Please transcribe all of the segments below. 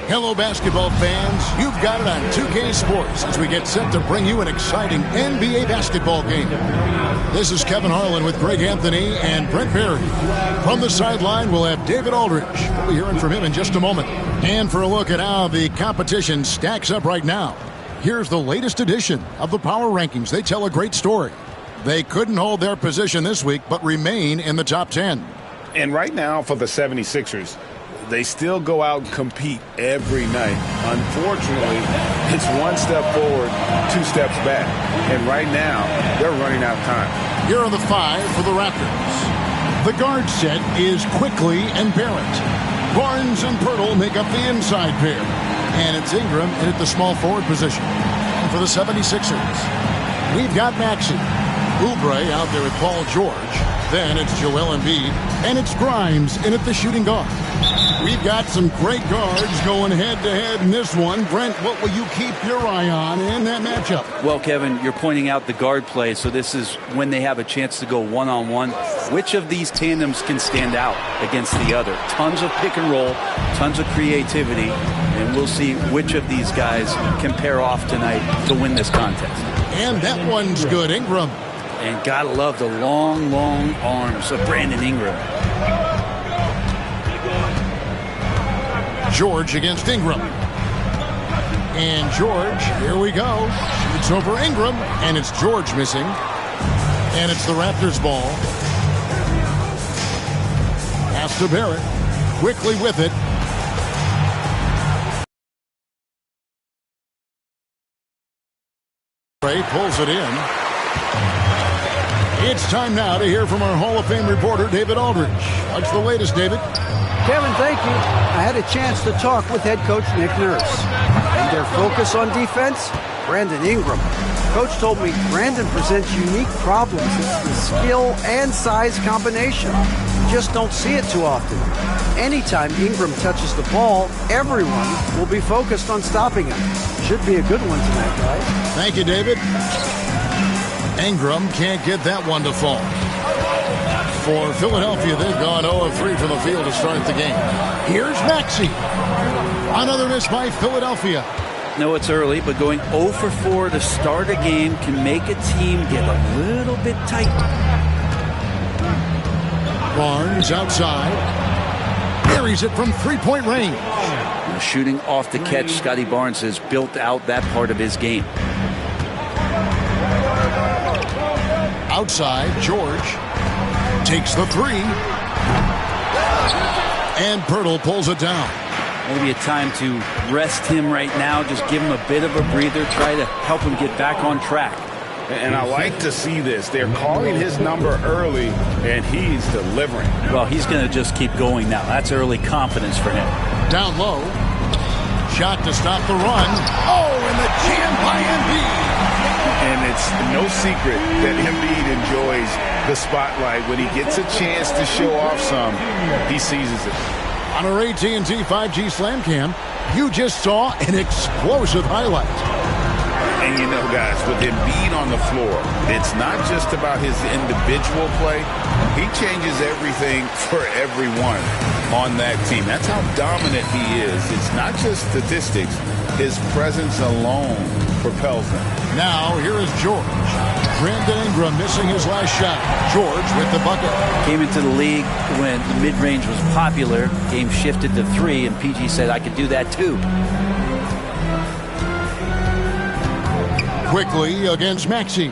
Hello, basketball fans. You've got it on 2K Sports as we get set to bring you an exciting NBA basketball game. This is Kevin Harlan with Greg Anthony and Brent Barry. From the sideline, we'll have David Aldridge. We'll be hearing from him in just a moment. And for a look at how the competition stacks up right now, here's the latest edition of the Power Rankings. They tell a great story. They couldn't hold their position this week, but remain in the top 10. And right now for the 76ers, they still go out and compete every night. Unfortunately, it's one step forward, two steps back. And right now, they're running out of time. Here are the 5 for the Raptors. The guard set is Quickly and Barrett. Barnes and Pirtle make up the inside pair. And it's Ingram in at the small forward position. And for the 76ers, we've got Maxey. Oubre out there with Paul George. Then it's Joel Embiid. And it's Grimes in at the shooting guard. We've got some great guards going head-to-head in this one. Brent, what will you keep your eye on in that matchup? Well, Kevin, you're pointing out the guard play, so this is when they have a chance to go one-on-one. Which of these tandems can stand out against the other? Tons of pick and roll, tons of creativity, and we'll see which of these guys can pair off tonight to win this contest. And that one's good, Ingram. And gotta love the long, long arms of Brandon Ingram. George against Ingram. And George, here we go. It's over Ingram, and it's George missing. And it's the Raptors' ball. Pass to Barrett. Quickly with it. Ray pulls it in. It's time now to hear from our Hall of Fame reporter, David Aldridge. What's the latest, David? Kevin, thank you. I had a chance to talk with head coach Nick Nurse. And their focus on defense, Brandon Ingram. Coach told me Brandon presents unique problems. It's the skill and size combination. You just don't see it too often. Anytime Ingram touches the ball, everyone will be focused on stopping him. Should be a good one tonight, guys. Thank you, David. Ingram can't get that one to fall. For Philadelphia, they've gone 0-3 from the field to start the game. Here's Maxey. Another miss by Philadelphia. No, it's early, but going 0 for 4 to start a game can make a team get a little bit tight. Barnes outside. Buries it from three-point range. Now, shooting off the catch, Scotty Barnes has built out that part of his game. Outside, George takes the 3. And Pirtle pulls it down. Maybe a time to rest him right now. Just give him a bit of a breather. Try to help him get back on track. And I like to see this. They're calling his number early, and he's delivering. Well, he's going to just keep going now. That's early confidence for him. Down low. Shot to stop the run. Oh, and the jam by Embiid. And it's no secret that Embiid enjoys the spotlight. When he gets a chance to show off some, he seizes it. On our AT&T 5G Slam Cam, you just saw an explosive highlight. And you know, guys, with Embiid on the floor, it's not just about his individual play. He changes everything for everyone on that team. That's how dominant he is. It's not just statistics. His presence alone propels them. Now, here is George. Brandon Ingram missing his last shot. George with the bucket. Came into the league when the mid-range was popular. Game shifted to 3, and PG said, I could do that too. Quickly against Maxey.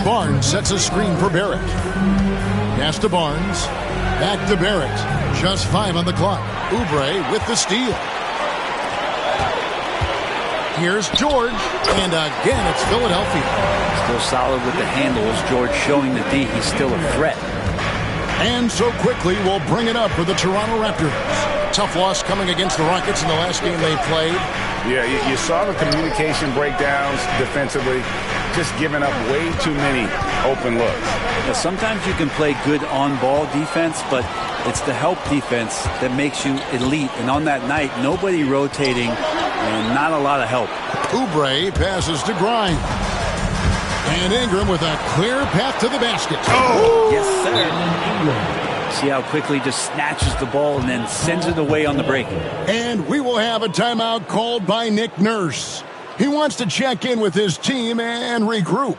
Barnes sets a screen for Barrett. Pass to Barnes. Back to Barrett. Just 5 on the clock. Oubre with the steal. Here's George, and again it's Philadelphia. Still solid with the handles. George showing that he's still a threat. And so quickly we'll bring it up for the Toronto Raptors. Tough loss coming against the Rockets in the last game they played. Yeah, you saw the communication breakdowns defensively, just giving up way too many open looks. Now, sometimes you can play good on-ball defense, but it's the help defense that makes you elite. And on that night, nobody rotating and not a lot of help. Oubre passes to Grimes. And Ingram with a clear path to the basket. Oh, yes, sir. See how quickly he just snatches the ball and then sends it away on the break. And we will have a timeout called by Nick Nurse. He wants to check in with his team and regroup.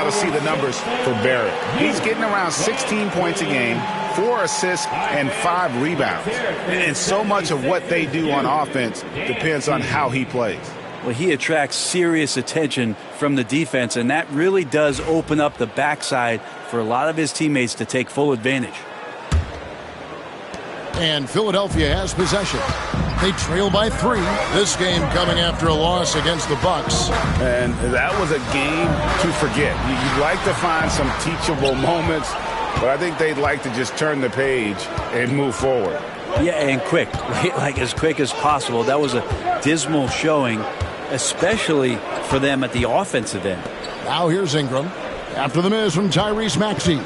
See the numbers for Barrett. He's getting around 16 points a game, 4 assists, and 5 rebounds. And so much of what they do on offense depends on how he plays. Well, he attracts serious attention from the defense, and that really does open up the backside for a lot of his teammates to take full advantage. And Philadelphia has possession. They trail by 3. This game coming after a loss against the Bucks. And that was a game to forget. You'd like to find some teachable moments, but I think they'd like to just turn the page and move forward. Yeah, and quick, like as quick as possible. That was a dismal showing, especially for them at the offensive end. Now here's Ingram. After the miss from Tyrese Maxey.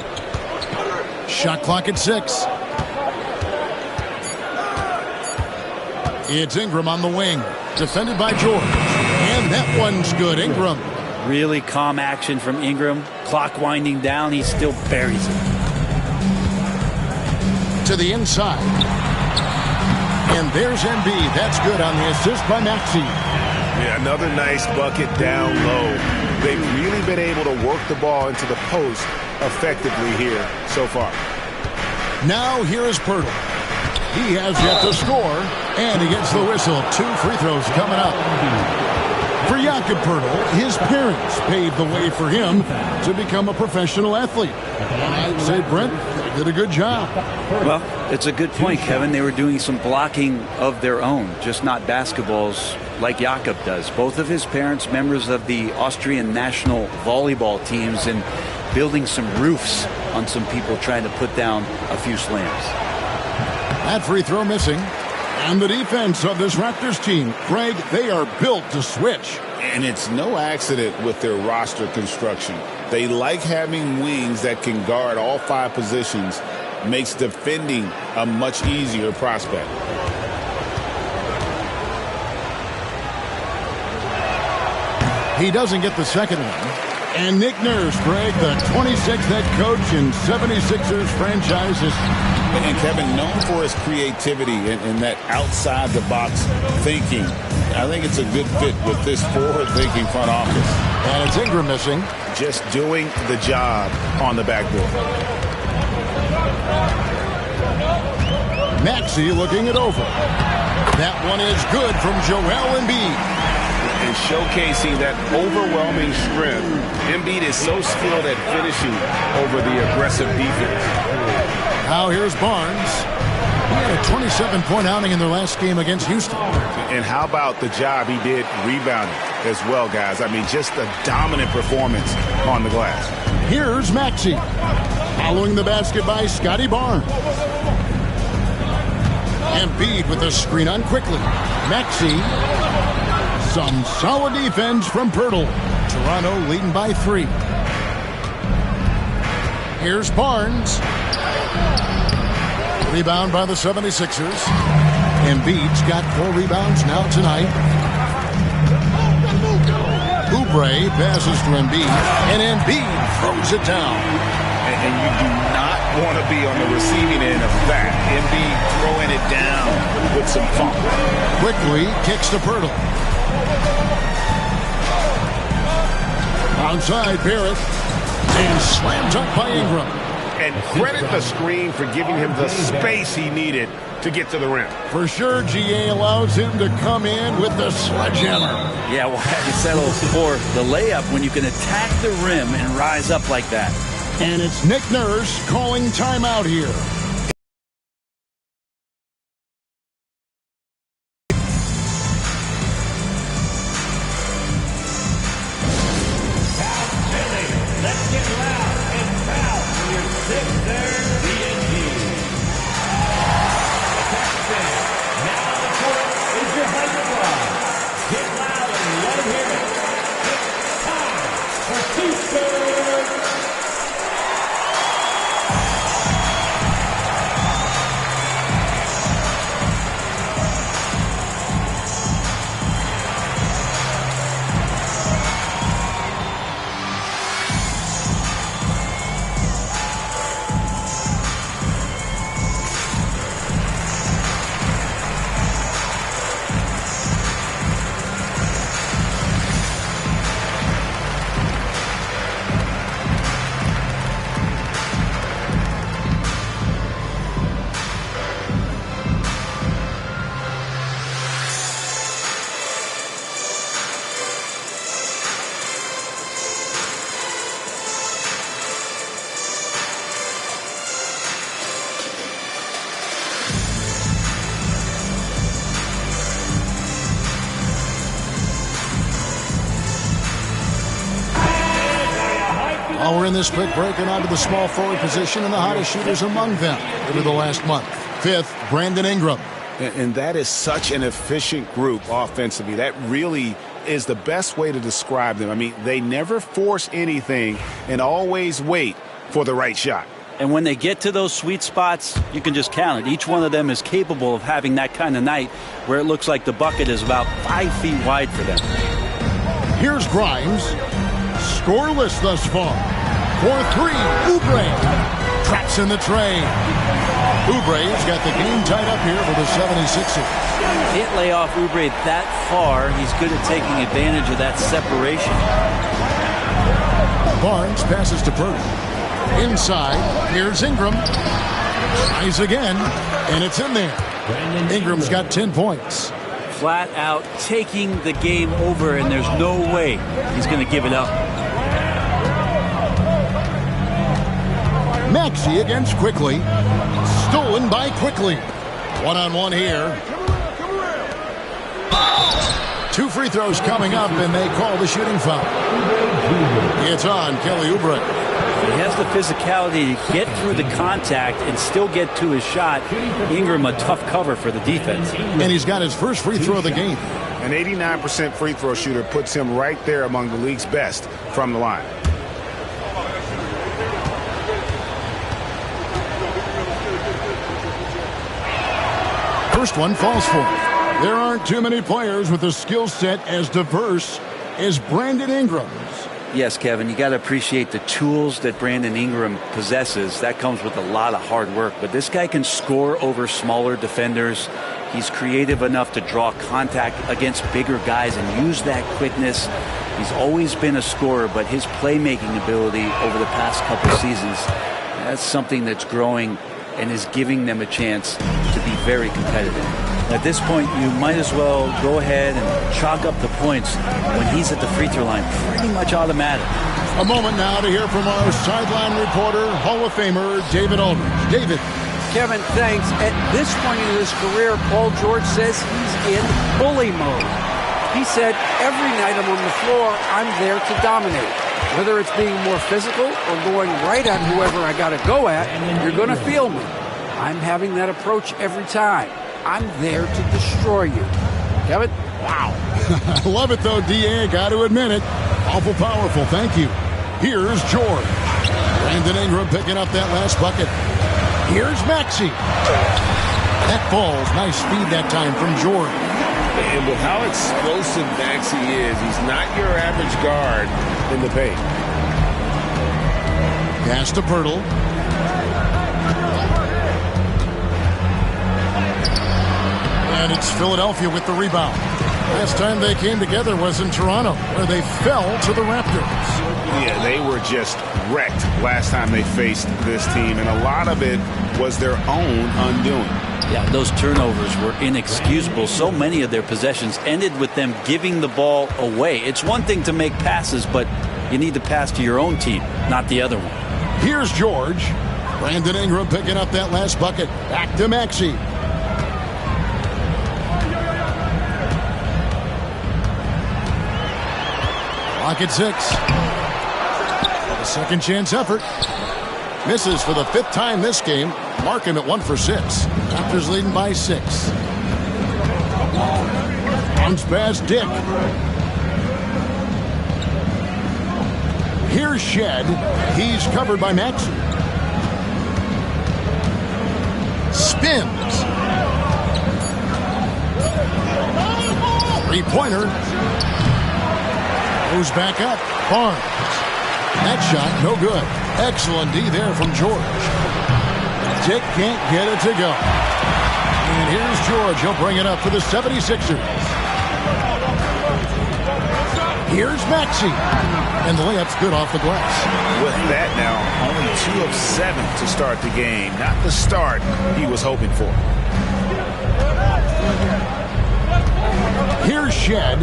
Shot clock at 6. It's Ingram on the wing. Defended by George. And that one's good. Ingram. Really calm action from Ingram. Clock winding down. He still buries it. To the inside. And there's Embiid. That's good on the assist by Maxey. Yeah, another nice bucket down low. They've really been able to work the ball into the post effectively here so far. Now here is Pirtle. He has yet to score, and he gets the whistle. 2 free throws coming up. For Jakob Pirtle, his parents paved the way for him to become a professional athlete. I'd say, Brent, they did a good job. Well, it's a good point, Kevin. They were doing some blocking of their own, just not basketballs like Jakob does. Both of his parents, members of the Austrian national volleyball teams, and building some roofs on some people trying to put down a few slams. That free throw missing. And the defense of this Raptors team, Craig, they are built to switch. And it's no accident with their roster construction. They like having wings that can guard all 5 positions. Makes defending a much easier prospect. He doesn't get the second one. And Nick Nurse, Craig, the 26th head coach in 76ers franchises. And Kevin, known for his creativity and that outside-the-box thinking, I think it's a good fit with this forward-thinking front office. And it's Ingram missing. Just doing the job on the backboard. Maxey looking it over. That one is good from Joel Embiid. And showcasing that overwhelming strength. Embiid is so skilled at finishing over the aggressive defense. Now here's Barnes. He had a 27-point outing in their last game against Houston. And how about the job he did rebounding as well, guys? I mean, just a dominant performance on the glass. Here's Maxey. Following the basket by Scotty Barnes. Embiid with a screen on quickly. Maxey. Some solid defense from Pirtle. Toronto leading by 3. Here's Barnes. Rebound by the 76ers. Embiid's got 4 rebounds now tonight. Oubre passes to Embiid, and Embiid throws it down. And you do not want to be on the receiving end of that. Embiid throwing it down with some funk. Quickly kicks to Pirtle. Outside Barrett, and slammed up by Ingram. And credit the screen for giving him the space he needed to get to the rim. For sure, GA allows him to come in with the sledgehammer. Yeah, well, you settle for the layup when you can attack the rim and rise up like that. And it's Nick Nurse calling timeout here. While we're in this quick break and onto the small forward position and the hottest shooters among them over the last month. Fifth, Brandon Ingram. And that is such an efficient group offensively. That really is the best way to describe them. I mean, they never force anything and always wait for the right shot. And when they get to those sweet spots, you can just count it. Each one of them is capable of having that kind of night where it looks like the bucket is about 5 feet wide for them. Here's Grimes. Scoreless thus far. 4-3, Oubre traps in the train. Oubre's got the game tied up here for the 76ers. Can't lay off Oubre that far. He's good at taking advantage of that separation. Barnes passes to Purdy. Inside, here's Ingram. Tries again, and it's in there. Ingram's got 10 points. Flat out taking the game over, and there's no way he's going to give it up. Maxey against Quickly. Stolen by Quickly. One-on-one here. 2 free throws coming up, and they call the shooting foul. It's on Kelly Oubre. He has the physicality to get through the contact and still get to his shot. Ingram a tough cover for the defense. And he's got his first free throw of the game. An 89% free throw shooter puts him right there among the league's best from the line. First one falls for him. There aren't too many players with a skill set as diverse as Brandon Ingram's. Yes, Kevin, you got to appreciate the tools that Brandon Ingram possesses. That comes with a lot of hard work. But this guy can score over smaller defenders. He's creative enough to draw contact against bigger guys and use that quickness. He's always been a scorer, but his playmaking ability over the past couple seasons, that's something that's growing and is giving them a chance to be very competitive. At this point, you might as well go ahead and chalk up the points when he's at the free throw line. Pretty much automatic. A moment now to hear from our sideline reporter, Hall of Famer David Aldridge. David. Kevin, thanks. At this point in his career, Paul George says he's in bully mode. He said, every night I'm on the floor, I'm there to dominate. Whether it's being more physical or going right at whoever I got to go at, you're going to feel me. I'm having that approach every time. I'm there to destroy you. Kevin? Wow. I love it, though, D.A. Got to admit it. Awful powerful. Thank you. Here's George. Brandon Ingram picking up that last bucket. Here's Maxey. That falls. Nice feed that time from George. And with how explosive Maxey is, he's not your average guard in the paint. Pass to Pirtle. And it's Philadelphia with the rebound. Last time they came together was in Toronto, where they fell to the Raptors. Yeah, they were just wrecked last time they faced this team, and a lot of it was their own undoing. Yeah, those turnovers were inexcusable. So many of their possessions ended with them giving the ball away. It's one thing to make passes, but you need to pass to your own team, not the other one. Here's George. Brandon Ingram picking up that last bucket. Back to Maxey. Clock at 6. A second chance effort. Misses for the 5th time this game. Mark him at 1 for 6. Raptors leading by 6. Comes past Dick. Here's Shed. He's covered by Maxey. Spins. Three-pointer. Goes back up. Barnes. That shot, no good. Excellent D there from George. Dick can't get it to go. And here's George. He'll bring it up for the 76ers. Here's Maxey. And the layup's good off the glass. With that now, only 2 of 7 to start the game. Not the start he was hoping for. Here's Shed,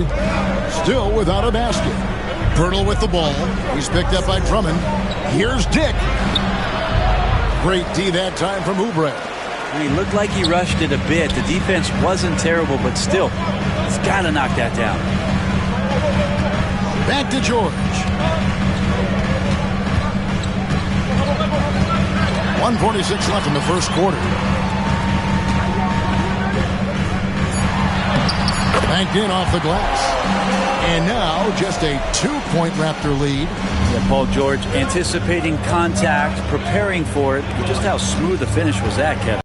still without a basket. Pirtle with the ball. He's picked up by Drummond. Here's Dick. Great D that time from Oubre. He looked like he rushed it a bit. The defense wasn't terrible, but still, he's got to knock that down. Back to George. 1:46 left in the first quarter. Banked in off the glass. And now just a 2-point Raptor lead. Yeah, Paul George anticipating contact, preparing for it. Just how smooth the finish was that, Kevin.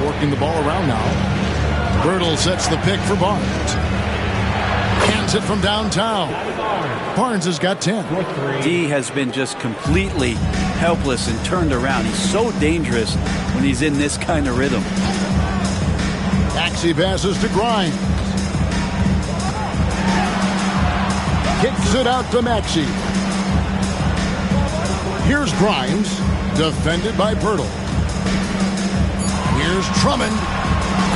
Working the ball around now. Birtle sets the pick for Barnes. Hands it from downtown. Barnes has got 10. D has been just completely helpless and turned around. He's so dangerous when he's in this kind of rhythm. Maxey passes to Grimes. Kicks it out to Maxey. Here's Grimes, defended by Pirtle. Here's Drummond.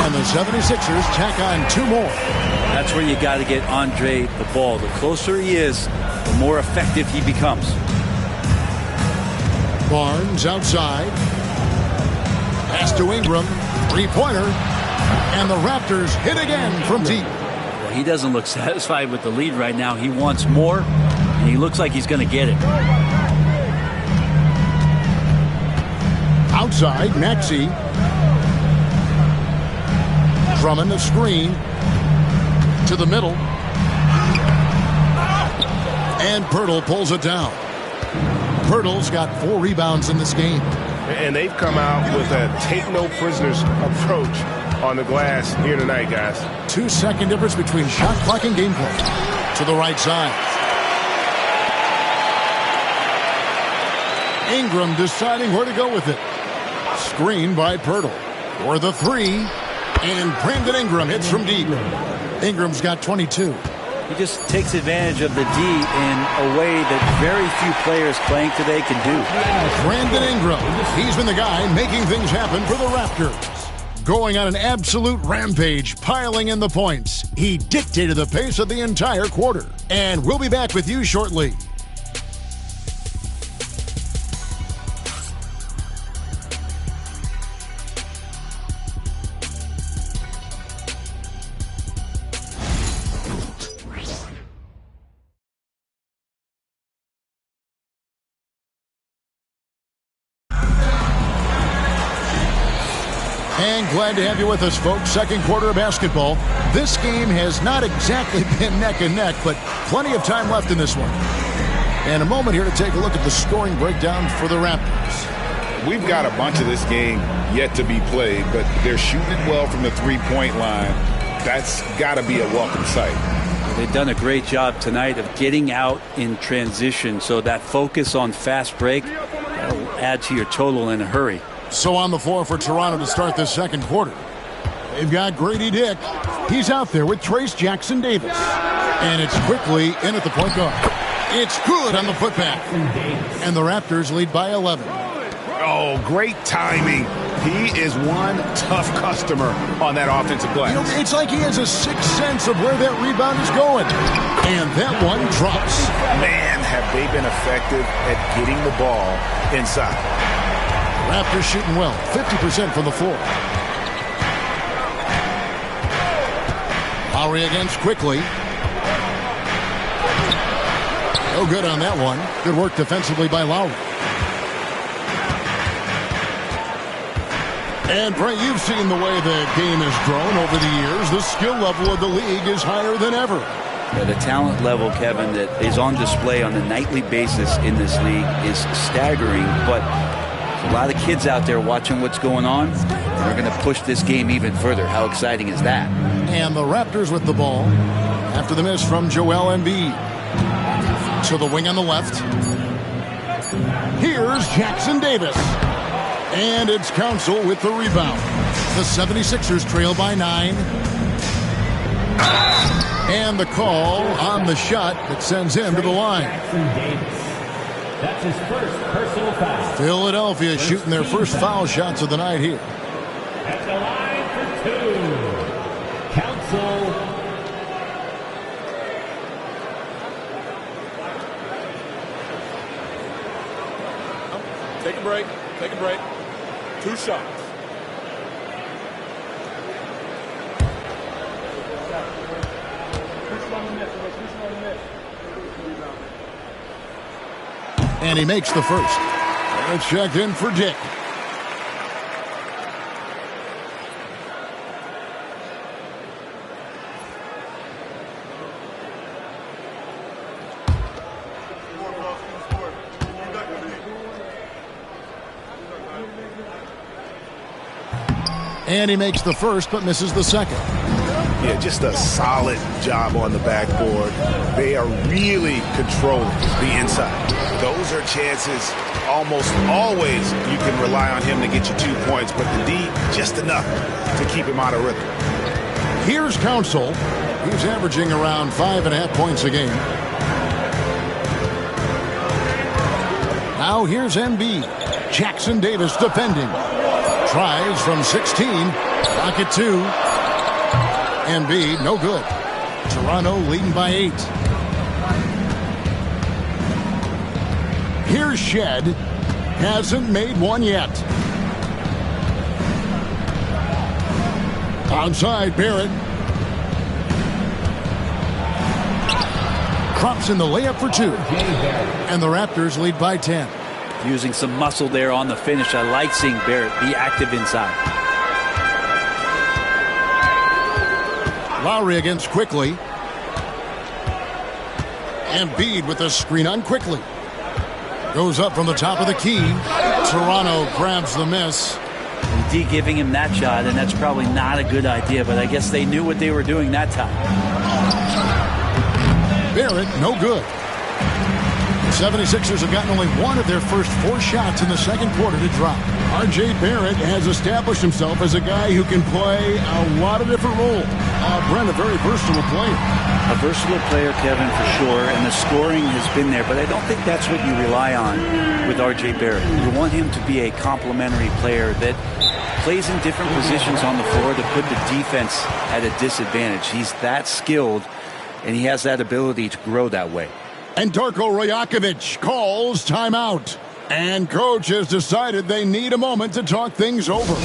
And the 76ers tack on 2 more. That's where you got to get Andre the ball. The closer he is, the more effective he becomes. Barnes outside. Pass to Ingram. 3-pointer. And the Raptors hit again from deep. Well, he doesn't look satisfied with the lead right now. He wants more, and he looks like he's going to get it. Outside, Maxey. Drummond, a screen. To the middle. And Pirtle pulls it down. Pirtle's got 4 rebounds in this game. And they've come out with a take-no-prisoners approach on the glass here tonight, guys. 2-second difference between shot clock and game play. To the right side. Ingram deciding where to go with it. Screen by Pirtle. For the 3. And Brandon Ingram hits from deep. Ingram's got 22. He just takes advantage of the D in a way that very few players playing today can do. Brandon Ingram, he's been the guy making things happen for the Raptors. Going on an absolute rampage, piling in the points. He dictated the pace of the entire quarter. And we'll be back with you shortly. And glad to have you with us, folks. Second quarter of basketball. This game has not exactly been neck and neck, but plenty of time left in this one. And a moment here to take a look at the scoring breakdown for the Raptors. we've got a bunch of this game yet to be played, but they're shooting it well from the three-point line. That's got to be a welcome sight. They've done a great job tonight of getting out in transition, so that focus on fast break will add to your total in a hurry. So on the floor for Toronto to start this second quarter, they've got Grady Dick. He's out there with Trace Jackson Davis. And it's quickly in at the point guard. It's good on the putback. And the Raptors lead by 11. Oh, great timing. He is one tough customer on that offensive glass. It's like he has a sixth sense of where that rebound is going. And that one drops. Man, have they been effective at getting the ball inside. Raptors shooting well, 50% from the floor. Lowry against quickly. No good on that one. Good work defensively by Lowry. And, Brent, you've seen the way the game has grown over the years. The skill level of the league is higher than ever. Yeah, the talent level, Kevin, that is on display on a nightly basis in this league is staggering. But a lot of kids out there watching what's going on, and they're going to push this game even further. How exciting is that? And the Raptors with the ball after the miss from Joel Embiid. To the wing on the left. Here's Jackson Davis. And it's Council with the rebound. The 76ers trail by 9. And the call on the shot that sends him to the line. That's his first personal foul. Philadelphia shooting their first foul shots of the night here. At the line for 2. Council. Take a break. Take a break. 2 shots. And he makes the first. And it's checked in for Dick. And he makes the first, but misses the second. Yeah, just a solid job on the backboard. They are really controlling the inside. Those are chances almost always you can rely on him to get you 2 points, but the D, just enough to keep him out of rhythm. Here's Council. He's averaging around 5.5 points a game. Now here's Embiid. Jackson Davis defending. Tries from 16. Pocket 2. Embiid, no good. Toronto leading by 8. Here's Shed. Hasn't made one yet. Outside, Barrett. Crops in the layup for 2. And the Raptors lead by 10. Using some muscle there on the finish. I like seeing Barrett be active inside. Lowry against quickly. Embiid with a screen on quickly. Goes up from the top of the key. Toronto grabs the miss. D giving him that shot, and that's probably not a good idea, but I guess they knew what they were doing that time. Barrett, no good. The 76ers have gotten only one of their first 4 shots in the second quarter to drop. R.J. Barrett has established himself as a guy who can play a lot of different roles. Brent, a very versatile player. A versatile player, Kevin, for sure, and the scoring has been there, but I don't think that's what you rely on with R.J. Barrett. You want him to be a complementary player that plays in different positions on the floor to put the defense at a disadvantage. He's that skilled, and he has that ability to grow that way. And Darko Rajakovic calls timeout. And coach has decided they need a moment to talk things over.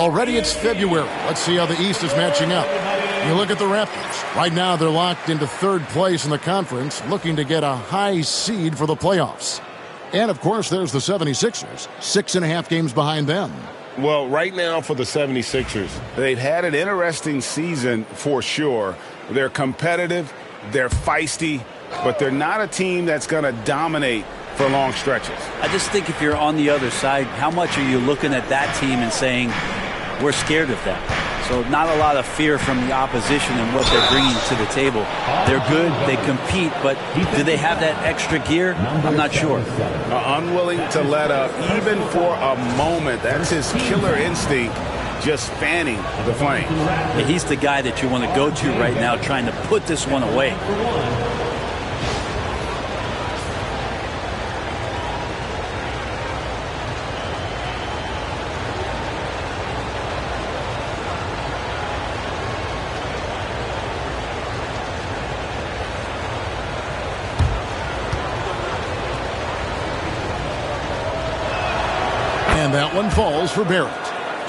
Already it's February. Let's see how the East is matching up. You look at the Raptors. Right now they're locked into third place in the conference, looking to get a high seed for the playoffs. And, of course, there's the 76ers, 6.5 games behind them. Well, right now for the 76ers, they've had an interesting season for sure. They're competitive, they're feisty, but they're not a team that's going to dominate for long stretches. I just think if you're on the other side, how much are you looking at that team and saying, we're scared of them? So not a lot of fear from the opposition and what they're bringing to the table. They're good, they compete, but do they have that extra gear? I'm not sure. Unwilling to let up, even for a moment. That's his killer instinct, just fanning the flame. Yeah, he's the guy that you want to go to right now, trying to put this one away. And that one falls for Barrett.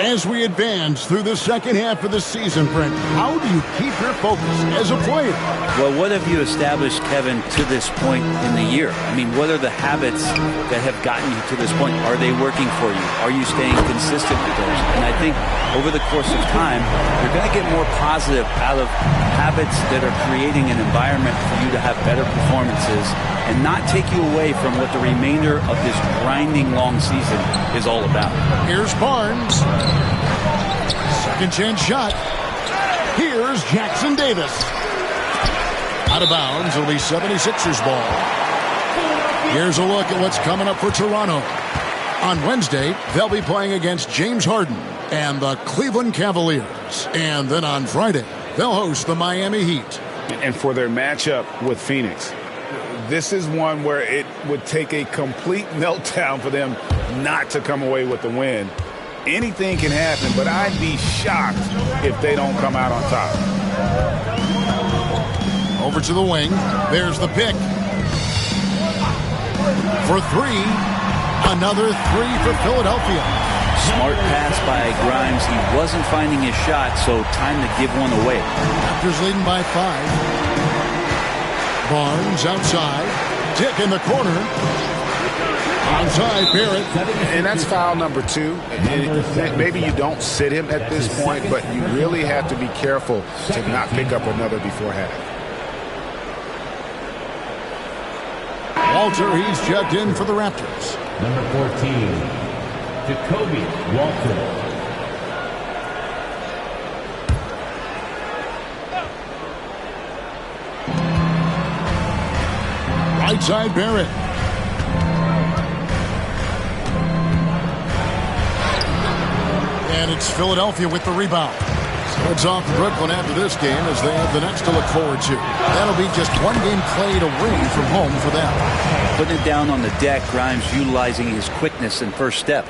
As we advance through the second half of the season, Brent, how do you keep your focus as a player? Well, what have you established, Kevin, to this point in the year? I mean, what are the habits that have gotten you to this point? Are they working for you? Are you staying consistent with those? And I think over the course of time, you're going to get more positive out of habits that are creating an environment for you to have better performances and not take you away from what the remainder of this grinding long season is all about. Here's Barnes. Second chance shot. Here's Jackson Davis. Out of bounds. It'll be 76ers ball. Here's a look at what's coming up for Toronto. On Wednesday, they'll be playing against James Harden and the Cleveland Cavaliers. And then on Friday, they'll host the Miami Heat. And for their matchup with Phoenix, this is one where it would take a complete meltdown for them not to come away with the win. Anything can happen, but I'd be shocked if they don't come out on top. Over to the wing. There's the pick. For three. Another three for Philadelphia. Smart pass by Grimes. He wasn't finding his shot, so time to give one away. Raptors leading by 5. Barnes outside. Tick in the corner. Outside Barrett. And that's foul number 2. Maybe you don't sit him at this point, but you really have to be careful to not pick up another before half. Walter, he's checked in for the Raptors. Number 14, Jacoby Walter. Right side Barrett. And it's Philadelphia with the rebound. So it's off to Brooklyn after this game as they have the next to look forward to. That'll be just one game played away from home for them. Putting it down on the deck, Grimes utilizing his quickness and first step.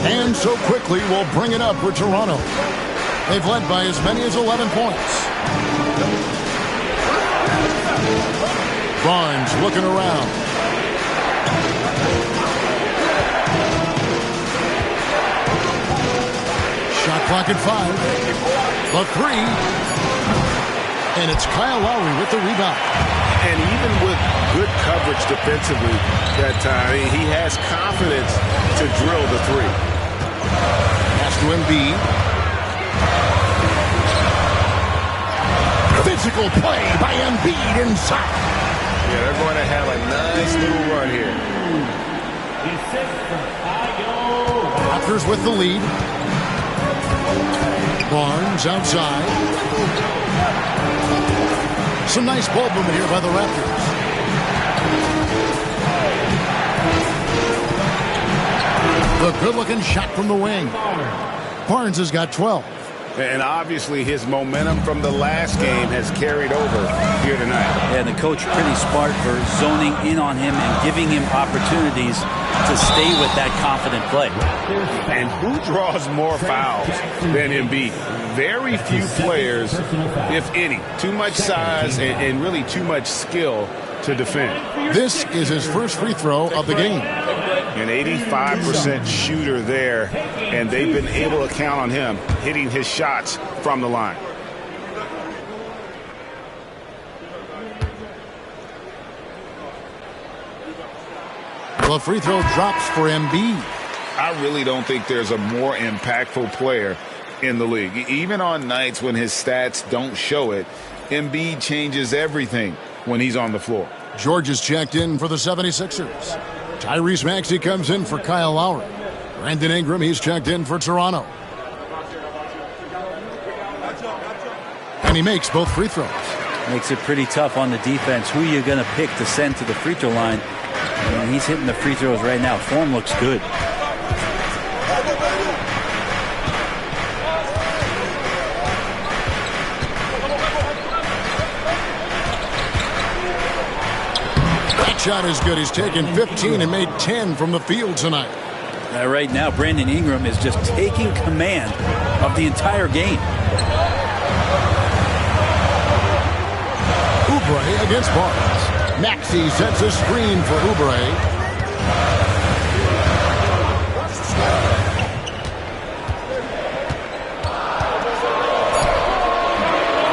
And so quickly will bring it up for Toronto. They've led by as many as 11 points. Barnes looking around. Shot clock at 5. The 3. And it's Kyle Lowry with the rebound. And even with good coverage defensively that time, he has confidence to drill the 3. Pass to Embiid. Physical play by Embiid inside. Yeah, they're going to have a nice little run here. Raptors with the lead. Barnes outside. Some nice ball movement here by the Raptors. The good-looking shot from the wing. Barnes has got 12. And obviously his momentum from the last game has carried over here tonight. Yeah, the coach pretty smart for zoning in on him and giving him opportunities to stay with that confident play. And who draws more fouls than Embiid? Very few players, if any. Too much size and really too much skill to defend. This is his first free throw of the game. An 85% shooter there, and they've been able to count on him hitting his shots from the line. The free throw drops for Embiid. I really don't think there's a more impactful player in the league. Even on nights when his stats don't show it, Embiid changes everything when he's on the floor. George is checked in for the 76ers. Tyrese Maxey comes in for Kyle Lowry. Brandon Ingram, he's checked in for Toronto. And he makes both free throws. Makes it pretty tough on the defense. Who are you going to pick to send to the free throw line? And he's hitting the free throws right now. Form looks good. That shot is good. He's taken 15 and made 10 from the field tonight. Right now, Brandon Ingram is just taking command of the entire game. Oubre against Barnes. Maxey sets a screen for Oubre.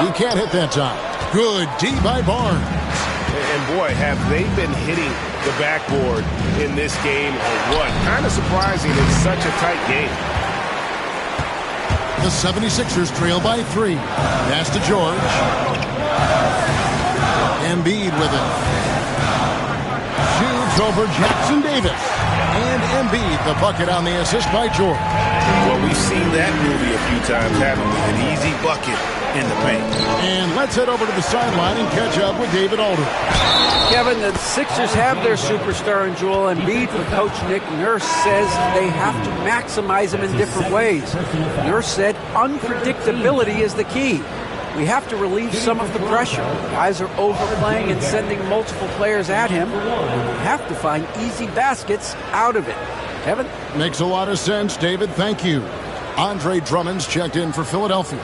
He can't hit that time. Good D by Barnes. And boy, have they been hitting the backboard in this game or what? Kind of surprising it's such a tight game. The 76ers trail by 3. Pass to George. Embiid with it. Shoots over Jackson Davis. And Embiid, the bucket on the assist by George. Well, we've seen that movie a few times, haven't we? An easy bucket in the paint. And let's head over to the sideline and catch up with David Aldridge. Kevin, the Sixers have their superstar in Joel Embiid, but Coach Nick Nurse says they have to maximize him in different ways. Nurse said unpredictability is the key. We have to relieve some of the pressure. Guys are overplaying and sending multiple players at him. We have to find easy baskets out of it. Kevin? Makes a lot of sense, David. Thank you. Andre Drummond's checked in for Philadelphia.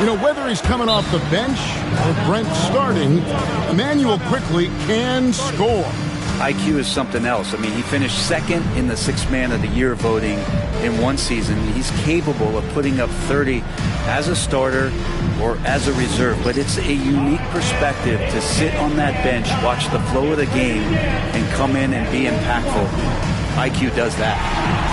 You know, whether he's coming off the bench or Brent starting, Emmanuel quickly can score. IQ is something else. I mean, he finished second in the Sixth Man of the Year voting in one season. He's capable of putting up 30 as a starter or as a reserve, but it's a unique perspective to sit on that bench, watch the flow of the game, and come in and be impactful. IQ does that.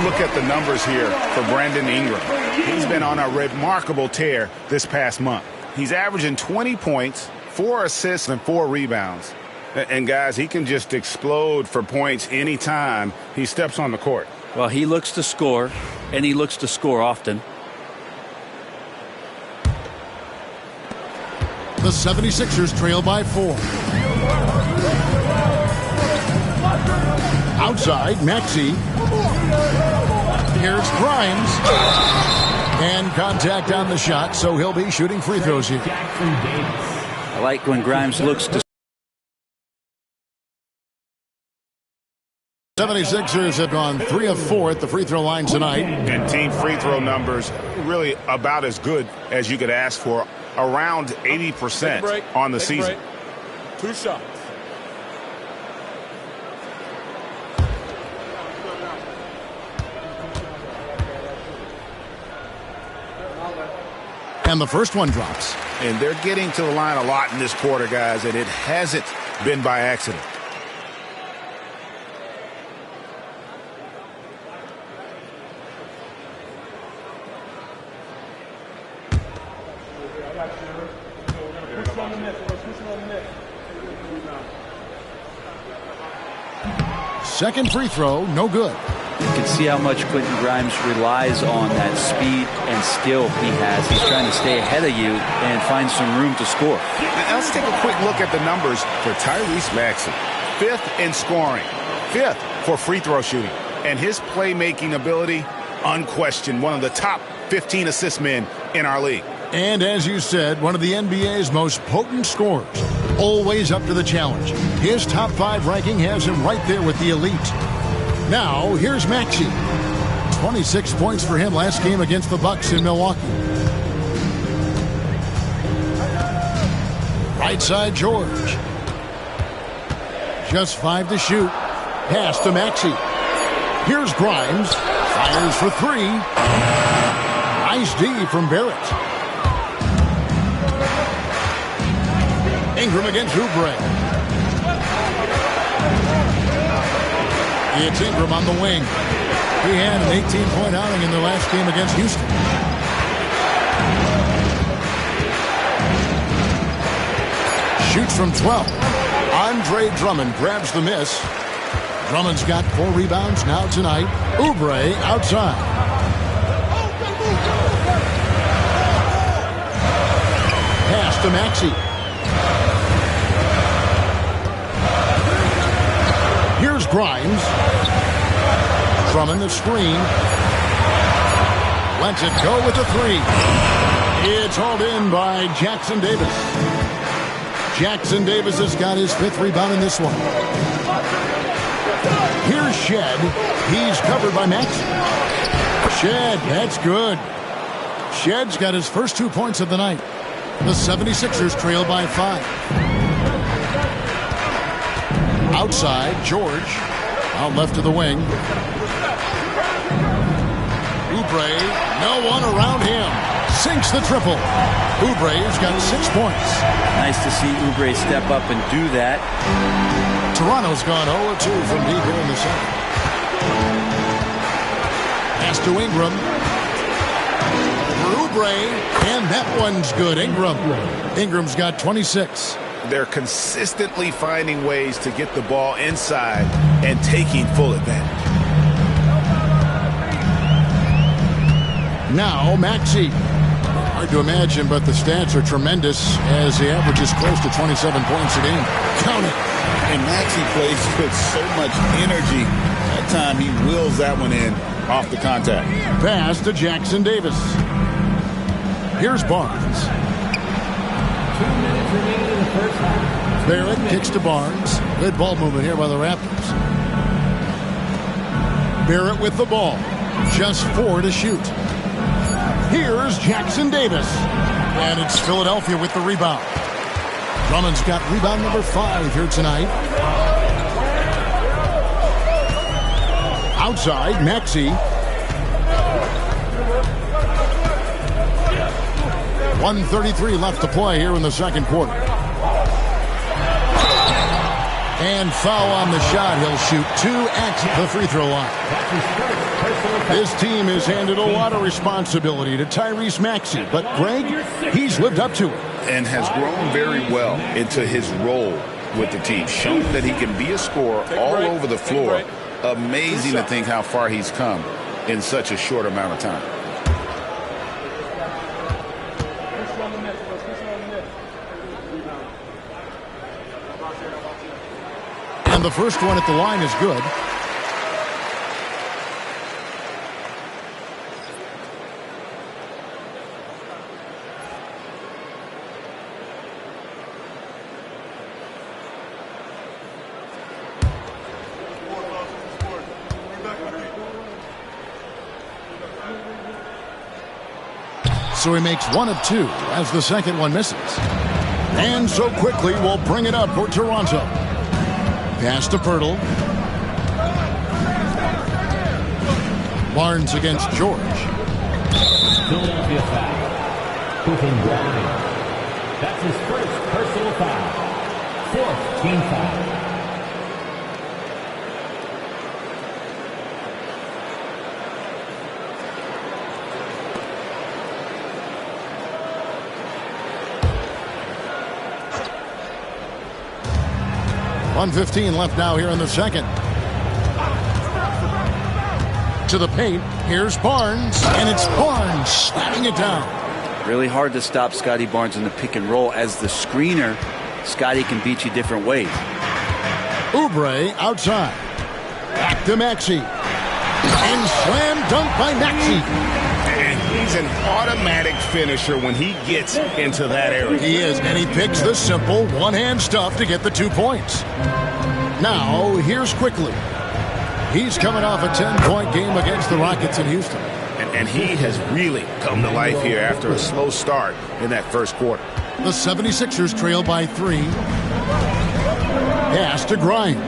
Look at the numbers here for Brandon Ingram. He's been on a remarkable tear this past month. He's averaging 20 points, 4 assists, and 4 rebounds. And, guys, he can just explode for points anytime he steps on the court. Well, he looks to score, and he looks to score often. The 76ers trail by 4. Outside, Maxey. Here's Grimes. And contact on the shot, so he'll be shooting free throws here. I like when Grimes looks to. 76ers have gone 3 of 4 at the free throw line tonight. And team free throw numbers really about as good as you could ask for around 80% on the season. 2 shots. And the first one drops. And they're getting to the line a lot in this quarter, guys, and it hasn't been by accident. Second free throw, no good. You can see how much Quentin Grimes relies on that speed and skill he has. He's trying to stay ahead of you and find some room to score. Now let's take a quick look at the numbers for Tyrese Maxey. 5th in scoring, 5th for free throw shooting. And his playmaking ability, unquestioned, one of the top 15 assist men in our league. And as you said, one of the NBA's most potent scorers. Always up to the challenge. His top 5 ranking has him right there with the elite. Now, here's Maxey. 26 points for him last game against the Bucks in Milwaukee. Right side, George. Just 5 to shoot. Pass to Maxey. Here's Grimes. Fires for 3. Nice D from Barrett. Ingram against Oubre. It's Ingram on the wing. He had an 18-point outing in their last game against Houston. Shoots from 12. Andre Drummond grabs the miss. Drummond's got 4 rebounds now tonight. Oubre outside. Pass to Maxey. Here's Grimes. Drummond the screen. Lets it go with the 3. It's hauled in by Jackson Davis. Jackson Davis has got his 5th rebound in this one. Here's Shed. He's covered by Maxey. Shed, that's good. Shed's got his first 2 points of the night. The 76ers trail by 5. Outside, George. Out left of the wing. Oubre, no one around him. Sinks the triple. Oubre's got 6 points. Nice to see Oubre step up and do that. Toronto's gone 0-2 from deep here in the second. Pass to Ingram. For Oubre, and that one's good. Ingram's got 26. They're consistently finding ways to get the ball inside and taking full advantage. Now Maxey. Hard to imagine, but the stats are tremendous as he averages close to 27 points a game. Count it. And Maxey plays with so much energy. That time he wills that one in off the contact. Pass to Jackson Davis. Here's Barnes. 2 minutes remaining in the first half. Barrett kicks to Barnes. Good ball movement here by the Raptors. Barrett with the ball. Just 4 to shoot. Here's Jackson Davis. And it's Philadelphia with the rebound. Drummond's got rebound number 5 here tonight. Outside, Maxey. 1:33 left to play here in the second quarter. And foul on the shot. He'll shoot 2 at the free throw line. This team has handed a lot of responsibility to Tyrese Maxey, but Greg, he's lived up to it. And has grown very well into his role with the team. Shown that he can be a scorer all over the floor. Amazing to think how far he's come in such a short amount of time. And the first one at the line is good. So he makes 1 of 2 as the second one misses. And so quickly we'll bring it up for Toronto. Pass to Pirtle. Barnes against George. Philadelphia foul. Cooking Browning. That's his first personal foul. 4th team foul. .115 left now here in the second. To the paint. Here's Barnes, and it's Barnes slamming it down. Really hard to stop Scotty Barnes in the pick and roll. As the screener, Scotty can beat you different ways. Oubre outside. Back to Maxey. And slam dunk by Maxey. And he's an automatic finisher when he gets into that area. He is, and he picks the simple one-hand stuff to get the 2 points. Now, here's Quickly. He's coming off a 10-point game against the Rockets in Houston. And he has really come to life here after a slow start in that first quarter. The 76ers trail by 3. Pass to Grimes.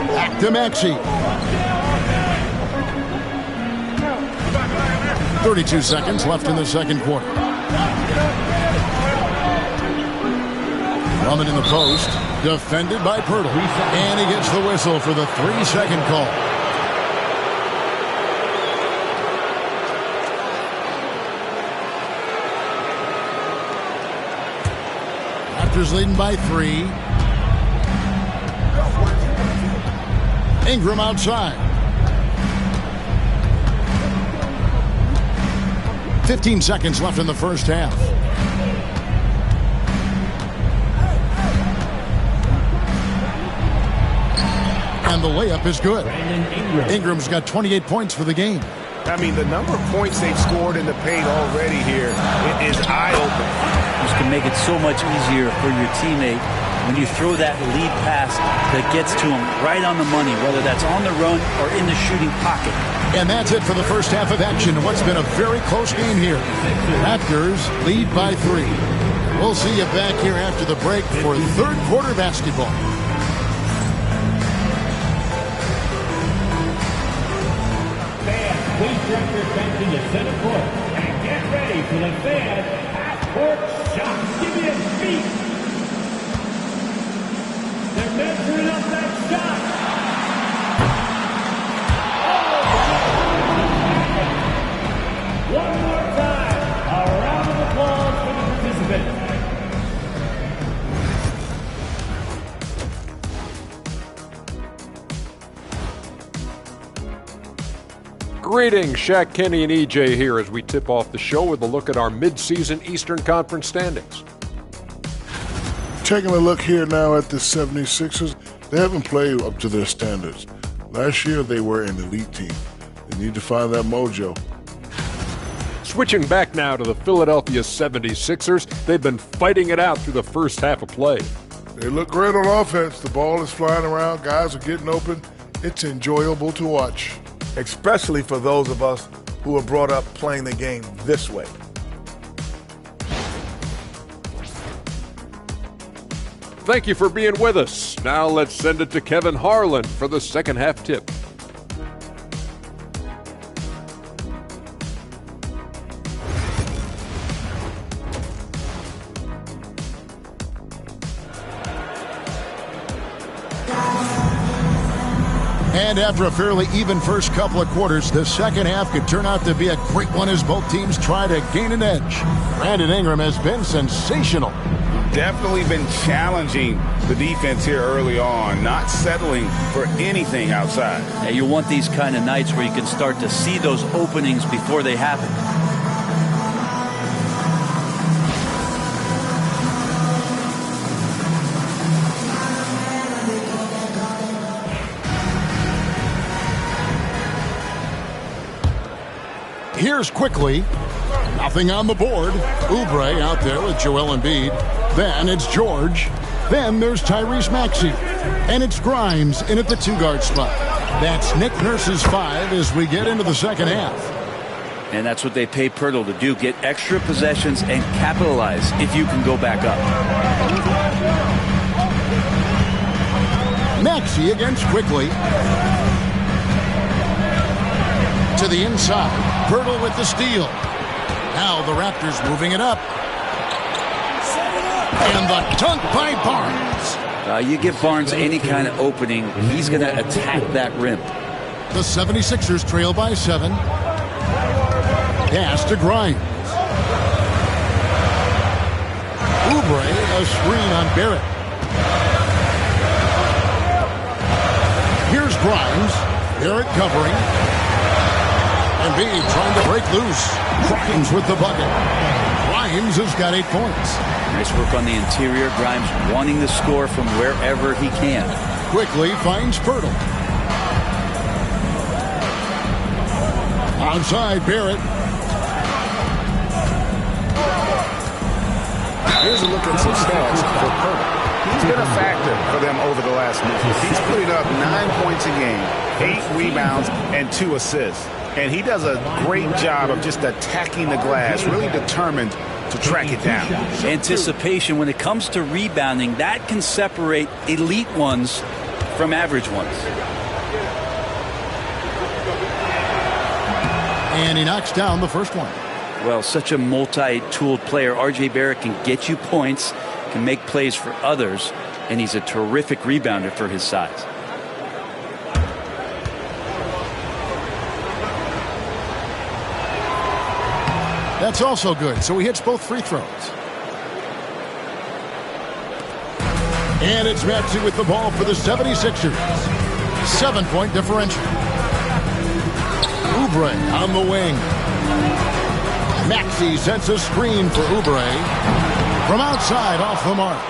Back to Maxey. 32 seconds left in the second quarter. Drummond in the post. Defended by Pirtle. And he gets the whistle for the 3-second call. Raptors leading by 3. Ingram outside. 15 seconds left in the first half. And the layup is good. Ingram's got 28 points for the game. I mean, the number of points they've scored in the paint already here is eye-opening. This can make it so much easier for your teammate when you throw that lead pass that gets to him right on the money, whether that's on the run or in the shooting pocket. And that's it for the first half of action. What's been a very close game here. Raptors lead by 3. We'll see you back here after the break for third quarter basketball. Please direct your attention to center court and get ready for the fan half-court shot. Give me a beat. They're measuring up that shot. Oh! One more time. A round of applause for the participants. Greetings, Shaq, Kenny, and EJ here as we tip off the show with a look at our mid-season Eastern Conference standings. Taking a look here now at the 76ers, they haven't played up to their standards. Last year, they were an elite team. They need to find that mojo. Switching back now to the Philadelphia 76ers, they've been fighting it out through the first half of play. They look great on offense. The ball is flying around. Guys are getting open. It's enjoyable to watch. Especially for those of us who were brought up playing the game this way. Thank you for being with us. Now let's send it to Kevin Harlan for the second half tip. And after a fairly even first couple of quarters, the second half could turn out to be a great one as both teams try to gain an edge. Brandon Ingram has been sensational. Definitely been challenging the defense here early on, not settling for anything outside. Yeah, you want these kind of nights where you can start to see those openings before they happen. Here's Quickly. Nothing on the board. Oubre out there with Joel Embiid. Then it's George. Then there's Tyrese Maxey. And it's Grimes in at the 2-guard spot. That's Nick Nurse's 5 as we get into the second half. And that's what they pay Pirtle to do, get extra possessions and capitalize if you can go back up. Maxey against Quickly. To the inside. Pirtle with the steal. Now the Raptors moving it up. And the dunk by Barnes. You give Barnes any kind of opening, he's going to attack that rim. The 76ers trail by 7. Pass to Grimes. Oubre, a screen on Barrett. Here's Grimes. Barrett covering. Embiid trying to break loose. Grimes with the bucket. Grimes has got 8 points. Nice work on the interior. Grimes wanting to score from wherever he can. Quickly finds Pirtle. Outside Barrett. Here's a look at some stats for Pirtle. He's been a factor for them over the last month. He's putting up 9 points a game, 8 rebounds, and 2 assists. And he does a great job of just attacking the glass, really determined to track it down. Anticipation when it comes to rebounding, that can separate elite ones from average ones. And he knocks down the first one. Well, such a multi-tooled player. R.J. Barrett can get you points, can make plays for others, and he's a terrific rebounder for his size. That's also good, so he hits both free throws. And it's Maxey with the ball for the 76ers. 7-point differential. Oubre on the wing. Maxey sets a screen for Oubre. From outside, off the mark.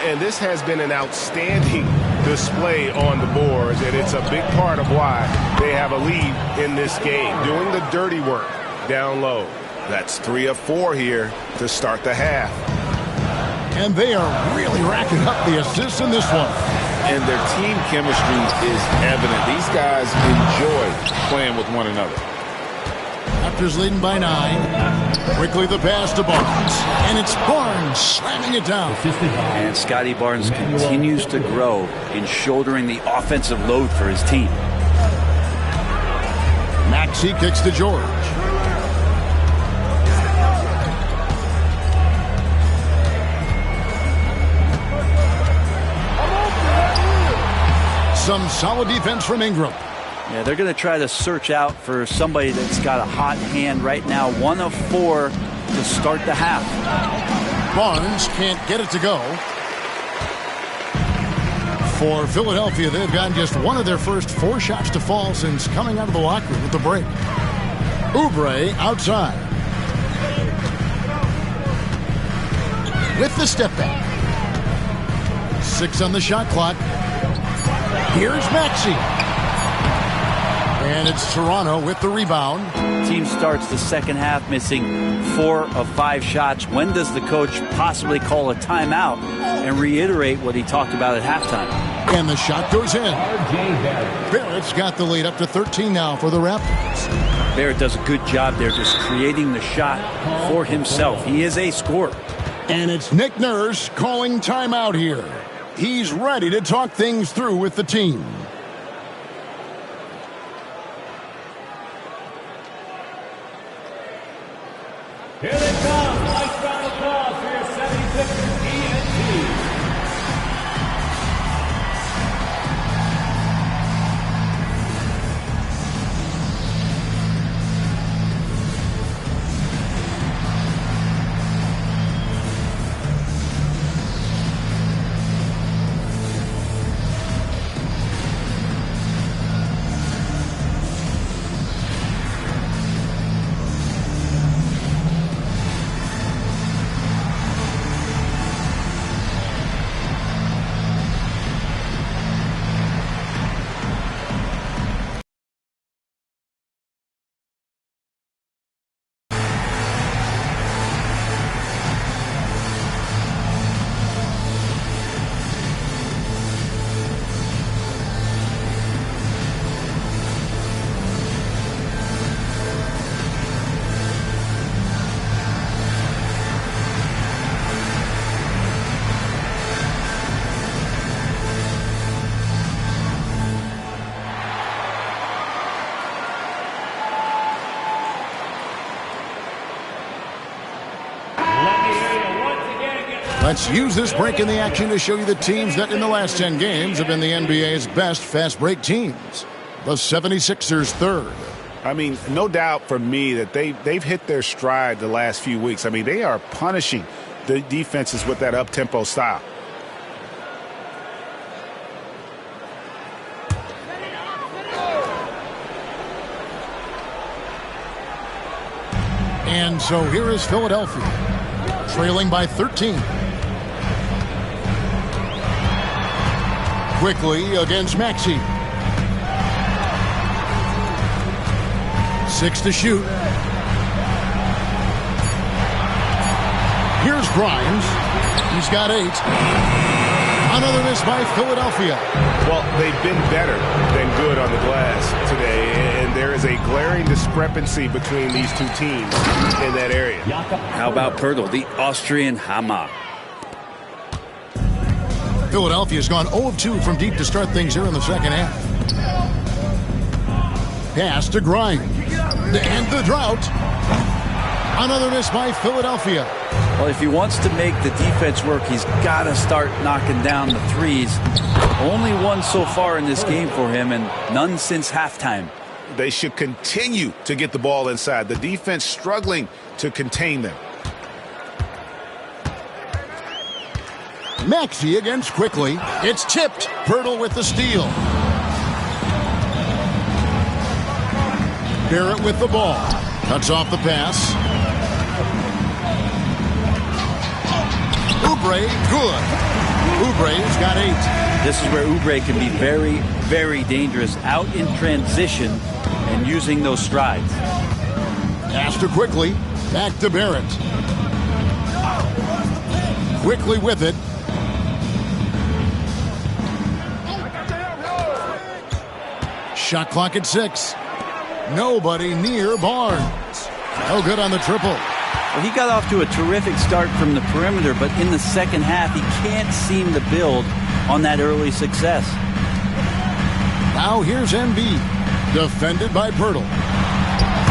And this has been an outstanding display on the boards, and it's a big part of why they have a lead in this game, doing the dirty work down low. That's 3 of 4 here to start the half. And they are really racking up the assists in this one. And their team chemistry is evident. These guys enjoy playing with one another. Raptors leading by 9. Quickly the pass to Barnes. And it's Barnes slamming it down. And Scotty Barnes continues to grow in shouldering the offensive load for his team. Maxey kicks to George. Some solid defense from Ingram. Yeah, they're going to try to search out for somebody that's got a hot hand right now. 1 of 4 to start the half. Barnes can't get it to go. For Philadelphia, they've gotten just 1 of their first 4 shots to fall since coming out of the locker room with the break. Oubre outside. With the step back. 6 on the shot clock. Here's Maxey. And it's Toronto with the rebound. Team starts the second half missing 4 of 5 shots. When does the coach possibly call a timeout and reiterate what he talked about at halftime? And the shot goes in. Barrett's got the lead up to 13 now for the Raptors. Barrett does a good job there just creating the shot for himself. He is a scorer. And it's Nick Nurse calling timeout here. He's ready to talk things through with the team. Here they come. Nice round of applause for your 76ers ENT. Let's use this break in the action to show you the teams that in the last 10 games have been the NBA's best fast break teams. The 76ers third. I mean, no doubt for me that they've hit their stride the last few weeks. I mean, they are punishing the defenses with that up-tempo style. And so here is Philadelphia, trailing by 13. Quickly against Maxey. 6 to shoot. Here's Grimes. He's got 8. Another miss by Philadelphia. Well, they've been better than good on the glass today, and there is a glaring discrepancy between these two teams in that area. How about Pirtle, the Austrian Hammer? Philadelphia's gone 0 of 2 from deep to start things here in the second half. Pass to Grimes. To end the drought. Another miss by Philadelphia. Well, if he wants to make the defense work, he's got to start knocking down the threes. Only one so far in this game for him, and none since halftime. They should continue to get the ball inside. The defense struggling to contain them. Maxey against Quickly. It's tipped. Pirtle with the steal. Barrett with the ball. Cuts off the pass. Oubre, good. Oubre's got 8. This is where Oubre can be very, very dangerous out in transition and using those strides. Pass to Quickly. Back to Barrett. Quickly with it. Shot clock at 6. Nobody near Barnes. No good on the triple. Well, he got off to a terrific start from the perimeter, but in the second half, he can't seem to build on that early success. Now here's Embiid, defended by Pirtle.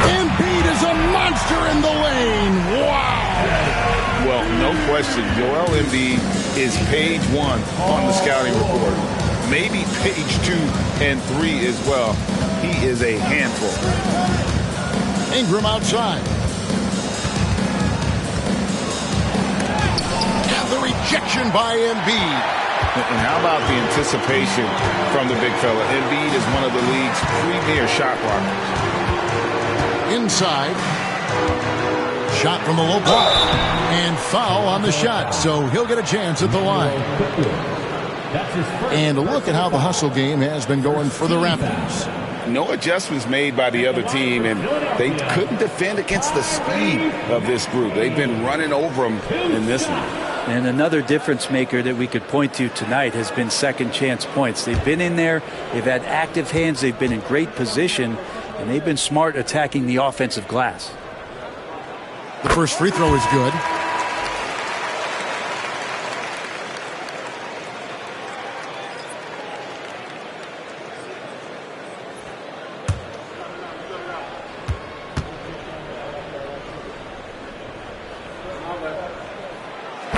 Embiid is a monster in the lane. Wow! Well, no question, Joel Embiid is page 1 on the scouting report. Maybe page 2 and 3 as well. He is a handful. Ingram outside. And the rejection by Embiid. And how about the anticipation from the big fella? Embiid is one of the league's premier shot blockers. Inside. Shot from the low block. And foul on the shot, so he'll get a chance at the line. And look at how the hustle game has been going for the Raptors. No adjustments made by the other team, and they couldn't defend against the speed of this group. They've been running over them in this one. And another difference maker that we could point to tonight has been second chance points. They've been in there, they've had active hands, they've been in great position, and they've been smart attacking the offensive glass. The first free throw is good.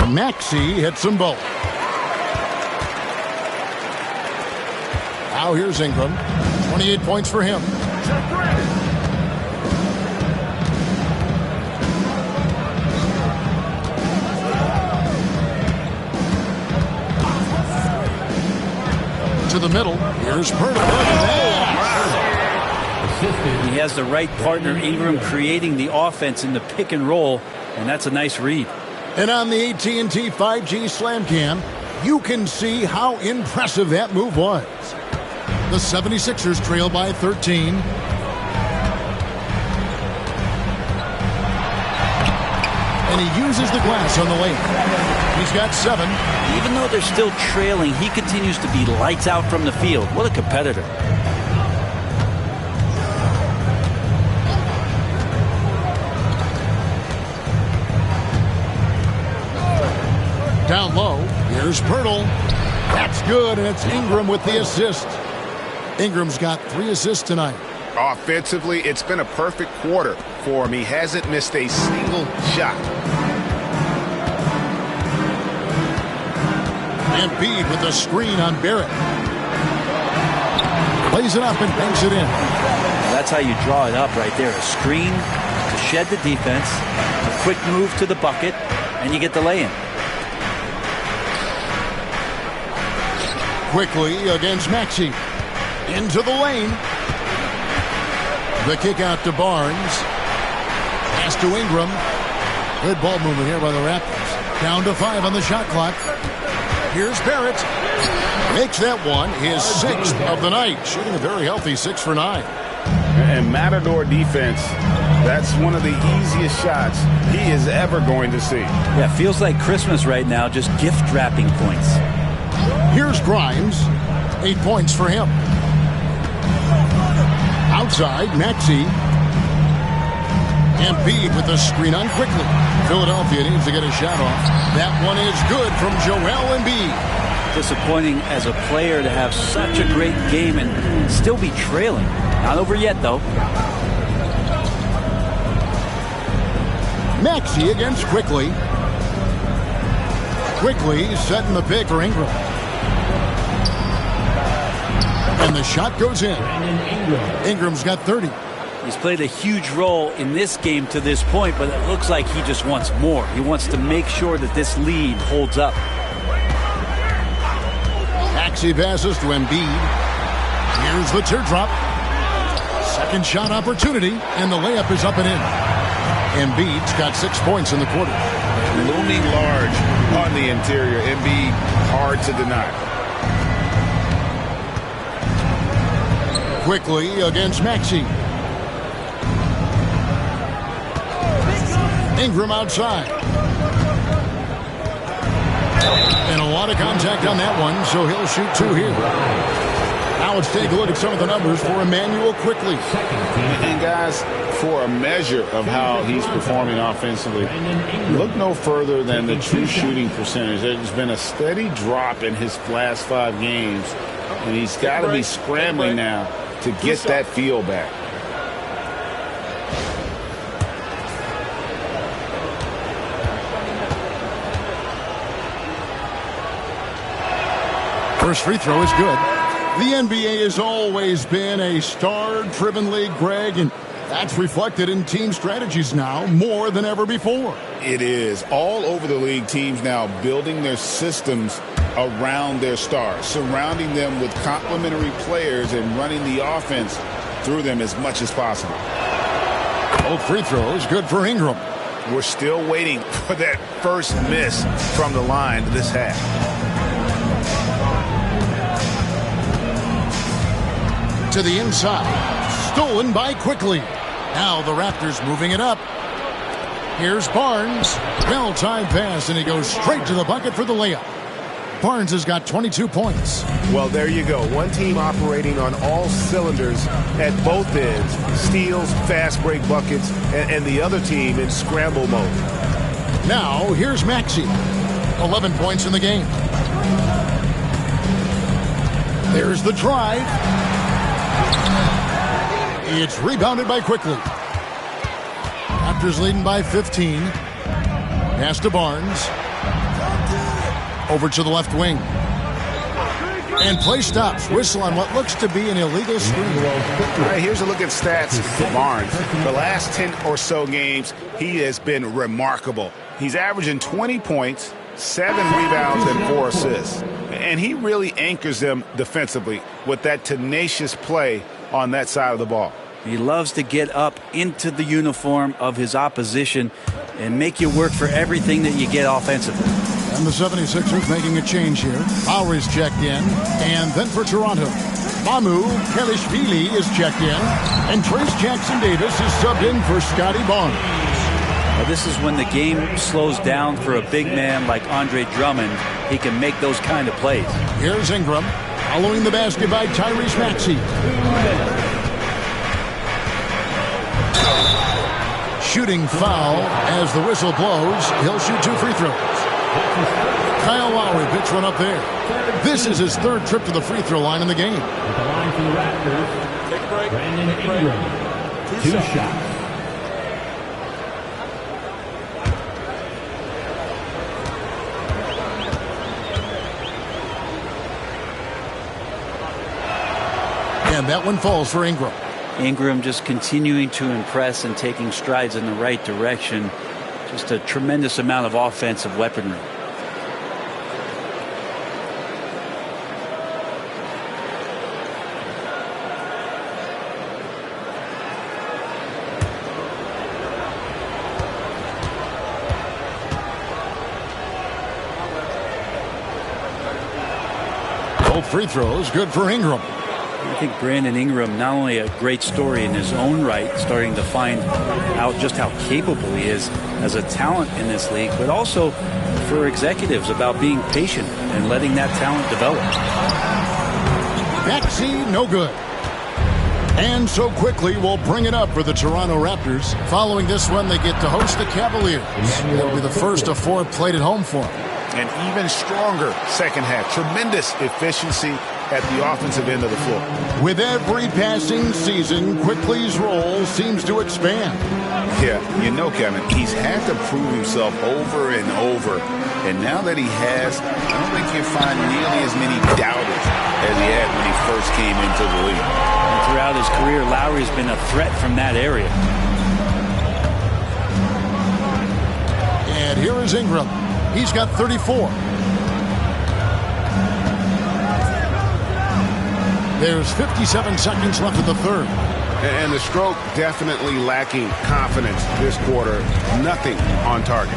Maxey hits them both. Now here's Ingram. 28 points for him. To the middle. Here's Pirtle. He has the right partner, Ingram, creating the offense in the pick and roll, and that's a nice read. And on the AT&T 5G Slam Cam, you can see how impressive that move was. The 76ers trail by 13. And he uses the glass on the lane. He's got 7. Even though they're still trailing, he continues to be lights out from the field. What a competitor. Down low, here's Pirtle. That's good, and it's Ingram with the assist. Ingram's got 3 assists tonight. Offensively, it's been a perfect quarter for him. He hasn't missed a single shot. Embiid with the screen on Barrett. Plays it up and banks it in. That's how you draw it up right there. A screen to shed the defense, a quick move to the bucket, and you get the lay-in. Quickly against Maxey. Into the lane. The kick out to Barnes. Pass to Ingram. Good ball movement here by the Raptors. Down to 5 on the shot clock. Here's Barrett. Makes that one his 6th of the night. Shooting a very healthy 6 for 9. And Matador defense, that's one of the easiest shots he is ever going to see. Yeah, feels like Christmas right now, just gift wrapping points. Here's Grimes. 8 points for him. Outside, Maxey. Embiid with the screen on quickly. Philadelphia needs to get a shot off. That one is good from Joel Embiid. Disappointing as a player to have such a great game and still be trailing. Not over yet, though. Maxey against Quickly. Quickly setting the pick for Ingram. And the shot goes in. Ingram's got 30. He's played a huge role in this game to this point, but it looks like he just wants more. He wants to make sure that this lead holds up. Maxey passes to Embiid. Here's the teardrop. Second shot opportunity, and the layup is up and in. Embiid's got 6 points in the quarter. Looming large on the interior. Embiid, hard to deny. Quickly against Maxey. Ingram outside. And a lot of contact on that one, so he'll shoot 2 here. Now let's take a look at some of the numbers for Emmanuel Quickly. And guys, for a measure of how he's performing offensively, look no further than the true shooting percentage. There's been a steady drop in his last 5 games, and he's got to be scrambling now to get that feel back. First free throw is good. The NBA has always been a star-driven league, Greg, and that's reflected in team strategies now more than ever before. It is. All over the league, teams now building their systems around their stars, surrounding them with complementary players and running the offense through them as much as possible. Both free throws good for Ingram. We're still waiting for that first miss from the line this half. To the inside. Stolen by Quickly. Now the Raptors moving it up. Here's Barnes. Well-timed pass, and he goes straight to the bucket for the layup. Barnes has got 22 points. Well, there you go. One team operating on all cylinders at both ends. Steals, fast break buckets, and the other team in scramble mode. Now, here's Maxey. 11 points in the game. There's the drive. It's rebounded by Quickly. Raptors leading by 15. Pass to Barnes. Over to the left wing. And play stops. Whistle on what looks to be an illegal screen. All right, here's a look at stats for Barnes. The last 10 or so games, he has been remarkable. He's averaging 20 points, 7 rebounds, and 4 assists. And he really anchors them defensively with that tenacious play on that side of the ball. He loves to get up into the uniform of his opposition and make you work for everything that you get offensively. And the 76ers making a change here. Lowry's checked in. And then for Toronto, Mamu Kelishvili is checked in. And Trace Jackson-Davis is subbed in for Scotty Barnes. Now, this is when the game slows down for a big man like Andre Drummond. He can make those kind of plays. Here's Ingram. Following the basket by Tyrese Maxey. Shooting foul as the whistle blows. He'll shoot 2 free throws. Kyle Lowry, pitch run up there. This is his 3rd trip to the free throw line in the game. At the line for the Raptors, Take a break. Brandon Take a break. Ingram. 2 shots. And that one falls for Ingram. Ingram just continuing to impress and taking strides in the right direction. Just a tremendous amount of offensive weaponry. Both free throws good for Ingram. I think Brandon Ingram, not only a great story in his own right, starting to find out just how capable he is as a talent in this league, but also for executives about being patient and letting that talent develop. Backseat, no good. And so quickly we'll bring it up for the Toronto Raptors. Following this one, they get to host the Cavaliers. It'll be the first of 4 played at home for them. An even stronger second half. Tremendous efficiency at the offensive end of the floor. With every passing season, Quickly's role seems to expand. Yeah, you know, Kevin, he's had to prove himself over and over. And now that he has, I don't think you'll find nearly as many doubters as he had when he first came into the league. And throughout his career, Lowry's been a threat from that area. And here is Ingram. He's got 34. There's 57 seconds left in the third. And the stroke definitely lacking confidence this quarter. Nothing on target.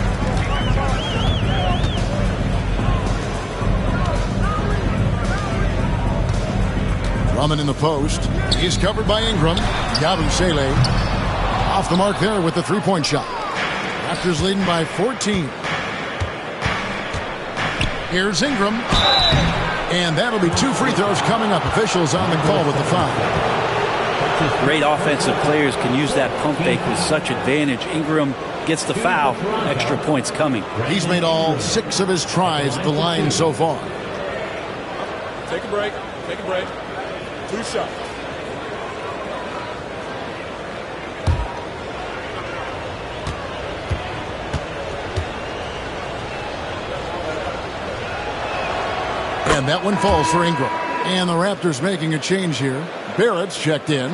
Drummond in the post. He's covered by Ingram. Yabusele off the mark there with the three-point shot. Raptors leading by 14. Here's Ingram. And that'll be 2 free throws coming up. Officials on the call with the foul. Great offensive players can use that pump fake with such advantage. Ingram gets the foul. Extra points coming. He's made all 6 of his tries at the line so far. Take a break. Take a break. 2 shots. And that one falls for Ingram. And the Raptors making a change here. Barrett's checked in.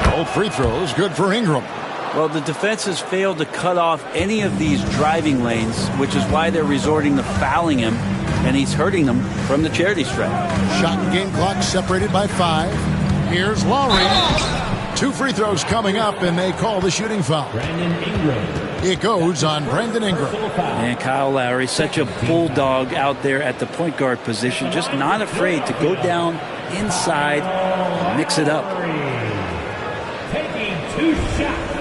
Both free throws good for Ingram. Well, the defense has failed to cut off any of these driving lanes, which is why they're resorting to fouling him, and he's hurting them from the charity stripe. Shot and game clock separated by 5. Here's Lowry. 2 free throws coming up, and they call the shooting foul. Brandon Ingram. It goes on Brandon Ingram. And Kyle Lowry, such a bulldog out there at the point guard position, just not afraid to go down inside, mix it up. Taking 2 shots.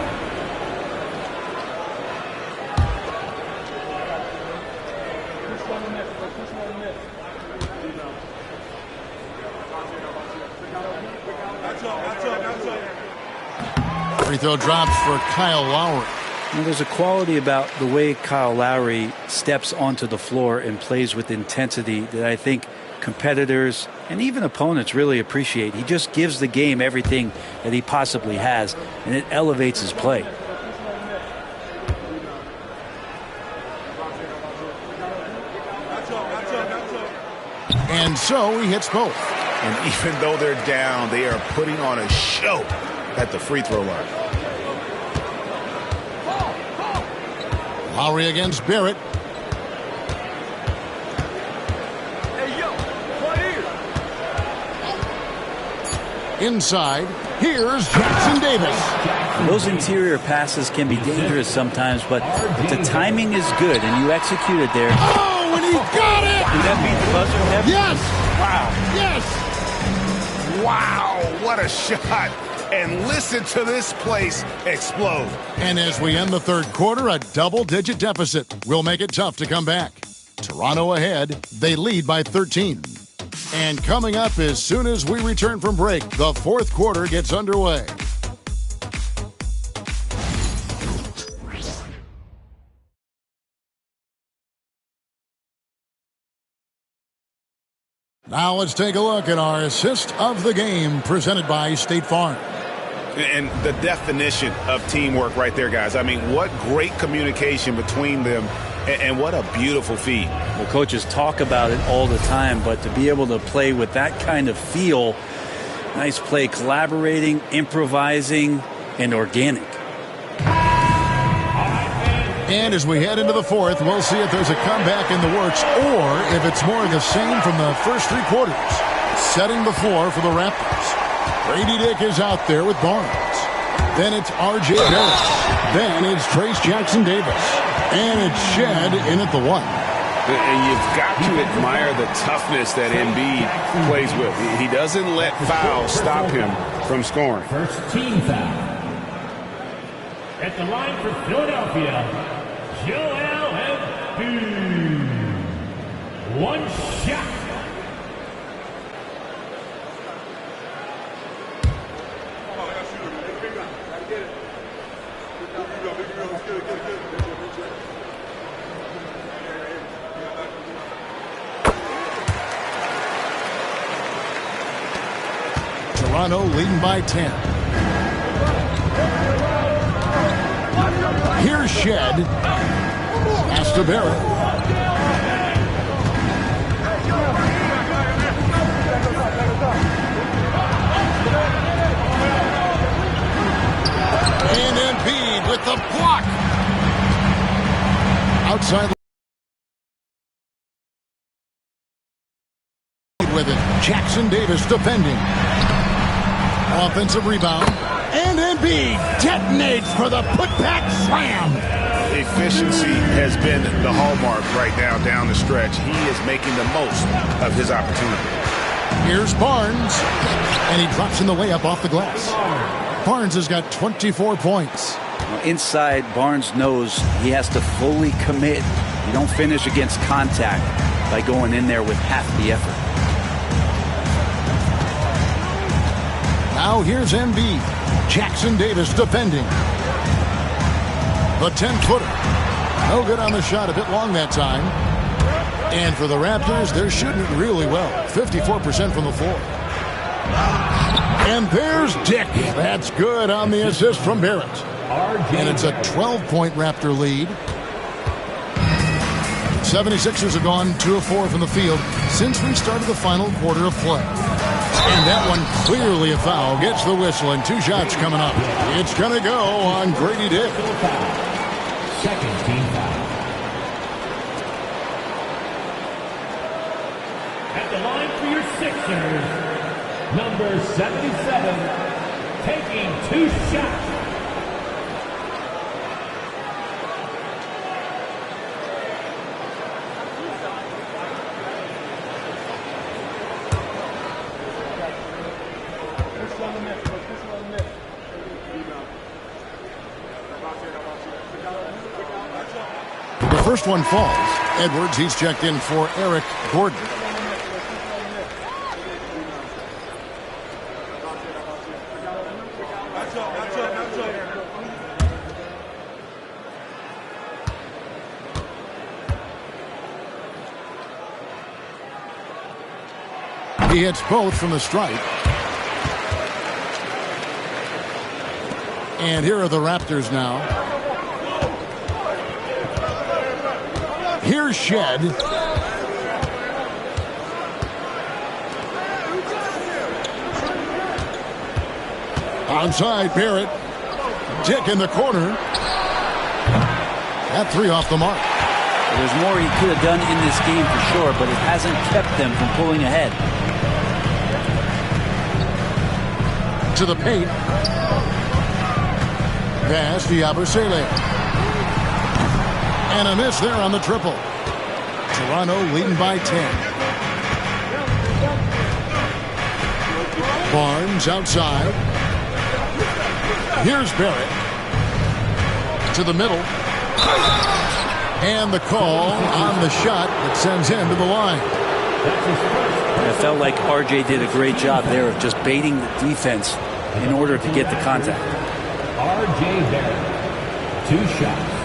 Free throw drops for Kyle Lowry. Now, there's a quality about the way Kyle Lowry steps onto the floor and plays with intensity that I think competitors and even opponents really appreciate. He just gives the game everything that he possibly has, and it elevates his play. And so he hits both. And even though they're down, they are putting on a show at the free throw line. Lowry against Barrett. Inside, here's Jackson Davis. Those interior passes can be dangerous sometimes, but if the timing is good and you execute it there. Oh, and he got it! Did that beat the buzzer, Kevin? Yes! Wow. Yes! Wow, what a shot. And listen to this place explode. And as we end the third quarter, a double-digit deficit will make it tough to come back. Toronto ahead. They lead by 13. And coming up as soon as we return from break, the fourth quarter gets underway. Now let's take a look at our assist of the game presented by State Farm. And the definition of teamwork right there, guys. I mean, what great communication between them, and what a beautiful feed. Well, coaches talk about it all the time, but to be able to play with that kind of feel, nice play, collaborating, improvising, and organic. And as we head into the fourth, we'll see if there's a comeback in the works or if it's more of the same from the first three quarters. Setting the floor for the Raptors. Grady Dick is out there with Barnes. Then it's R.J. Barrett. Then it's Trace Jackson-Davis. And it's Shed in at the 1. And you've got to admire the toughness that Embiid plays with. He doesn't let fouls stop him from scoring. First team foul. At the line for Philadelphia, Joel Embiid. One shot. Toronto leading by 10. Here's Shed. Pass to Barrett. And Embiid with the block. Outside with it. Jackson-Davis defending. Offensive rebound. And Embiid detonates for the putback slam. Efficiency has been the hallmark right now down the stretch. He is making the most of his opportunity. Here's Barnes. And he drops in the layup off the glass. Barnes has got 24 points. Well, inside, Barnes knows he has to fully commit. You don't finish against contact by going in there with half the effort. Now here's Embiid. Jackson-Davis defending. The 10-footer. No good on the shot. A bit long that time. And for the Raptors, they're shooting it really well. 54% from the floor. And there's Dick. That's good on the assist from Barrett. And it's a 12-point Raptor lead. 76ers have gone 2 of 4 from the field since we started the final quarter of play. And that one clearly a foul. Gets the whistle and 2 shots coming up. It's going to go on Grady Dick. Second team foul. At the line for your Sixers, number 77, taking 2 shots. The first one falls. Edwards, he's checked in for Eric Gordon. He hits both from the stripe. And here are the Raptors now. Here's Shed. Onside, Barrett. Dick in the corner. That 3 off the mark. There's more he could have done in this game for sure, but it hasn't kept them from pulling ahead. To the paint. Pass to Yabusele. And a miss there on the triple. Toronto leading by 10. Barnes outside. Here's Barrett. To the middle. And the call on the shot that sends him to the line. It felt like RJ did a great job there of just baiting the defense in order to get the contact. R.J. Barrett, 2 shots.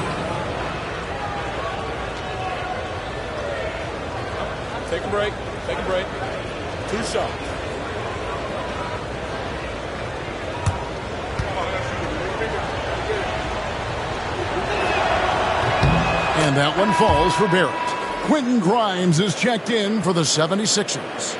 Take a break. Take a break. 2 shots. And that one falls for Barrett. Quentin Grimes is checked in for the 76ers.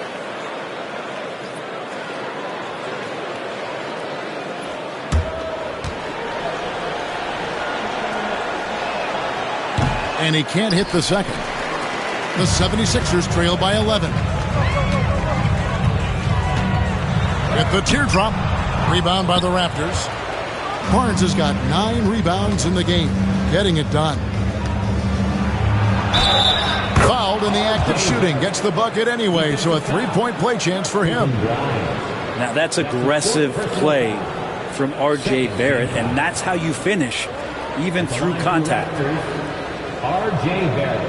And he can't hit the second. The 76ers trail by 11. At the teardrop. Rebound by the Raptors. Barnes has got 9 rebounds in the game. Getting it done. Fouled in the act of shooting. Gets the bucket anyway, so a 3-point play chance for him. Now that's aggressive play from R.J. Barrett, and that's how you finish, even through contact. R.J. Barrett.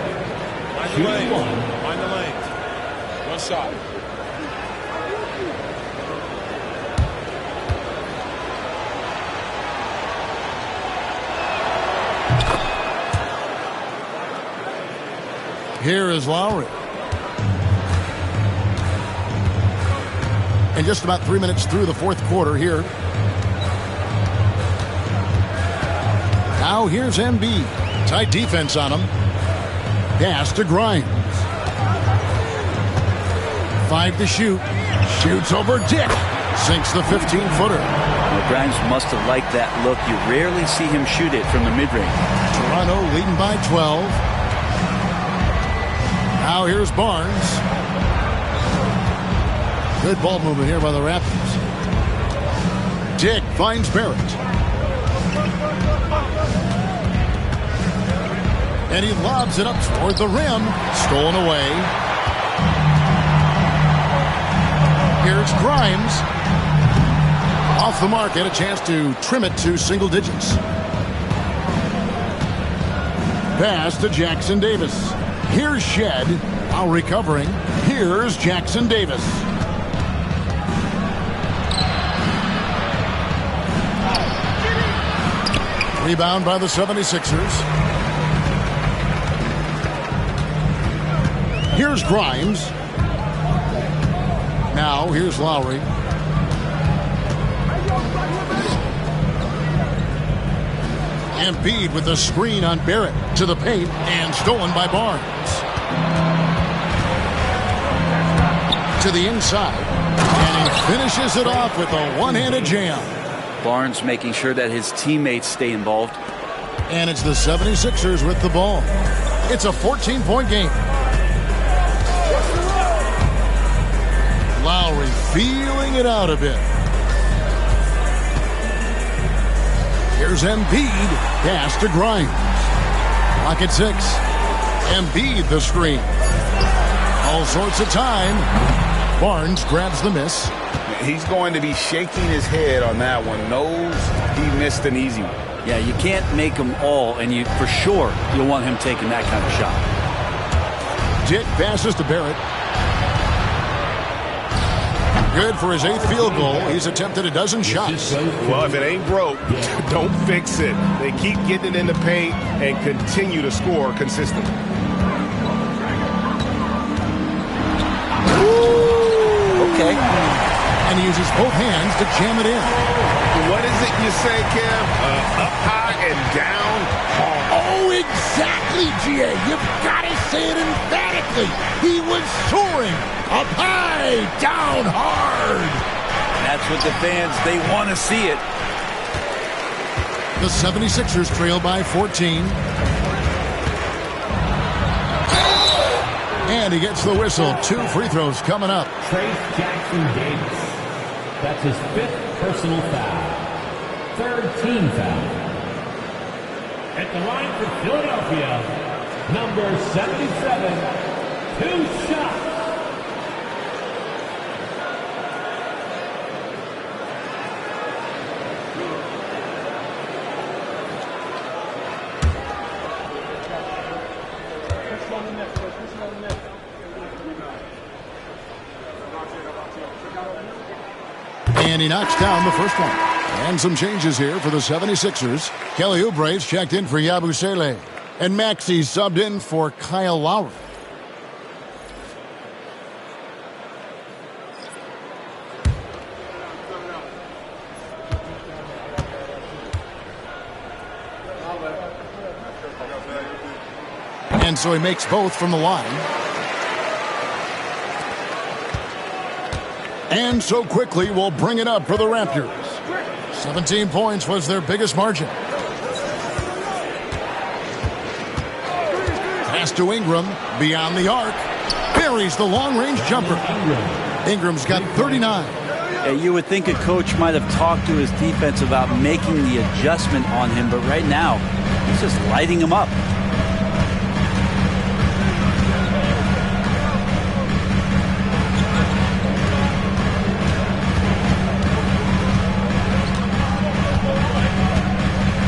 Find the lane. Find the lane. One shot. Here is Lowry. And just about 3 minutes through the fourth quarter here. Now here's Embiid. Tight defense on him. Pass to Grimes. 5 to shoot. Shoots over Dick. Sinks the 15-footer. Well, Grimes must have liked that look. You rarely see him shoot it from the mid-range. Toronto leading by 12. Now here's Barnes. Good ball movement here by the Raptors. Dick finds Barrett. And he lobs it up toward the rim. Stolen away. Here's Grimes. Off the mark. Had a chance to trim it to single digits. Pass to Jackson Davis. Here's Shed. While recovering, here's Jackson Davis. Rebound by the 76ers. Here's Grimes. Now here's Lowry. Embiid with the screen on Barrett to the paint and stolen by Barnes. To the inside, and he finishes it off with a one-handed jam. Barnes making sure that his teammates stay involved. And it's the 76ers with the ball. It's a 14-point game. Lowry feeling it out a bit. Here's Embiid. Pass to Grimes. Clock at 6. Embiid the screen. All sorts of time. Barnes grabs the miss. He's going to be shaking his head on that one. Knows he missed an easy one. Yeah, you can't make them all, and you for sure you'll want him taking that kind of shot. Dick passes to Barrett. Good for his 8th field goal. He's attempted a dozen shots. Well, if it ain't broke, don't fix it. They keep getting it in the paint and continue to score consistently. Okay. And he uses both hands to jam it in. What is it you say, Kev? Up high and down hard. Oh, exactly, G.A. You've got to say it emphatically. He was soaring. Up high, down hard. That's what the fans, they want to see it. The 76ers trail by 14. And he gets the whistle. 2 free throws coming up. Trace Jackson Davis. That's his 5th personal foul. 3rd team foul. At the line for Philadelphia, number 77, 2 shots. And he knocks down the first one. And some changes here for the 76ers. Kelly Oubre's checked in for Yabusele. And Maxey subbed in for Kyle Lowry. And so he makes both from the line. And so quickly will bring it up for the Raptors. 17 points was their biggest margin. Pass to Ingram, beyond the arc. Buries the long-range jumper. Ingram's got 39. Yeah, you would think a coach might have talked to his defense about making the adjustment on him, but right now, he's just lighting him up.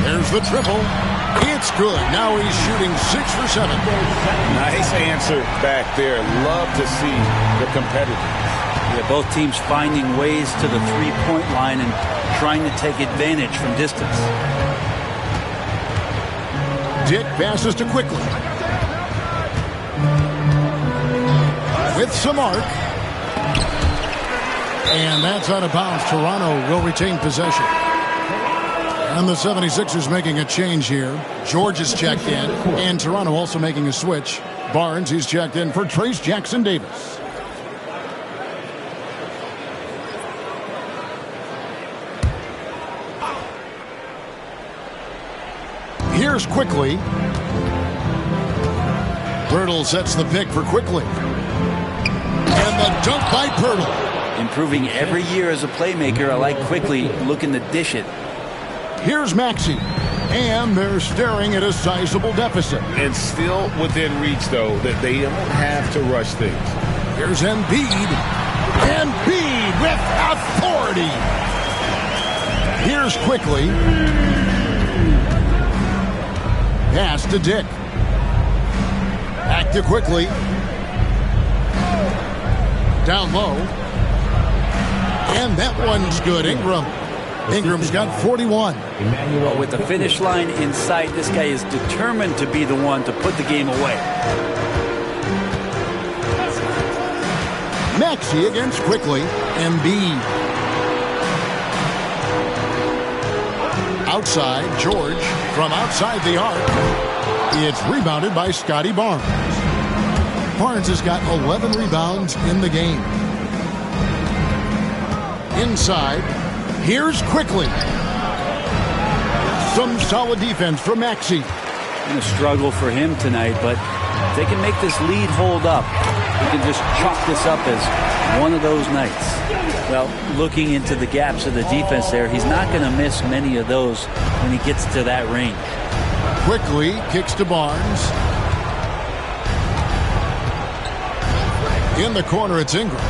There's the triple. It's good. Now he's shooting 6 for 7. Nice answer back there. Love to see the competitors. Yeah, both teams finding ways to the three-point line and trying to take advantage from distance. Dick passes to Quickly. With some arc. And that's out of bounds. Toronto will retain possession. And the 76ers making a change here. George is checked in. And Toronto also making a switch. Barnes, he's checked in for Trace Jackson-Davis. Here's Quickly. Pirtle sets the pick for Quickly. And the dunk by Pirtle. Improving every year as a playmaker. I like Quickly looking to dish it. Here's Maxey. And they're staring at a sizable deficit. And still within reach, though, that they don't have to rush things. Here's Embiid. Embiid with authority. Here's Quickly. Pass to Dick. Back to Quickly. Down low. And that one's good. Ingram's got 41. With the finish line in sight, this guy is determined to be the one to put the game away. Maxey against Quickly. Embiid. Outside, George from outside the arc. It's rebounded by Scotty Barnes. Barnes has got 11 rebounds in the game. Inside, here's Quickly. Some solid defense from Maxey. Been a struggle for him tonight, but if they can make this lead hold up, we can just chalk this up as one of those nights. Well, looking into the gaps of the defense there, he's not going to miss many of those when he gets to that range. Quickly kicks to Barnes. In the corner, it's Ingram.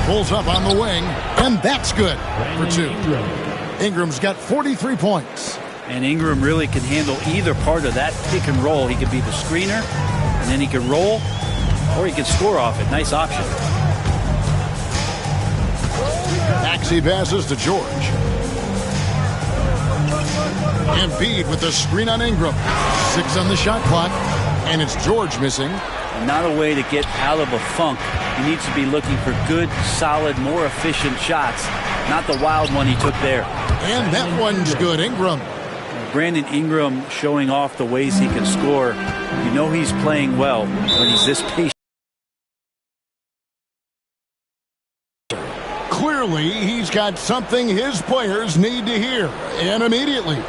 Pulls up on the wing, and that's good for 2. Ingram's got 43 points. And Ingram really can handle either part of that pick and roll. He could be the screener, and then he could roll, or he could score off it. Nice option. Maxey passes to George. Embiid with the screen on Ingram. 6 on the shot clock, and it's George missing. Not a way to get out of a funk. He needs to be looking for good, solid, more efficient shots, not the wild one he took there. And that one's good. Ingram. Brandon Ingram showing off the ways he can score. You know he's playing well when he's this patient. Clearly, he's got something his players need to hear, and immediately.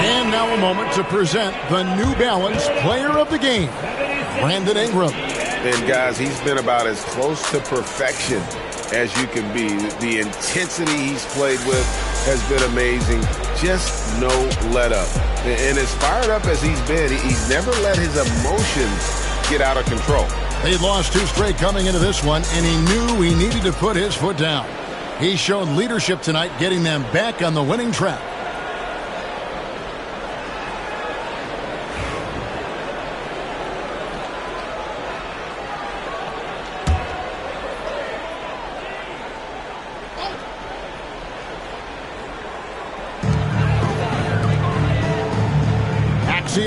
And now a moment to present the New Balance Player of the Game, Brandon Ingram. And guys, he's been about as close to perfection as you can be. The intensity he's played with has been amazing. Just no let up. And as fired up as he's been, he's never let his emotions get out of control. They'd lost 2 straight coming into this one, and he knew he needed to put his foot down. He showed leadership tonight, getting them back on the winning track.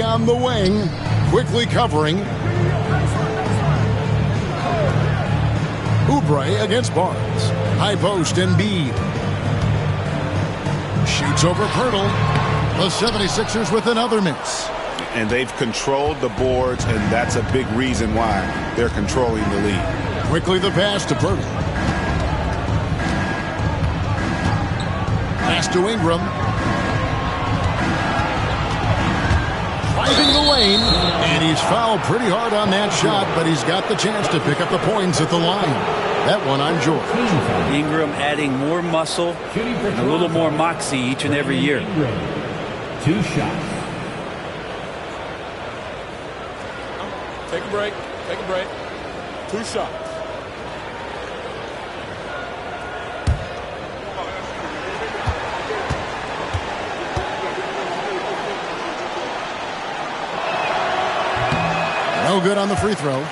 On the wing, quickly covering. Oubre against Barnes. High post, Embiid. Shoots over Pirtle. The 76ers with another miss. And they've controlled the boards, and that's a big reason why they're controlling the lead. Quickly the pass to Pirtle. Pass to Ingram. Driving the lane, and he's fouled pretty hard on that shot, but he's got the chance to pick up the points at the line. That one on George. Ingram adding more muscle and a little more moxie each and every year. 2 shots. Take a break. Take a break. 2 shots. No good on the free throw.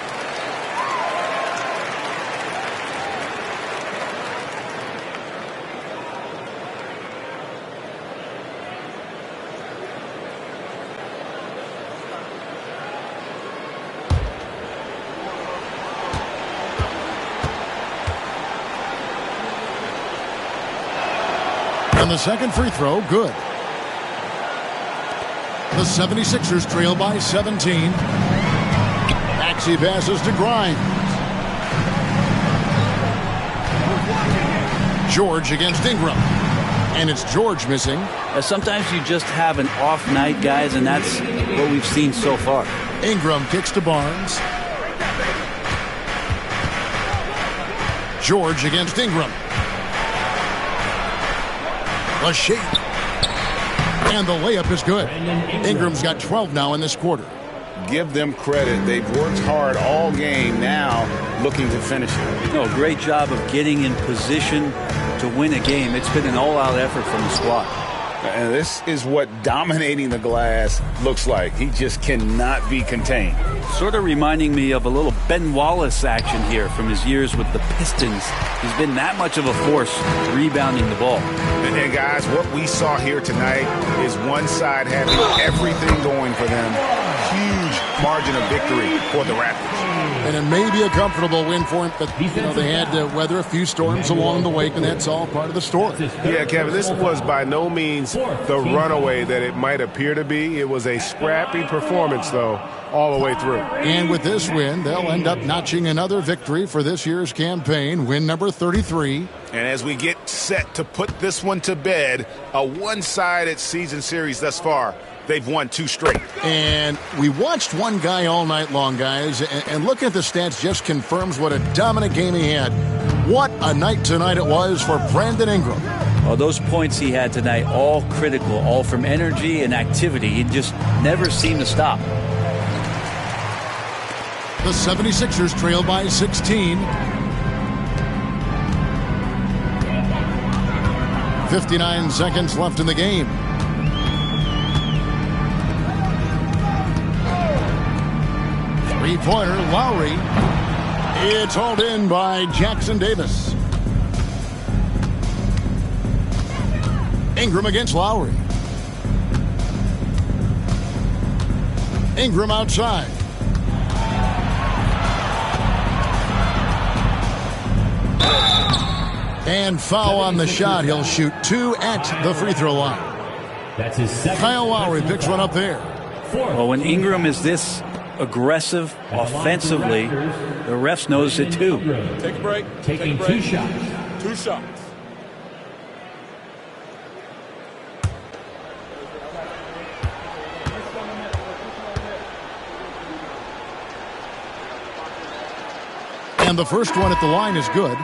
And the second free throw, good. The 76ers trail by 17. Maxey passes to Grimes. George against Ingram. And it's George missing. Sometimes you just have an off night, guys, and that's what we've seen so far. Ingram kicks to Barnes. George against Ingram. A shake. And the layup is good. Ingram's got 12 now in this quarter. Give them credit. They've worked hard all game, now looking to finish it. No, great job of getting in position to win a game. It's been an all-out effort from the squad. And this is what dominating the glass looks like. He just cannot be contained. Sort of reminding me of a little Ben Wallace action here from his years with the Pistons. He's been that much of a force rebounding the ball. And guys, what we saw here tonight is one side having everything going for them. Huge margin of victory for the Raptors. And it may be a comfortable win for him, but they had to weather a few storms along the way, and that's all part of the story. Yeah, Kevin, this was by no means the runaway that it might appear to be. It was a scrappy performance, though, all the way through. And with this win, they'll end up notching another victory for this year's campaign, win number 33. And as we get set to put this one to bed, a one-sided season series thus far. They've won 2 straight. And we watched one guy all night long, guys, and looking at the stats just confirms what a dominant game he had. What a night tonight it was for Brandon Ingram. Well, those points he had tonight, all critical, all from energy and activity. He just never seemed to stop. The 76ers trail by 16. 59 seconds left in the game. Three-pointer, Lowry. It's hauled in by Jackson Davis. Ingram against Lowry. Ingram outside. And foul on the shot. He'll shoot 2 at the free throw line. That's his second. Kyle Lowry picks one up there. Well, when Ingram is this aggressive offensively, the refs notice it too. Take a break. Taking Take a break. 2 shots. 2 shots. And the first one at the line is good.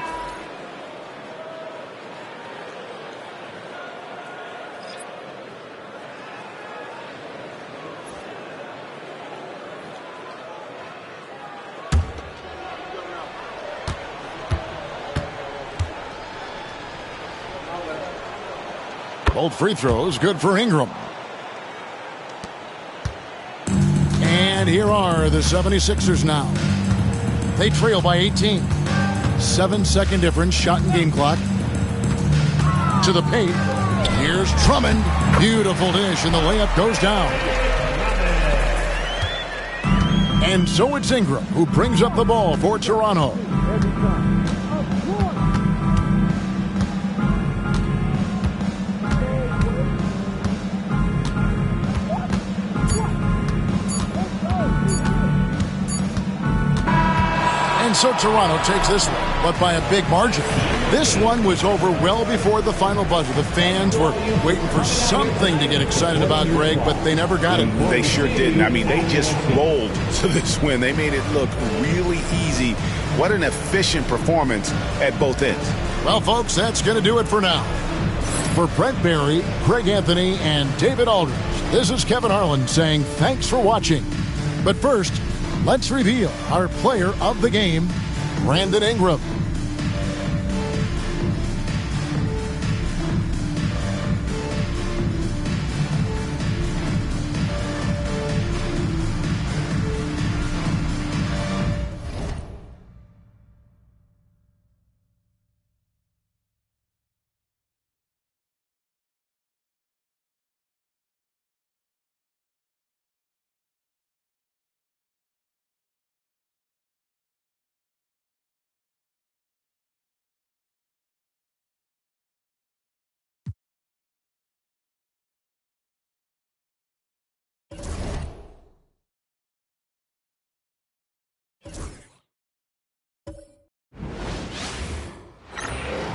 Both free throws good for Ingram. And here are the 76ers now. They trail by 18. 7-second difference, shot and game clock. To the paint. Here's Drummond. Beautiful dish, and the layup goes down. And so it's Ingram who brings up the ball for Toronto. And so Toronto takes this one, but by a big margin. This one was over well before the final buzzer. The fans were waiting for something to get excited about, Greg, but they never got it. They sure didn't. I mean, they just rolled to this win. They made it look really easy. What an efficient performance at both ends. Well, folks, that's going to do it for now. For Brent Barry, Greg Anthony, and David Aldridge, this is Kevin Harlan saying thanks for watching. But first, let's reveal our player of the game, Brandon Ingram.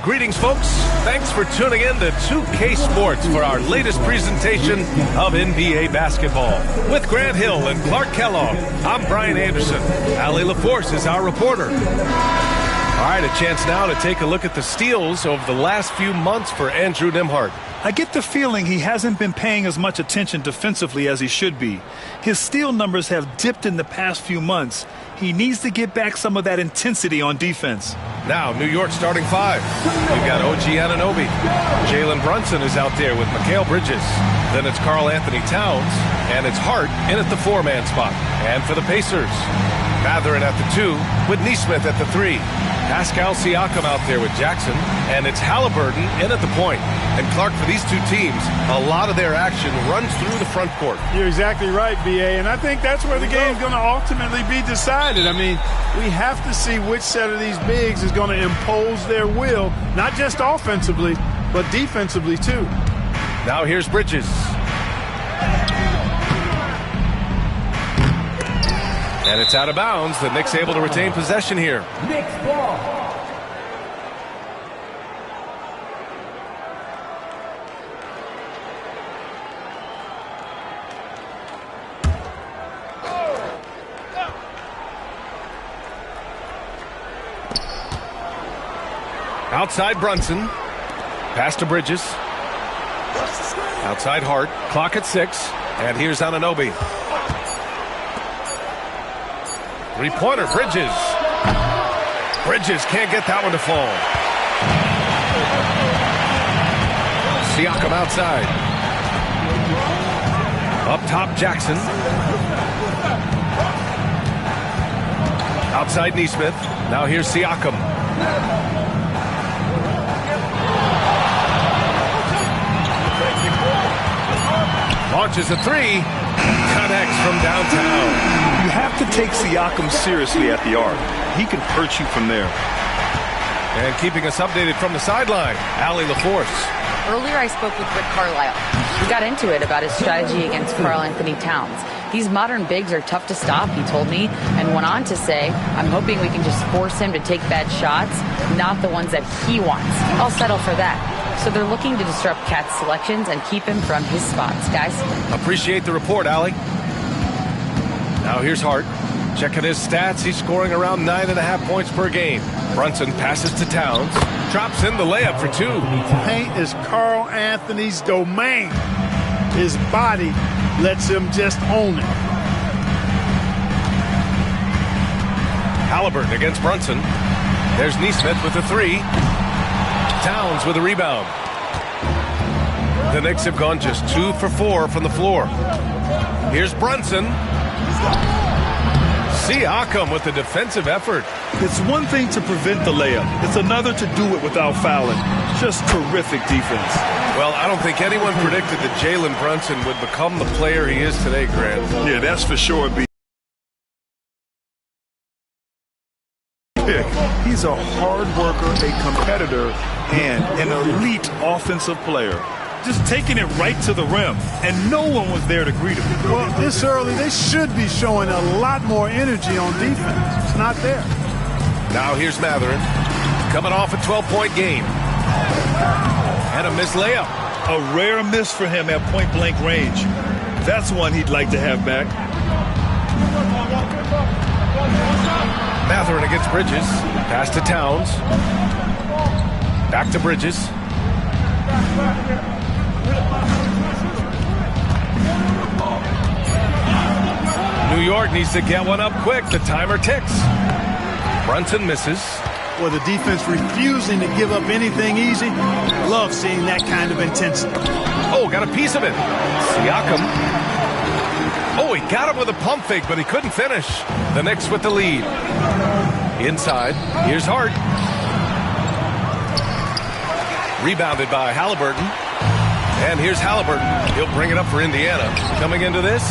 Greetings, folks. Thanks for tuning in to 2K Sports for our latest presentation of NBA basketball. With Grant Hill and Clark Kellogg, I'm Brian Anderson. Allie LaForce is our reporter. All right, a chance now to take a look at the steals over the last few months for Andrew Nembhard. I get the feeling he hasn't been paying as much attention defensively as he should be. His steal numbers have dipped in the past few months. He needs to get back some of that intensity on defense. Now, New York starting five. We've got OG Anunoby. Jalen Brunson is out there with Mikal Bridges. Then it's Karl Anthony Towns. And it's Hart in at the four-man spot. And for the Pacers, Mathurin at the two with Nesmith at the three. Pascal Siakam out there with Jackson. And it's Halliburton in at the point. And Clark, for these two teams, a lot of their action runs through the front court. You're exactly right, B.A., and I think that's where the game's going to ultimately be decided. I mean, we have to see which set of these bigs is going to impose their will, not just offensively, but defensively, too. Now here's Bridges. And it's out of bounds. The Knicks able to retain possession here. Knicks ball. Outside Brunson. Pass to Bridges. Outside Hart. Clock at 6. And here's Anunoby. Three-pointer, Bridges. Bridges can't get that one to fall. Siakam outside. Up top, Jackson. Outside Nesmith. Now here's Siakam. Launches a three. Connects from downtown. You have to take Siakam seriously at the arc. He can hurt you from there. And keeping us updated from the sideline, Allie LaForce. Earlier I spoke with Rick Carlisle. We got into it about his strategy against Karl Anthony Towns. These modern bigs are tough to stop, he told me, and went on to say, I'm hoping we can just force him to take bad shots, not the ones that he wants. I'll settle for that. So they're looking to disrupt Cat's selections and keep him from his spots, guys. Appreciate the report, Allie. Now here's Hart. Checking his stats, he's scoring around 9.5 points per game. Brunson passes to Towns, drops in the layup for 2. Paint is Karl Anthony's domain. His body lets him just own it. Halliburton against Brunson. There's Neesmith with the 3. Towns with a rebound. The Knicks have gone just 2 for 4 from the floor. Here's Brunson. Siakam with the defensive effort. It's one thing to prevent the layup. It's another to do it without fouling. Just terrific defense. Well, I don't think anyone predicted that Jalen Brunson would become the player he is today, Grant. Yeah, that's for sure, B. He's a hard worker, a competitor, and an elite offensive player. Just taking it right to the rim, and no one was there to greet him. Well, this early, they should be showing a lot more energy on defense. It's not there. Now here's Matherin, coming off a 12-point game. And a missed layup. A rare miss for him at point-blank range. That's one he'd like to have back. Matherin against Bridges. Pass to Towns. Back to Bridges. New York needs to get one up quick. The timer ticks. Brunson misses. Well, the defense refusing to give up anything easy. Love seeing that kind of intensity. Oh, got a piece of it. Siakam. Oh, he got him with a pump fake, but he couldn't finish. The Knicks with the lead. Inside. Here's Hart. Rebounded by Halliburton. And here's Halliburton. He'll bring it up for Indiana. Coming into this,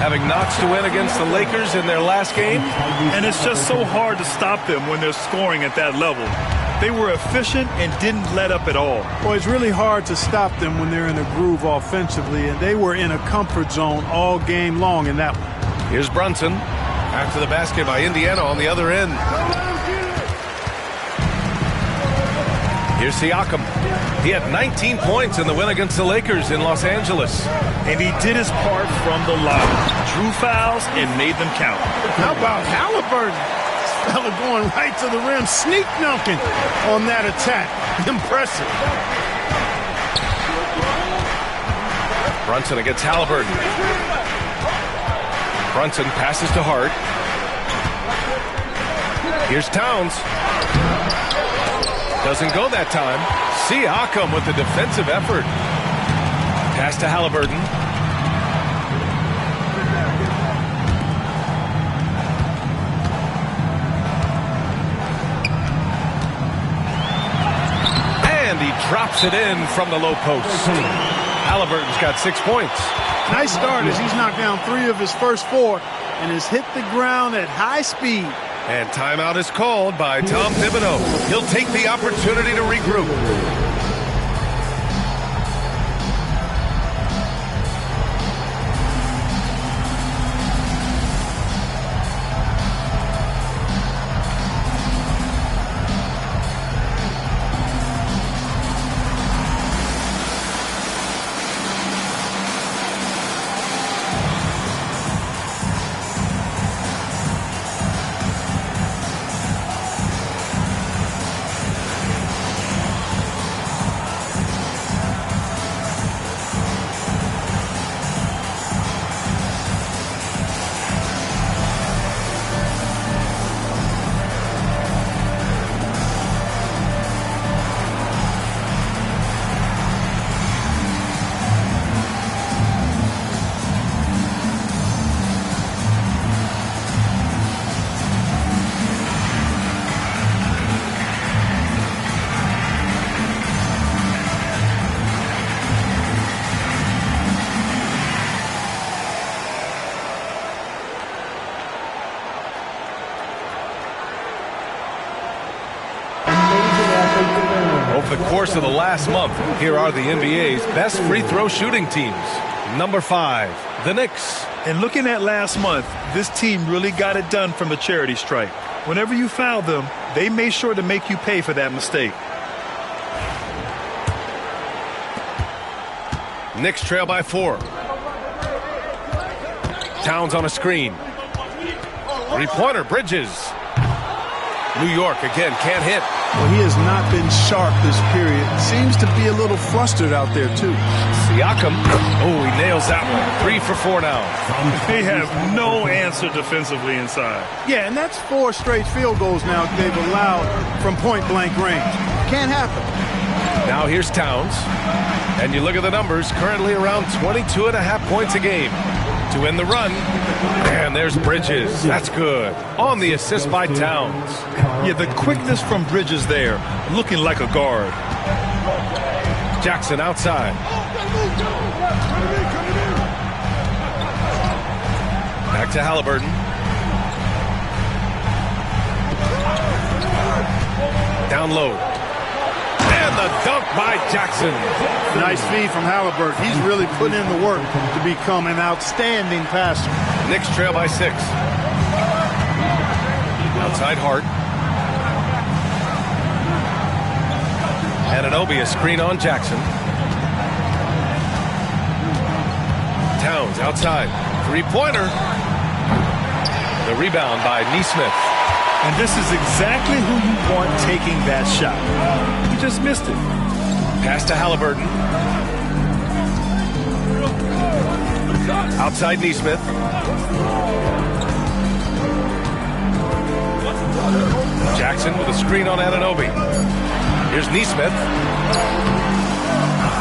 having Knox to win against the Lakers in their last game. And it's just so hard to stop them when they're scoring at that level. They were efficient and didn't let up at all. Well, it's really hard to stop them when they're in a groove offensively, and they were in a comfort zone all game long in that one. Here's Brunson. After the basket by Indiana on the other end. Here's Siakam. He had 19 points in the win against the Lakers in Los Angeles. And he did his part from the line. Drew fouls and made them count. How about Halliburton? This fella going right to the rim, sneak dunking on that attack. Impressive. Brunson against Halliburton. Brunson passes to Hart. Here's Towns. Doesn't go that time. Siakam with the defensive effort. Pass to Halliburton. And he drops it in from the low post. Halliburton's got 6 points. Nice start as he's knocked down 3 of his first 4 and has hit the ground at high speed. And timeout is called by Tom Thibodeau. He'll take the opportunity to regroup. Over the course of the last month, here are the NBA's best free throw shooting teams. Number 5, the Knicks. And looking at last month, this team really got it done from the charity stripe. Whenever you fouled them, they made sure to make you pay for that mistake. Knicks trail by 4. Towns on a screen. Three-pointer, Bridges. New York again can't hit. Well, he has not been sharp this period. Seems to be a little flustered out there, too. Siakam. Oh, he nails that one. 3 for 4 now. They have no answer defensively inside. Yeah, and that's 4 straight field goals now they've allowed from point-blank range. Can't happen. Now here's Towns. And you look at the numbers, currently around 22.5 points a game. To end the run, and there's Bridges. That's good. On the assist by Towns. Yeah, the quickness from Bridges there, looking like a guard. Jackson outside. Back to Halliburton. Down low. And the dunk by Jackson. Nice feed from Halliburton. He's really put in the work to become an outstanding passer. Knicks trail by 6. Outside Hart. Anunoby, a screen on Jackson. Towns outside. Three-pointer. The rebound by Nesmith. And this is exactly who you want taking that shot. He just missed it. Pass to Halliburton. Outside Nesmith. Jackson with a screen on Anunoby. Here's Nesmith.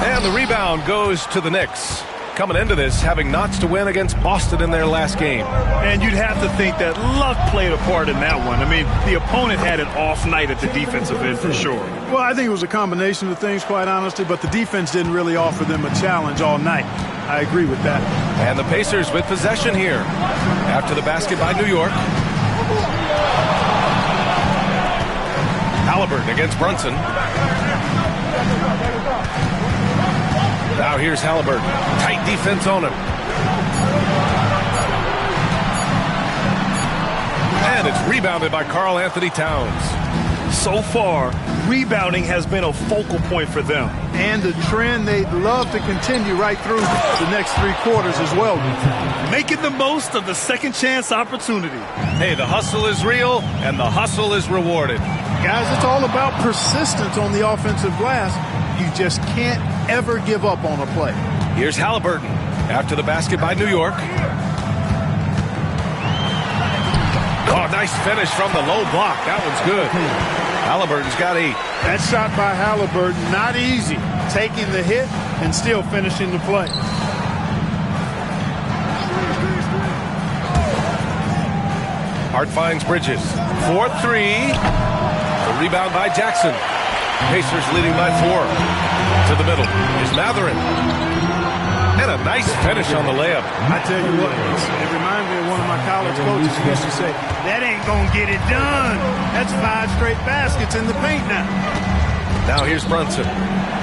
And the rebound goes to the Knicks. Coming into this, having knots to win against Boston in their last game. And you'd have to think that luck played a part in that one. I mean, the opponent had an off night at the defensive end for sure. Well, I think it was a combination of things, quite honestly, but the defense didn't really offer them a challenge all night. I agree with that. And the Pacers with possession here. After the basket by New York. Halliburton against Brunson. Now here's Halliburton. Tight defense on him. And it's rebounded by Karl Anthony Towns. So far, rebounding has been a focal point for them. And a trend they'd love to continue right through the next 3 quarters as well. Making the most of the second chance opportunity. Hey, the hustle is real, and the hustle is rewarded. Guys, it's all about persistence on the offensive glass. You just can't ever give up on a play. Here's Halliburton after the basket by New York. Oh, nice finish from the low block. That one's good. Halliburton's got 8. That shot by Halliburton, not easy. Taking the hit and still finishing the play. Hart finds Bridges. 4-3. The rebound by Jackson. Pacers leading by 4. To the middle is Matherin. And a nice finish on the layup. I tell you what, it reminds me of one of my college coaches who used to say, that ain't going to get it done. That's 5 straight baskets in the paint now. Now here's Brunson.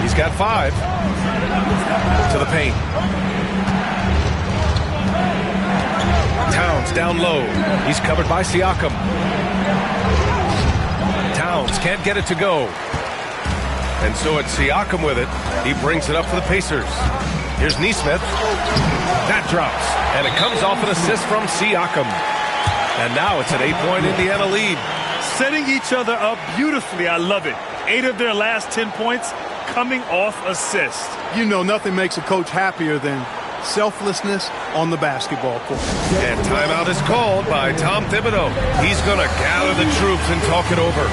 He's got 5. To the paint. Towns down low. He's covered by Siakam. Towns can't get it to go. And so it's Siakam with it. He brings it up for the Pacers. Here's Nesmith. That drops. And it comes off an assist from Siakam. And now it's an 8-point Indiana lead. Setting each other up beautifully. I love it. 8 of their last 10 points coming off assists. You know, nothing makes a coach happier than selflessness on the basketball court. And timeout is called by Tom Thibodeau. He's going to gather the troops and talk it over.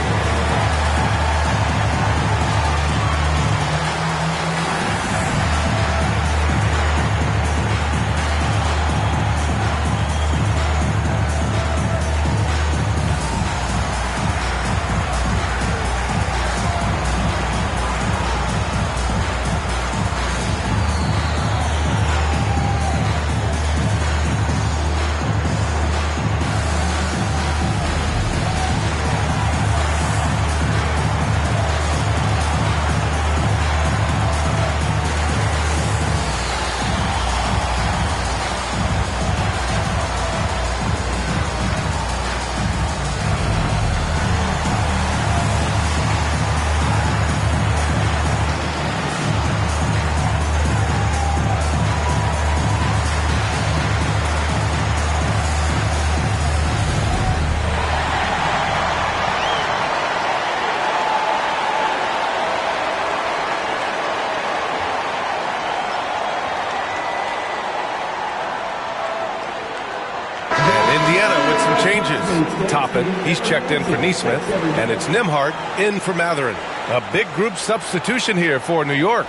Changes. Toppin, he's checked in for Neesmith, and it's Nembhard in for Matherin. A big group substitution here for New York.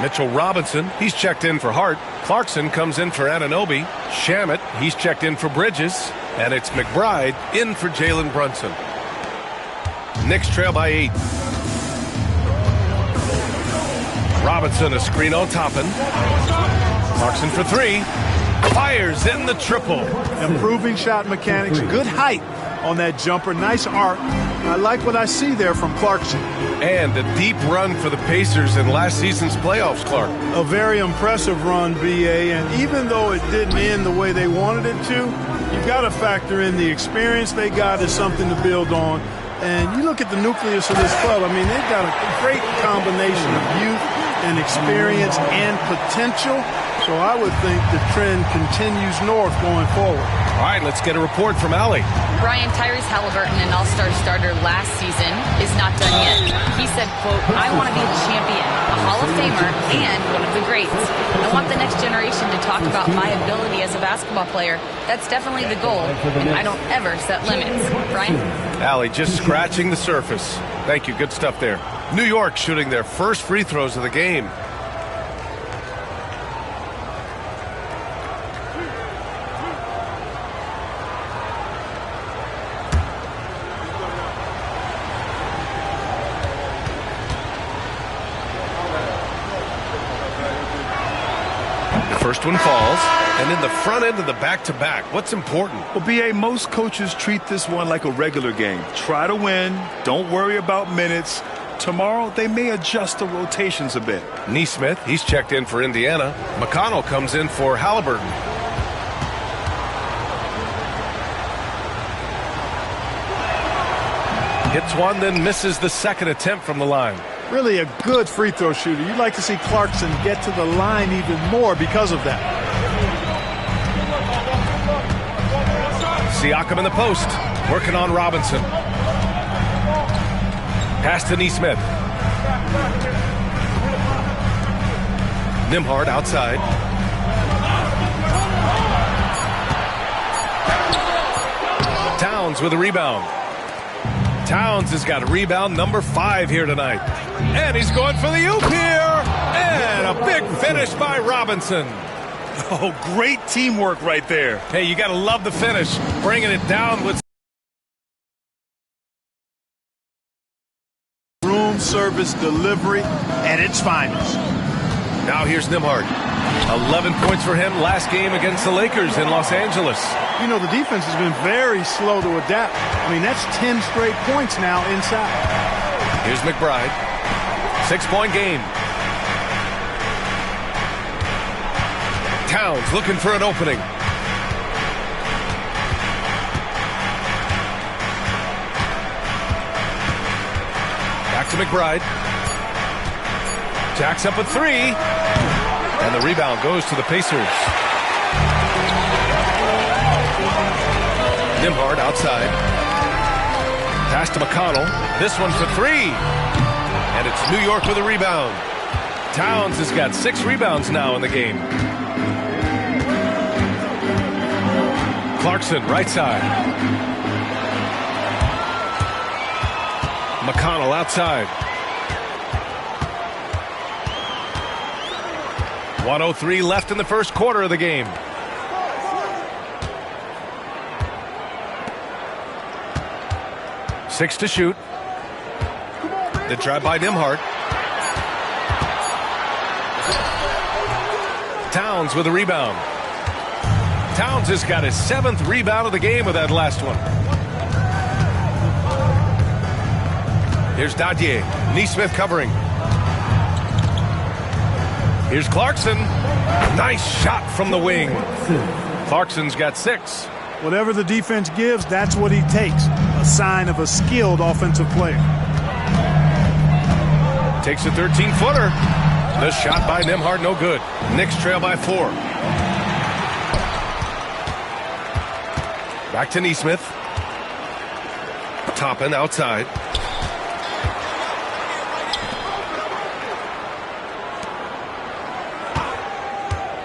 Mitchell Robinson, he's checked in for Hart. Clarkson comes in for Anunoby. Shamet, he's checked in for Bridges. And it's McBride in for Jalen Brunson. Knicks trail by 8. Robinson, a screen on Toppin. Clarkson for 3. Fires in the triple. Improving shot mechanics. Good height on that jumper. Nice arc. I like what I see there from Clarkson. And a deep run for the Pacers in last season's playoffs, Clark. A very impressive run, B.A., and even though it didn't end the way they wanted it to, you've got to factor in the experience they got as something to build on. And you look at the nucleus of this club, I mean, they've got a great combination of youth and experience and potential. So I would think the trend continues north going forward. All right, let's get a report from Allie. Brian, Tyrese Halliburton, an all-star starter last season, is not done yet. He said, quote, I want to be a champion, a Hall of Famer, and one of the greats. I want the next generation to talk about my ability as a basketball player. That's definitely the goal, and I don't ever set limits. Brian? Allie, just scratching the surface. Thank you. Good stuff there. New York shooting their first free throws of the game. First one falls, and in the front end of the back-to-back, what's important? Well, B.A., most coaches treat this one like a regular game. Try to win. Don't worry about minutes. Tomorrow, they may adjust the rotations a bit. Neesmith, he's checked in for Indiana. McConnell comes in for Halliburton. Hits one, then misses the second attempt from the line. Really a good free throw shooter. You'd like to see Clarkson get to the line even more because of that. Siakam in the post, working on Robinson. Pass to Neesmith. Nembhard outside. Towns with a rebound. Towns has got rebound number 5 here tonight. And he's going for the oop here. And a big finish by Robinson. Oh, great teamwork right there. Hey, you got to love the finish. Bringing it down with room service delivery at its finest. Now here's Nembhard. 11 points for him last game against the Lakers in Los Angeles. You know, the defense has been very slow to adapt. I mean, that's 10 straight points now inside. Here's McBride. 6-point game. Towns looking for an opening. Back to McBride. Jacks up a 3. And the rebound goes to the Pacers. Nembhard outside. Pass to McConnell. This one for 3. And it's New York with a rebound. Towns has got 6 rebounds now in the game. Clarkson, right side. McConnell outside. 1:03 left in the first quarter of the game. Six to shoot. The drive by Nembhard. Towns with a rebound. Towns has got his 7th rebound of the game with that last one. Here's Dadier. Neesmith covering. Here's Clarkson. Nice shot from the wing. Clarkson's got 6. Whatever the defense gives, that's what he takes. A sign of a skilled offensive player. Takes a 13-footer. The shot by Nembhard, no good. Knicks trail by 4. Back to Neesmith. Toppin outside.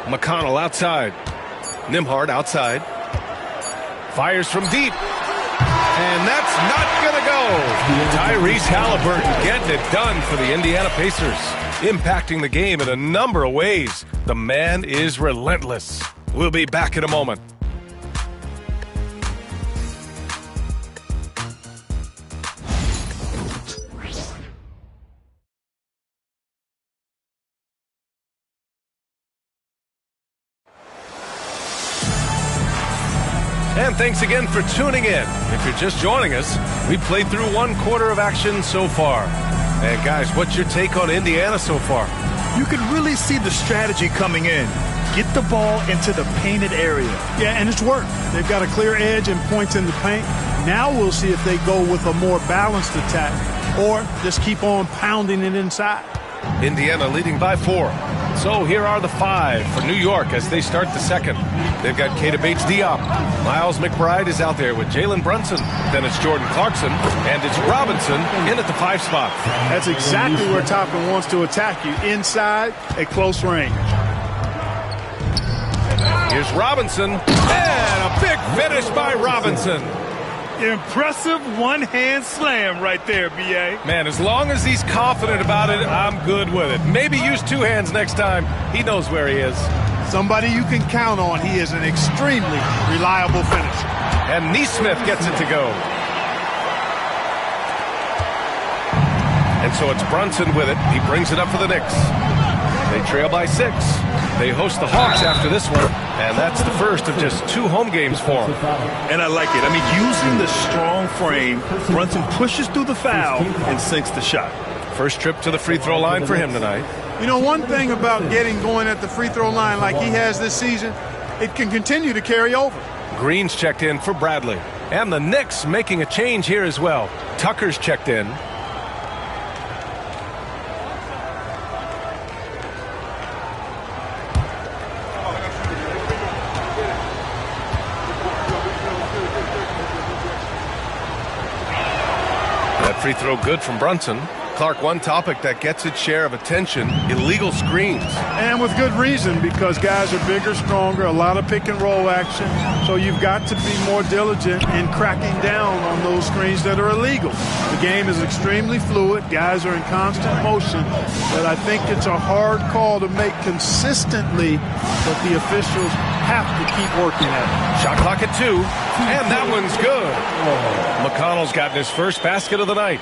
McConnell outside. Nembhard outside. Fires from deep. And that's not going to go. Tyrese Halliburton getting it done for the Indiana Pacers. Impacting the game in a number of ways. The man is relentless. We'll be back in a moment. And thanks again for tuning in. If you're just joining us, we played through one quarter of action so far. And guys, what's your take on Indiana so far? You can really see the strategy coming in. Get the ball into the painted area. Yeah, and it's worked. They've got a clear edge and points in the paint. Now we'll see if they go with a more balanced attack or just keep on pounding it inside. Indiana leading by 4. So here are the 5 for New York as they start the second. They've got Keita Bates-Diop. Miles McBride is out there with Jalen Brunson. Then it's Jordan Clarkson, and it's Robinson in at the 5 spot. That's exactly where Toppin wants to attack you, inside at close range. Here's Robinson, and a big finish by Robinson. Impressive one-hand slam right there, B.A. Man, as long as he's confident about it, I'm good with it. Maybe use 2 hands next time. He knows where he is. Somebody you can count on. He is an extremely reliable finisher. And Nesmith gets it to go. And so it's Brunson with it. He brings it up for the Knicks. They trail by 6. They host the Hawks after this one, and that's the first of just 2 home games for them. And I like it. I mean, using the strong frame, Brunson pushes through the foul and sinks the shot. First trip to the free throw line for him tonight. You know, one thing about getting going at the free throw line like he has this season, it can continue to carry over. Green's checked in for Bradley. And the Knicks making a change here as well. Tucker's checked in. Free throw good from Brunson. Clark, one topic that gets its share of attention, illegal screens. And with good reason, because guys are bigger, stronger, a lot of pick and roll action. So you've got to be more diligent in cracking down on those screens that are illegal. The game is extremely fluid. Guys are in constant motion. But I think it's a hard call to make consistently, but the officials have to keep working at it. Shot clock at 2, and that one's good. McConnell's gotten his first basket of the night.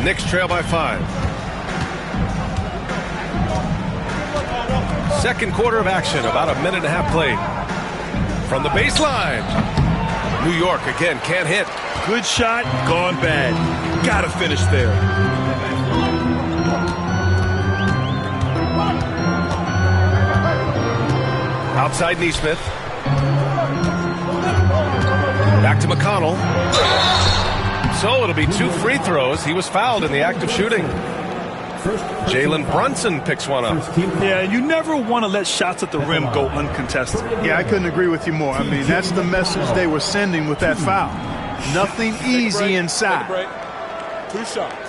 Knicks trail by 5. Second quarter of action, about a minute and a half played. From the baseline, New York again can't hit. Good shot, gone bad. Gotta finish there. Outside Nesmith. Back to McConnell. So it'll be 2 free throws. He was fouled in the act of shooting. Jalen Brunson picks one up. Yeah, you never want to let shots at the rim go uncontested. Yeah, I couldn't agree with you more. I mean, that's the message they were sending with that foul. Nothing easy inside. 2 shots.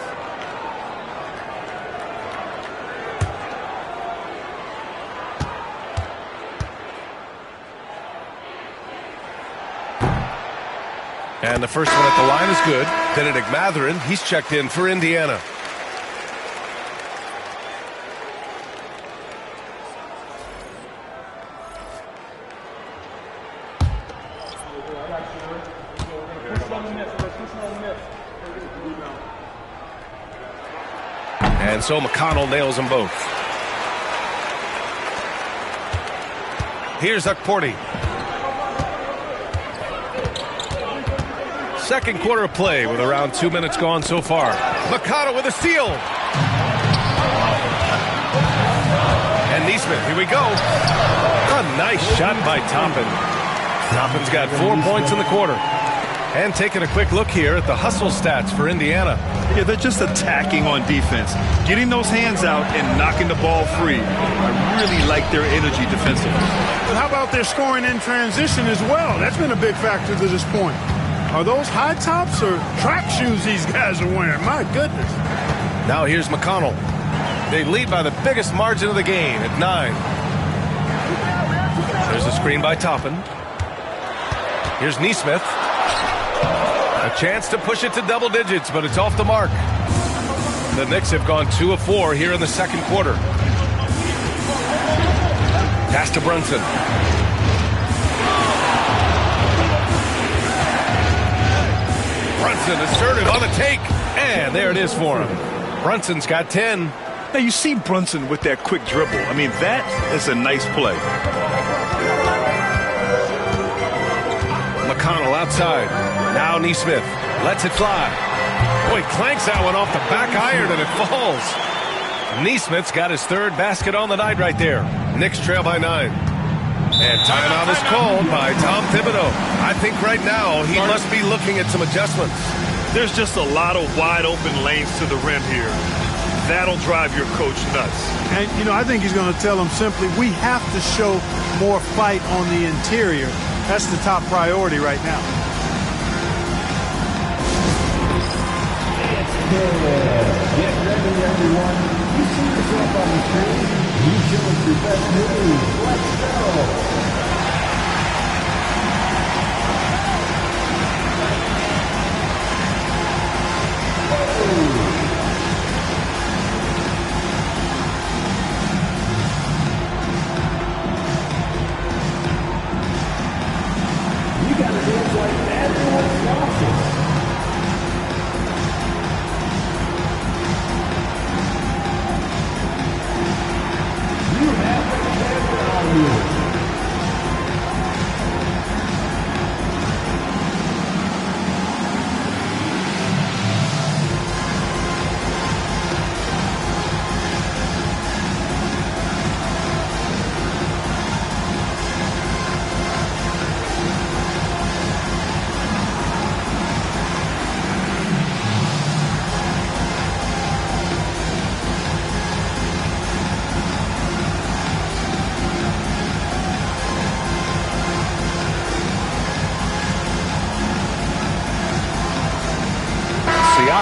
And the first one at the line is good. Benedict Mathurin, he's checked in for Indiana. And so McConnell nails them both. Here's Ukporti. Second quarter of play with around 2 minutes gone so far. McConnell with a steal. And Nesmith, here we go. A nice shot by Toppin. Toppin's got 4 points in the quarter. And taking a quick look here at the hustle stats for Indiana. Yeah, they're just attacking on defense. Getting those hands out and knocking the ball free. I really like their energy defensively. But how about their scoring in transition as well? That's been a big factor to this point. Are those high tops or track shoes these guys are wearing? My goodness. Now here's McConnell. They lead by the biggest margin of the game at 9. There's a screen by Toppin. Here's Neesmith. A chance to push it to double digits, but it's off the mark. The Knicks have gone 2 of 4 here in the second quarter. Pass to Brunson. Brunson assertive on the take. And there it is for him. Brunson's got 10. Now you see Brunson with that quick dribble. I mean, that is a nice play. McConnell outside. Now Neesmith lets it fly. Boy, clanks that one off the back iron and it falls. Neesmith's got his third basket on the night right there. Knicks trail by 9. And timeout is called by Tom Thibodeau. I think right now he must be looking at some adjustments. There's just a lot of wide open lanes to the rim here. That'll drive your coach nuts. And, you know, I think he's going to tell them simply, we have to show more fight on the interior. That's the top priority right now. Get ready, everyone. You see yourself on the screen. You show us your best moves. Let's go. You got to dance like everyone's watching.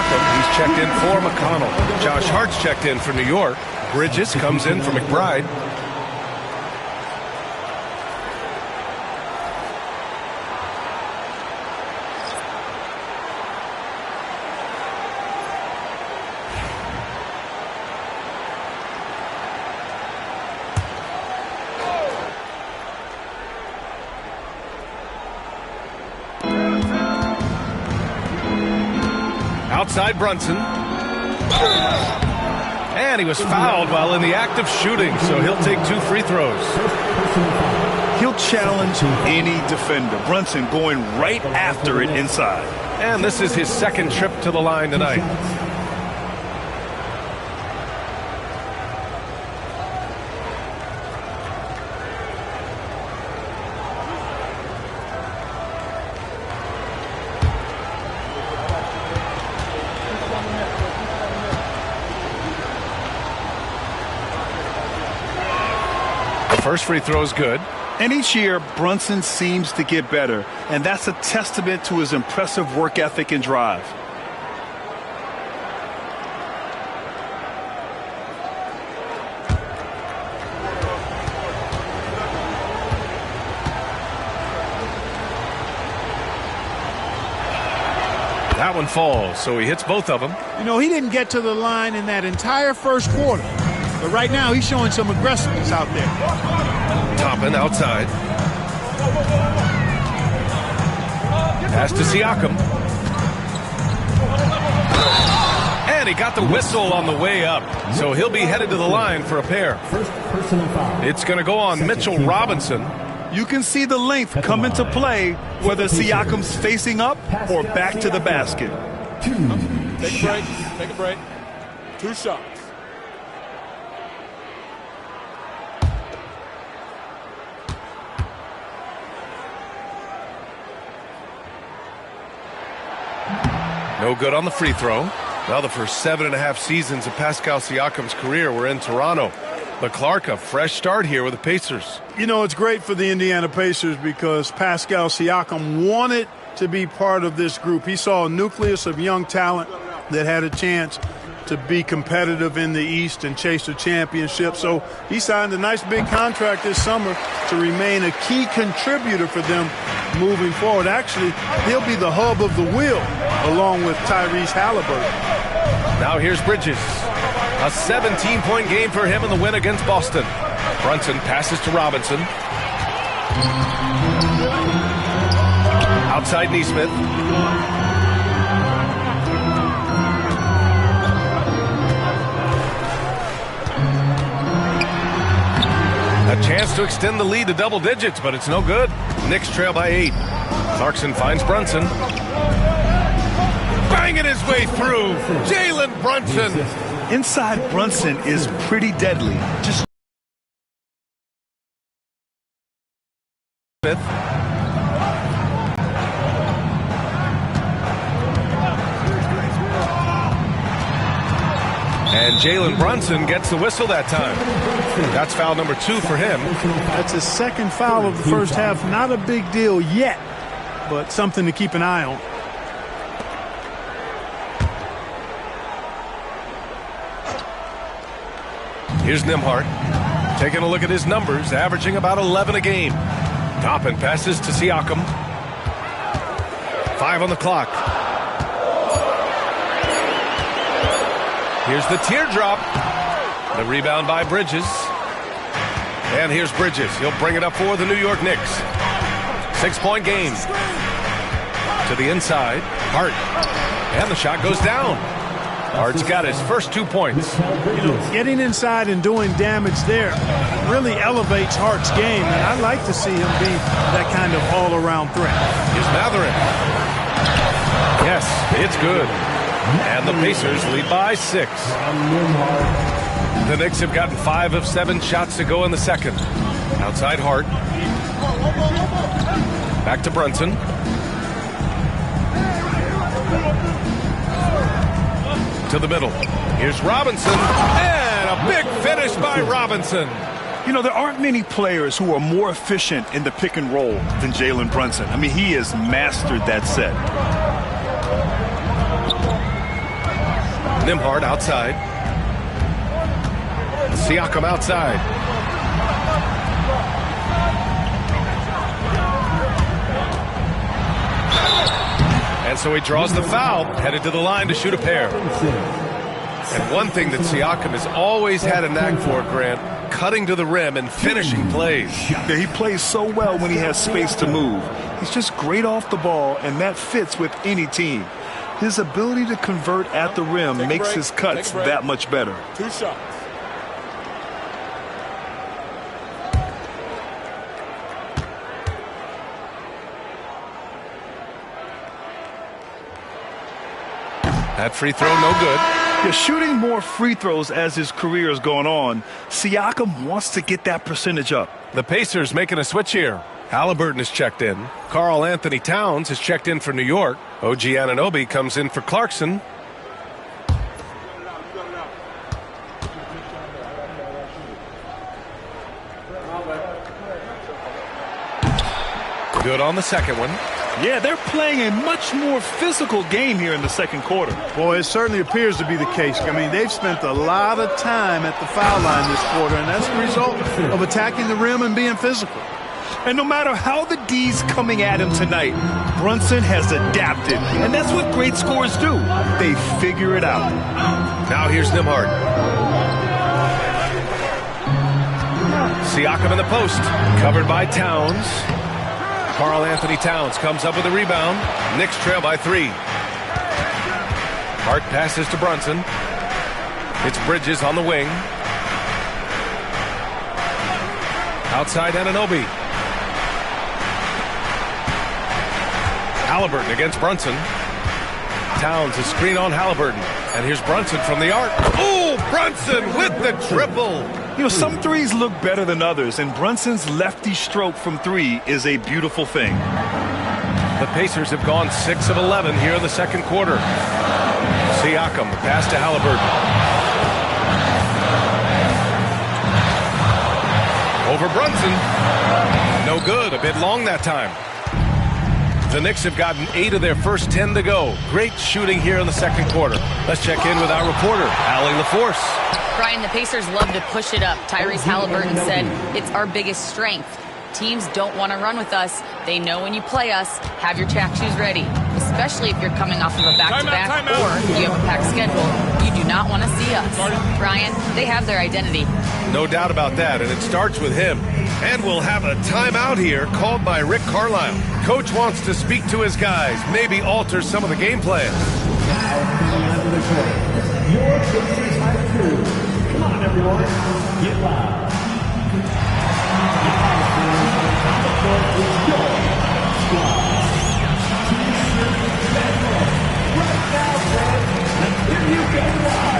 He's checked in for McConnell. Josh Hart's checked in for New York. Bridges comes in for McBride. Outside Brunson. And he was fouled while in the act of shooting, so he'll take 2 free throws. He'll challenge any defender. Brunson going right after it inside. And this is his second trip to the line tonight. First free throw is good. And each year, Brunson seems to get better. And that's a testament to his impressive work ethic and drive. That one falls, so he hits both of them. You know, he didn't get to the line in that entire first quarter. But right now, he's showing some aggressiveness out there. Toppin outside. Pass to Siakam. And he got the whistle on the way up. So he'll be headed to the line for a pair. First personal foul. It's going to go on Mitchell Robinson. You can see the length come into play whether Siakam's facing up or back to the basket. Take a break. Take a break. 2 shots. No good on the free throw. Well, the first 7.5 seasons of Pascal Siakam's career were in Toronto. But Clark, a fresh start here with the Pacers. You know, it's great for the Indiana Pacers because Pascal Siakam wanted to be part of this group. He saw a nucleus of young talent that had a chance to be competitive in the East and chase a championship. So he signed a nice big contract this summer to remain a key contributor for them moving forward. Actually, he'll be the hub of the wheel along with Tyrese Halliburton. Now here's Bridges. A 17-point game for him in the win against Boston. Brunson passes to Robinson. Outside Neesmith. A chance to extend the lead to double digits, but it's no good. Knicks trail by 8. Clarkson finds Brunson. Banging his way through. Jalen Brunson. Inside Brunson is pretty deadly. Just and Jalen Brunson gets the whistle that time. That's foul number 2 for him. That's his second foul of the first half. Not a big deal yet, but something to keep an eye on. Here's Nembhard. Taking a look at his numbers, averaging about 11 a game. Toppin passes to Siakam. 5 on the clock. Here's the teardrop. The rebound by Bridges. And here's Bridges. He'll bring it up for the New York Knicks. 6-point game. To the inside. Hart. And the shot goes down. Hart's got his first 2 points. You know, getting inside and doing damage there really elevates Hart's game, and I'd like to see him be that kind of all-around threat. Here's Matherin. Yes, it's good. And the Pacers lead by 6. The Knicks have gotten 5 of 7 shots to go in the second. Outside Hart. Back to Brunson. To the middle. Here's Robinson. And a big finish by Robinson. You know, there aren't many players who are more efficient in the pick and roll than Jalen Brunson. I mean, he has mastered that set. Nembhard outside. Siakam outside. And so he draws the foul, headed to the line to shoot a pair. And one thing that Siakam has always had a knack for, Grant, cutting to the rim and finishing plays. Yeah, he plays so well when he has space to move. He's just great off the ball, and that fits with any team. His ability to convert at the rim makes his cuts that much better. 2 shots. That free throw, no good. Yeah, shooting more free throws as his career has gone on, Siakam wants to get that percentage up. The Pacers making a switch here. Halliburton is checked in. Karl Anthony Towns is checked in for New York. OG Anunoby comes in for Clarkson. Good on the second one. Yeah, they're playing a much more physical game here in the second quarter. Boy, it certainly appears to be the case. I mean, they've spent a lot of time at the foul line this quarter, and that's the result of attacking the rim and being physical. And no matter how the D's coming at him tonight, Brunson has adapted. And that's what great scorers do. They figure it out. Now here's Nembhard. Siakam in the post. Covered by Towns. Karl Anthony Towns comes up with a rebound. Knicks trail by 3. Hart passes to Brunson. It's Bridges on the wing. Outside Anunoby. Halliburton against Brunson. Towns is screen on Halliburton. And here's Brunson from the arc. Oh, Brunson with the triple. You know, some threes look better than others, and Brunson's lefty stroke from 3 is a beautiful thing. The Pacers have gone 6 of 11 here in the second quarter. Siakam, pass to Halliburton. Over Brunson. No good, a bit long that time. The Knicks have gotten 8 of their first 10 to go. Great shooting here in the second quarter. Let's check in with our reporter, Allie LaForce. Brian, the Pacers love to push it up. Tyrese Halliburton said it's our biggest strength. Teams don't want to run with us. They know when you play us, have your track shoes ready, especially if you're coming off of a back-to-back or you have a packed schedule. You do not want to see us. Brian, they have their identity. No doubt about that, and it starts with him. And we'll have a timeout here called by Rick Carlisle. Coach wants to speak to his guys, maybe alter some of the game plan. Your Pacers High Crew. Come on, everyone. Get loud. On the court is your squad. T-shirt back right now, fans. Let's hear you get wild.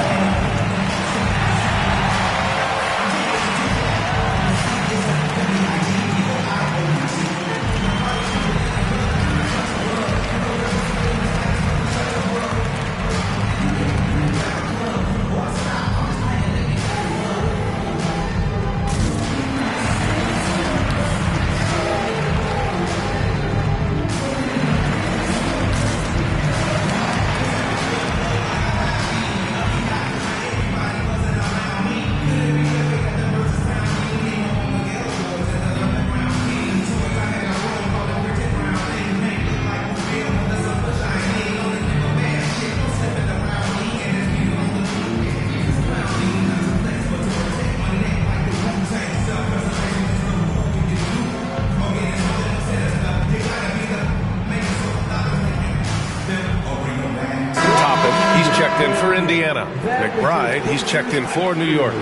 In for Indiana. McBride, he's checked in for New York.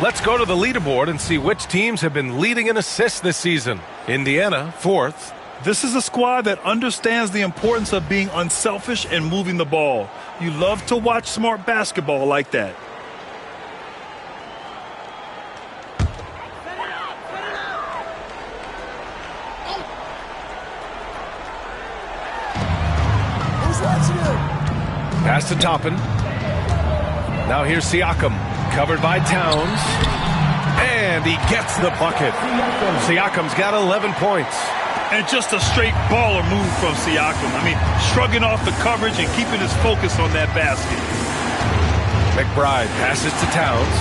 Let's go to the leaderboard and see which teams have been leading in assists this season. Indiana, 4th. This is a squad that understands the importance of being unselfish and moving the ball. You love to watch smart basketball like that. Pass to Toppin. Now here's Siakam, covered by Towns. And he gets the bucket. Siakam's got 11 points. And just a straight baller move from Siakam. I mean, shrugging off the coverage and keeping his focus on that basket. McBride passes to Towns.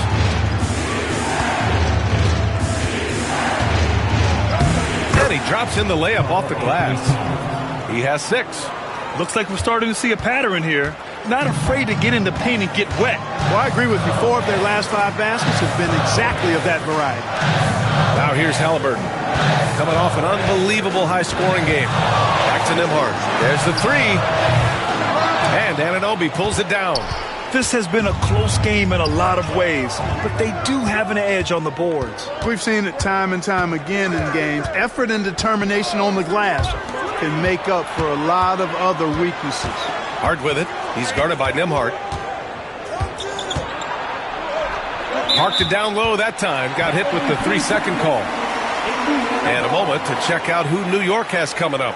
And he drops in the layup off the glass. He has 6. Looks like we're starting to see a pattern here. Not afraid to get in the paint and get wet. Well, I agree with you. 4 of their last 5 baskets have been exactly of that variety. Now here's Halliburton. Coming off an unbelievable high-scoring game. Back to Nembhard. There's the 3. And Anunoby pulls it down. This has been a close game in a lot of ways, but they do have an edge on the boards. We've seen it time and time again in games. Effort and determination on the glass can make up for a lot of other weaknesses. Hard with it. He's guarded by Nembhard. Parked it down low that time. Got hit with the 3-second call. And a moment to check out who New York has coming up.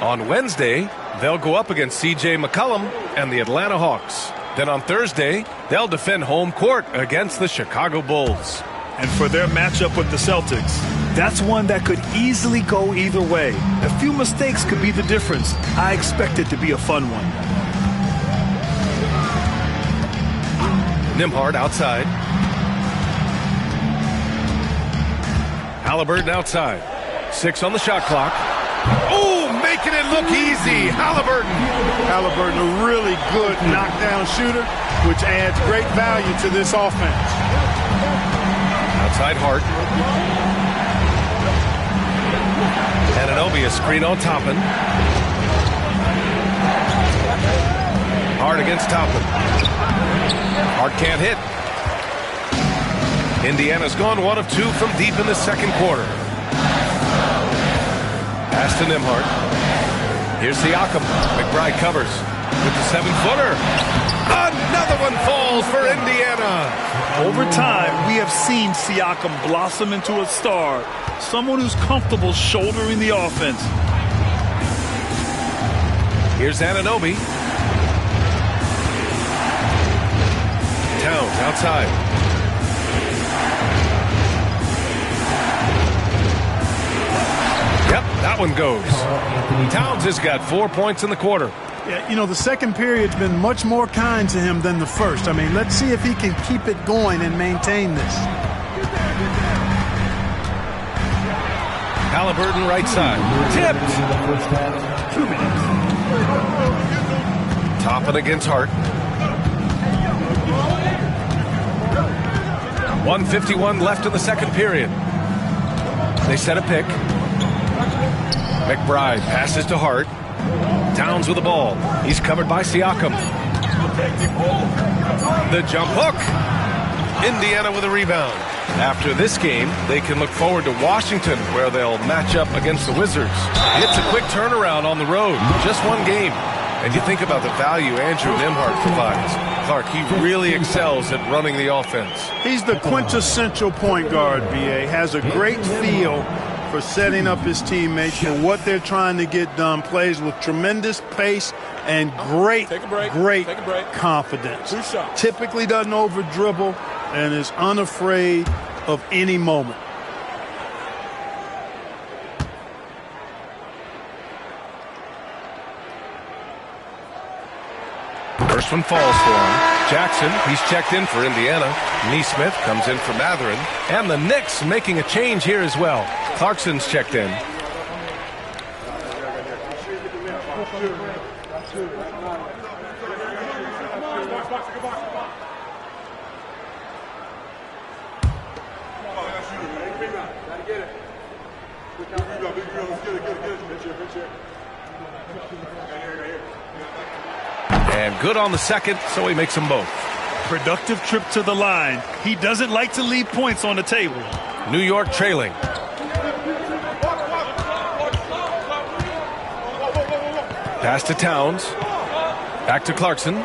On Wednesday, they'll go up against C.J. McCollum and the Atlanta Hawks. Then on Thursday, they'll defend home court against the Chicago Bulls. And for their matchup with the Celtics, that's one that could easily go either way. A few mistakes could be the difference. I expect it to be a fun one. Nembhard outside. Halliburton outside. 6 on the shot clock. Oh, making it look easy. Halliburton, a really good knockdown shooter, which adds great value to this offense. Outside Hart. Anunoby, a screen on Toppin. Hart against Toppin. Hart can't hit. Indiana's gone 1 of 2 from deep in the second quarter. Pass to Nembhard. Here's Siakam. McBride covers with the 7-footer. Another one falls for Indiana. Over time, we have seen Siakam blossom into a star. Someone who's comfortable shouldering the offense. Here's Anunoby. Towns outside. Yep, that one goes. Towns has got 4 points in the quarter. Yeah, you know, the second period's been much more kind to him than the first. I mean, let's see if he can keep it going and maintain this. Halliburton right side. Tipped. 2 minutes. Toppin against Hart. 1:51 left in the second period. They set a pick. McBride passes to Hart. Towns with the ball. He's covered by Siakam. The jump hook. Indiana with a rebound. After this game, they can look forward to Washington, where they'll match up against the Wizards. It's a quick turnaround on the road. Just one game. And you think about the value Andrew Nembhard provides. Clark, he really excels at running the offense. He's the quintessential point guard, B.A. Has a great feel for setting up his teammates for what they're trying to get done. Plays with tremendous pace and great confidence. 2 shots. Typically doesn't over-dribble and is unafraid of any moment. First one falls for him. Jackson, he's checked in for Indiana. Neesmith comes in for Matherin. And the Knicks making a change here as well. Clarkson's checked in. And good on the second, so he makes them both. Productive trip to the line. He doesn't like to leave points on the table. New York trailing. Pass to Towns. Back to Clarkson. All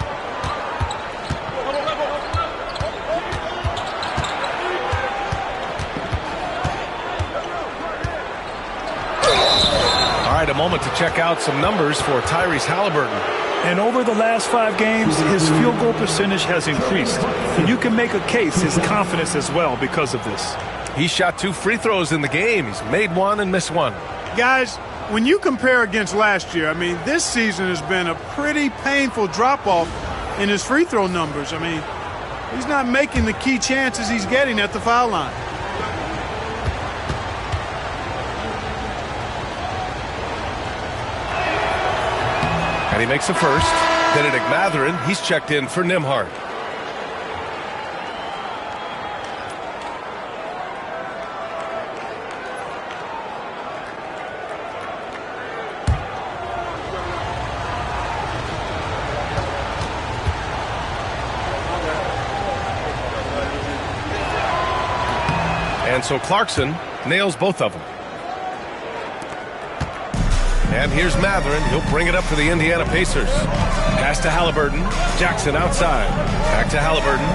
right, a moment to check out some numbers for Tyrese Halliburton. And over the last 5 games, his field goal percentage has increased. And you can make a case his confidence as well because of this. He shot 2 free throws in the game. He's made 1 and missed 1. Guys, when you compare against last year, I mean, this season has been a pretty painful drop-off in his free throw numbers. I mean, he's not making the key chances he's getting at the foul line. And he makes the first. Benedict Matherin, he's checked in for Nembhard. And so Clarkson nails both of them. And here's Matherin. He'll bring it up for the Indiana Pacers. Pass to Halliburton. Jackson outside. Back to Halliburton.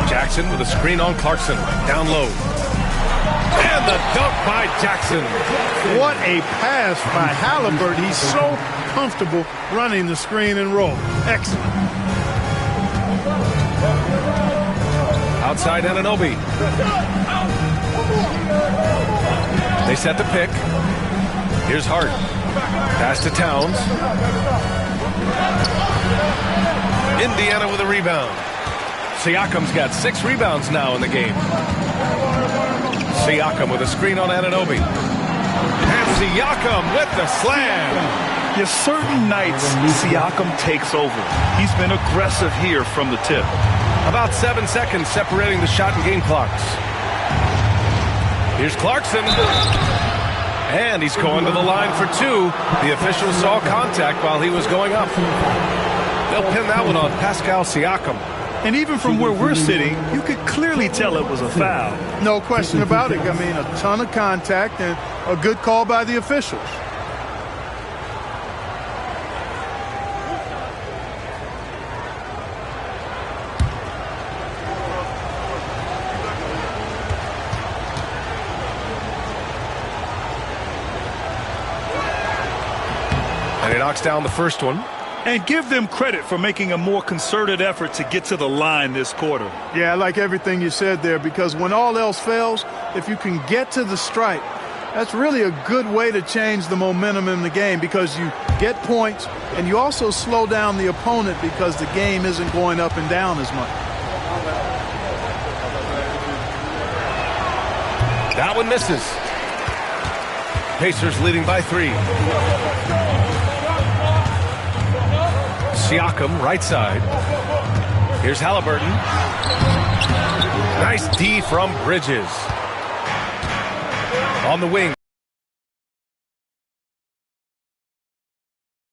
Jackson with a screen on Clarkson. Down low. And the dunk by Jackson. What a pass by Halliburton. He's so comfortable running the screen and roll. Excellent. Outside Anunoby. They set the pick. Here's Hart. Pass to Towns. Indiana with a rebound. Siakam's got 6 rebounds now in the game. Siakam with a screen on Anunoby. And Siakam with the slam. Yes, certain nights Siakam takes over. He's been aggressive here from the tip. About 7 seconds separating the shot and game clocks. Here's Clarkson. And he's going to the line for 2. The officials saw contact while he was going up. They'll pin that one on Pascal Siakam. And even from where we're sitting, you could clearly tell it was a foul. No question about it. I mean, a ton of contact and a good call by the officials. And he knocks down the first one. And give them credit for making a more concerted effort to get to the line this quarter. Yeah, I like everything you said there, because when all else fails, if you can get to the stripe That's really a good way to change the momentum in the game because you get points and you also slow down the opponent because the game isn't going up and down as much. That one misses. Pacers leading by 3. Siakam, right side. Here's Halliburton. Nice D from Bridges. On the wing.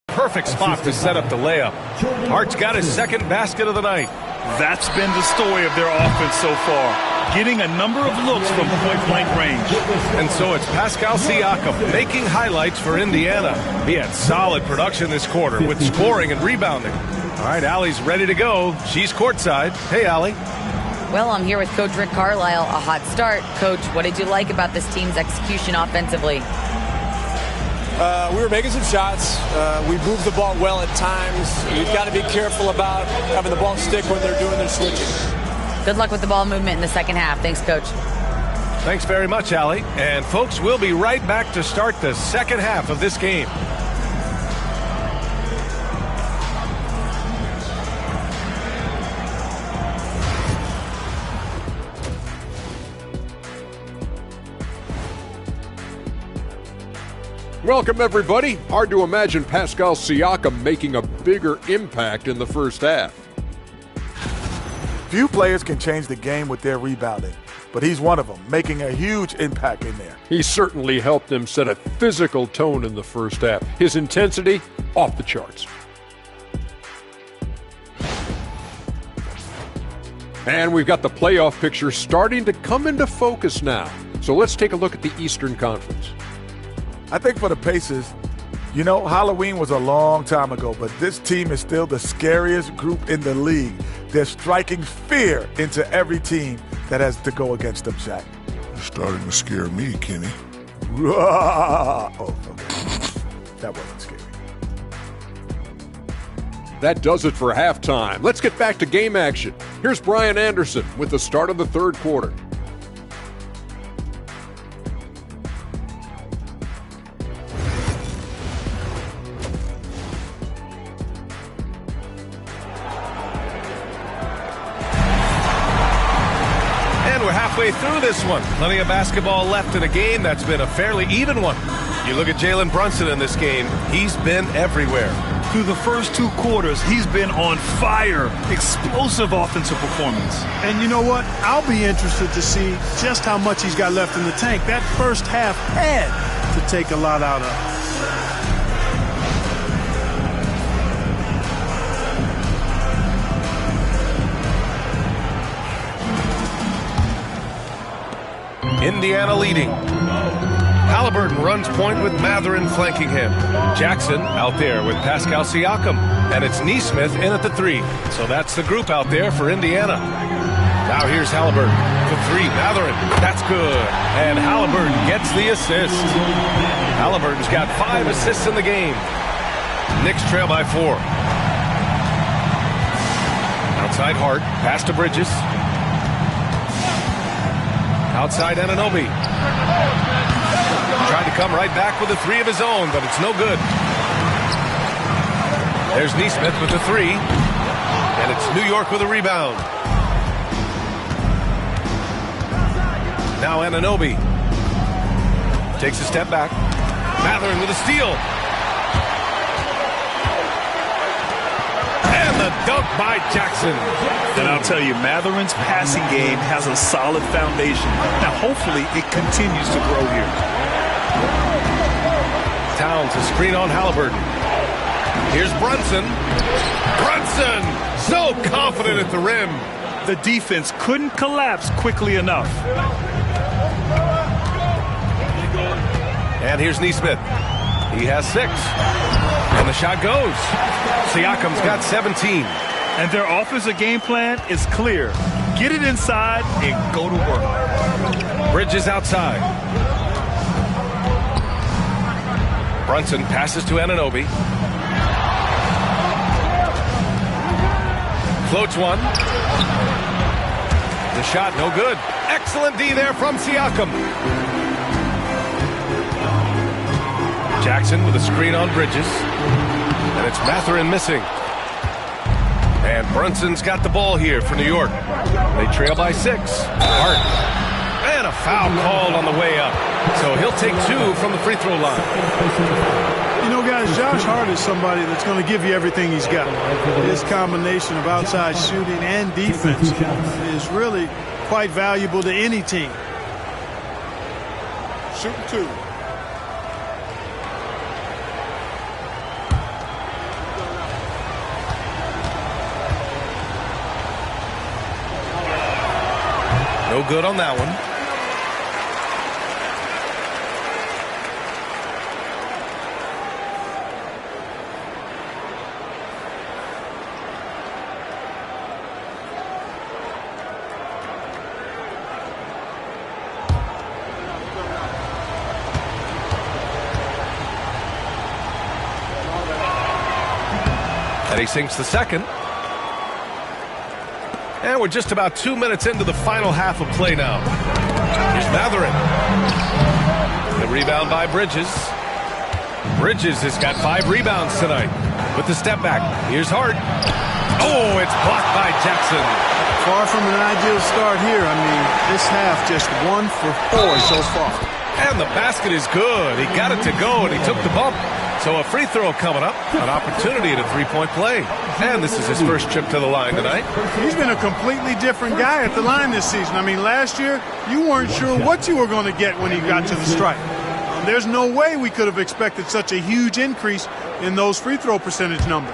Perfect spot to set up the layup. Hart's got his second basket of the night. That's been the story of their offense so far, getting a number of looks from point-blank range. And so it's Pascal Siakam making highlights for Indiana. He had solid production this quarter with scoring and rebounding. All right, Allie's ready to go. She's courtside. Hey, Allie. Well, I'm here with Coach Rick Carlisle. A hot start. Coach, what did you like about this team's execution offensively? We were making some shots. We moved the ball well at times. You've got to be careful about having the ball stick when they're doing their switching. Good luck with the ball movement in the second half. Thanks, Coach. Thanks very much, Allie. And, folks, we'll be right back to start the second half of this game. Welcome, everybody. Hard to imagine Pascal Siakam making a bigger impact in the first half. Few players can change the game with their rebounding, but he's one of them, making a huge impact in there. He certainly helped them set a physical tone in the first half. His intensity, off the charts. And we've got the playoff picture starting to come into focus now. So let's take a look at the Eastern Conference. I think for the Pacers, you know, Halloween was a long time ago, but this team is still the scariest group in the league. They're striking fear into every team that has to go against them, Shaq. You're starting to scare me, Kenny. Oh, okay. That wasn't scary. That does it for halftime. Let's get back to game action. Here's Brian Anderson with the start of the third quarter. Halfway through this one. Plenty of basketball left in a game that's been a fairly even one. You look at Jalen Brunson in this game, he's been everywhere. Through the first 2 quarters, he's been on fire. Explosive offensive performance. And you know what? I'll be interested to see just how much he's got left in the tank. That first half had to take a lot out of him. Indiana leading. Halliburton runs point with Mathurin flanking him. Jackson out there with Pascal Siakam. And it's Nesmith in at the 3. So that's the group out there for Indiana. Now here's Halliburton. For 3, Mathurin. That's good. And Halliburton gets the assist. Halliburton's got 5 assists in the game. Knicks trail by 4. Outside Hart. Pass to Bridges. Outside Anunoby. Tried to come right back with a 3 of his own, but it's no good. There's Nesmith with the 3. And it's New York with a rebound. Now Anunoby. Takes a step back. Mathurin with a steal. And the dunk by Jackson. And I'll tell you, Mathurin's passing game has a solid foundation. Now, hopefully, it continues to grow here. Towns, a screen on Halliburton. Here's Brunson. Brunson, so confident at the rim. The defense couldn't collapse quickly enough. And here's Nesmith. He has 6. And the shot goes. Siakam's got 17. And their offensive game plan is clear. Get it inside and go to work. Bridges outside. Brunson passes to Anunoby. Floats one. The shot no good. Excellent D there from Siakam. Jackson with a screen on Bridges. And it's Mathurin missing. And Brunson's got the ball here for New York. They trail by 6. Hart. And a foul called on the way up. So he'll take 2 from the free throw line. You know, guys, Josh Hart is somebody that's going to give you everything he's got. His combination of outside shooting and defense is really quite valuable to any team. Shooting 2. No good on that one. And he sinks the second. And we're just about 2 minutes into the final half of play now. Here's Mathurin. The rebound by Bridges. Bridges has got 5 rebounds tonight with the step back. Here's Hart. Oh, it's blocked by Jackson. Far from an ideal start here. I mean, this half just 1 for 4 so far. And the basket is good. He got it to go, and he took the bump. So a free throw coming up, an opportunity at a three-point play. And this is his first trip to the line tonight. He's been a completely different guy at the line this season. I mean, last year, you weren't sure what you were going to get when he got to the stripe. There's no way we could have expected such a huge increase in those free throw percentage numbers.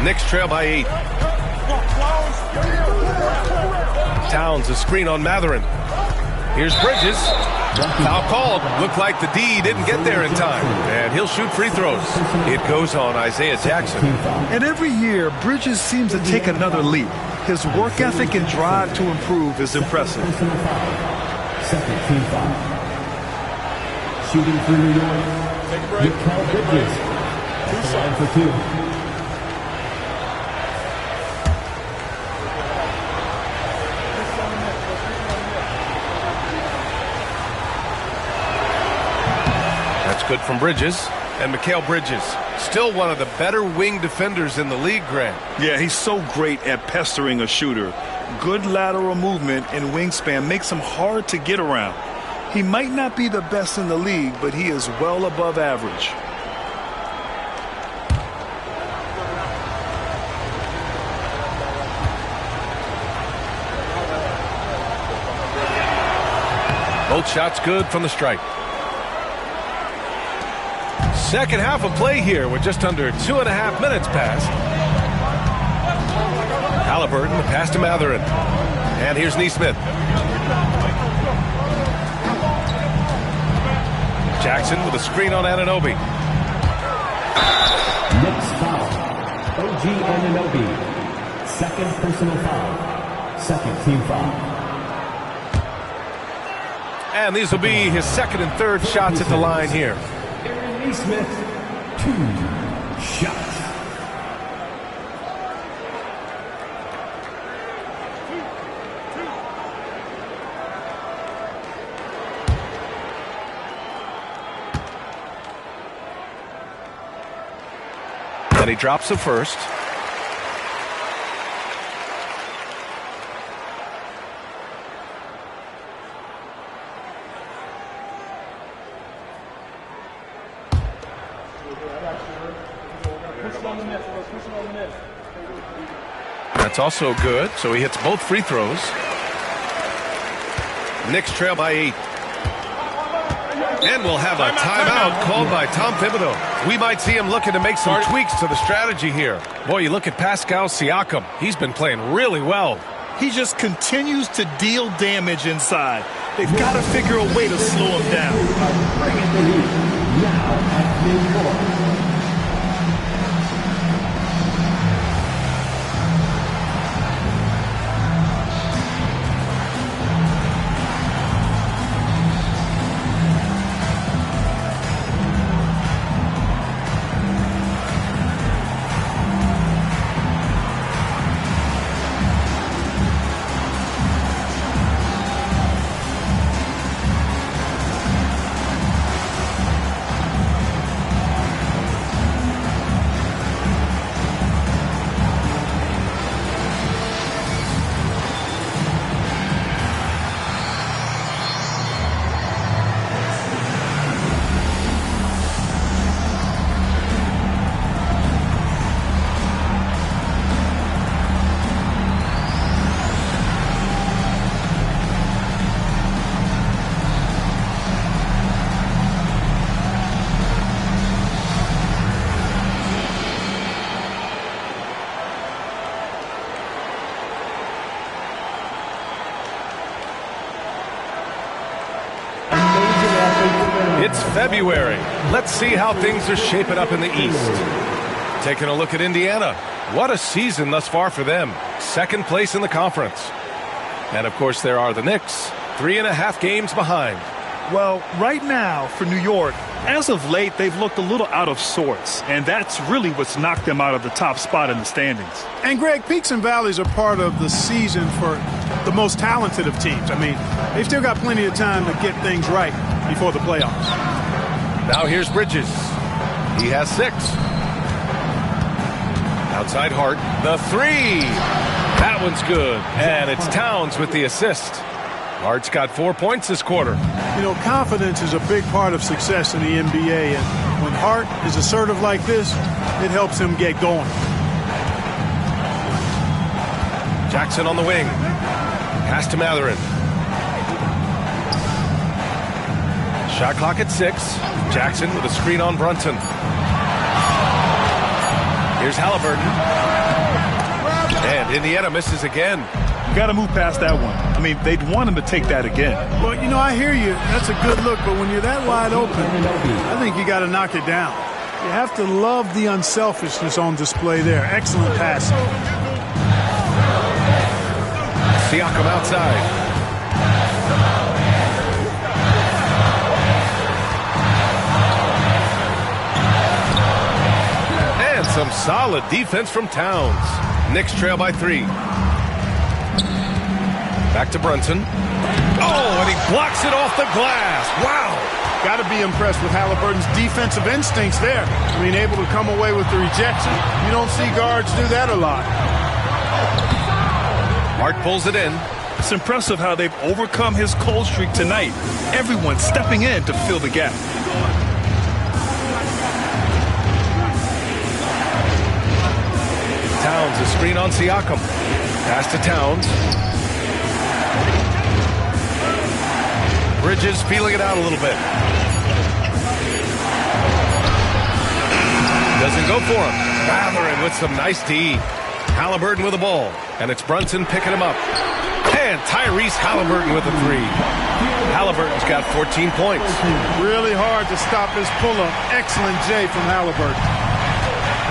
Knicks trail by 8. Towns, a screen on Mathurin. Here's Bridges. Foul called. Looked like the D didn't get there in time. And he'll shoot free throws. It goes on Isaiah Jackson. And every year, Bridges seems to take another leap. His work ethic and drive to improve is impressive. Second team foul. Shooting for New York. Mikal Bridges. At the line for 2. Good from Bridges. And Mikal Bridges, still one of the better wing defenders in the league, Grant. Yeah, he's so great at pestering a shooter. Good lateral movement and wingspan makes him hard to get around. He might not be the best in the league, but he is well above average. Both shots good from the stripe. Second half of play here with just under 2.5 minutes passed. Halliburton, the pass to Mathurin. And here's Neesmith. Jackson with a screen on Anunoby. Next foul. OG Anunoby. Second personal foul. Second team foul. And these will be his second and third shots at the line here. Smith, 2 shots. And he drops the first. That's also good, so he hits both free throws. Knicks trail by 8. And we'll have a timeout called by Tom Thibodeau. We might see him looking to make some tweaks to the strategy here. Boy, you look at Pascal Siakam. He's been playing really well. He just continues to deal damage inside. They've got to figure a way to slow him down. Bringing the heat now at midcourt. February. Let's see how things are shaping up in the East. Taking a look at Indiana. What a season thus far for them. Second place in the conference. And, of course, there are the Knicks, 3.5 games behind. Well, right now for New York, as of late, they've looked a little out of sorts, and that's really what's knocked them out of the top spot in the standings. And, Greg, peaks and valleys are part of the season for the most talented of teams. I mean, they've still got plenty of time to get things right before the playoffs. Now here's Bridges. He has 6. Outside Hart, the 3. That one's good, and it's Towns with the assist. Hart's got 4 points this quarter. You know, confidence is a big part of success in the NBA, and when Hart is assertive like this, it helps him get going. Jackson on the wing. Pass to Matherin. Shot clock at 6. Jackson with a screen on Brunson. Here's Halliburton. And Indiana misses again. You got to move past that one. I mean, they'd want him to take that again. Well, you know, I hear you. That's a good look, but when you're that wide open, I think you got to knock it down. You have to love the unselfishness on display there. Excellent passing. Siakam outside. And some solid defense from Towns. Knicks trail by 3. Back to Brunson. Oh, and he blocks it off the glass. Wow. Got to be impressed with Halliburton's defensive instincts there. I mean, able to come away with the rejection. You don't see guards do that a lot. Hart pulls it in. It's impressive how they've overcome his cold streak tonight. Everyone stepping in to fill the gap. Towns, a screen on Siakam. Pass to Towns. Bridges feeling it out a little bit. Doesn't go for him. Matherin with some nice D. Halliburton with the ball. And it's Brunson picking him up. And Tyrese Halliburton with a 3. Halliburton's got 14 points. Really hard to stop his pull-up. Excellent J from Halliburton.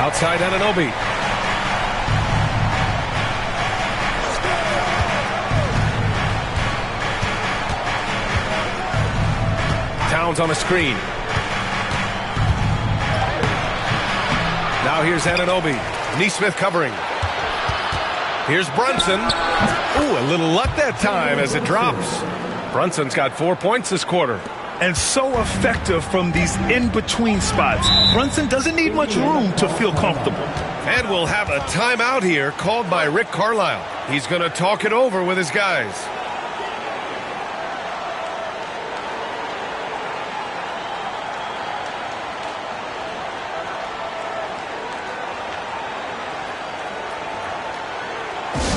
Outside Anunoby. Towns on a screen. Now here's Anunoby. Nesmith covering. Here's Brunson. Ooh, a little luck that time as it drops. Brunson's got 4 points this quarter. And so effective from these in-between spots. Brunson doesn't need much room to feel comfortable. And we'll have a timeout here called by Rick Carlisle. He's going to talk it over with his guys.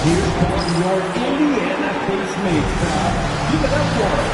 Here comes your Indiana Pacemates crowd. Give it up for it.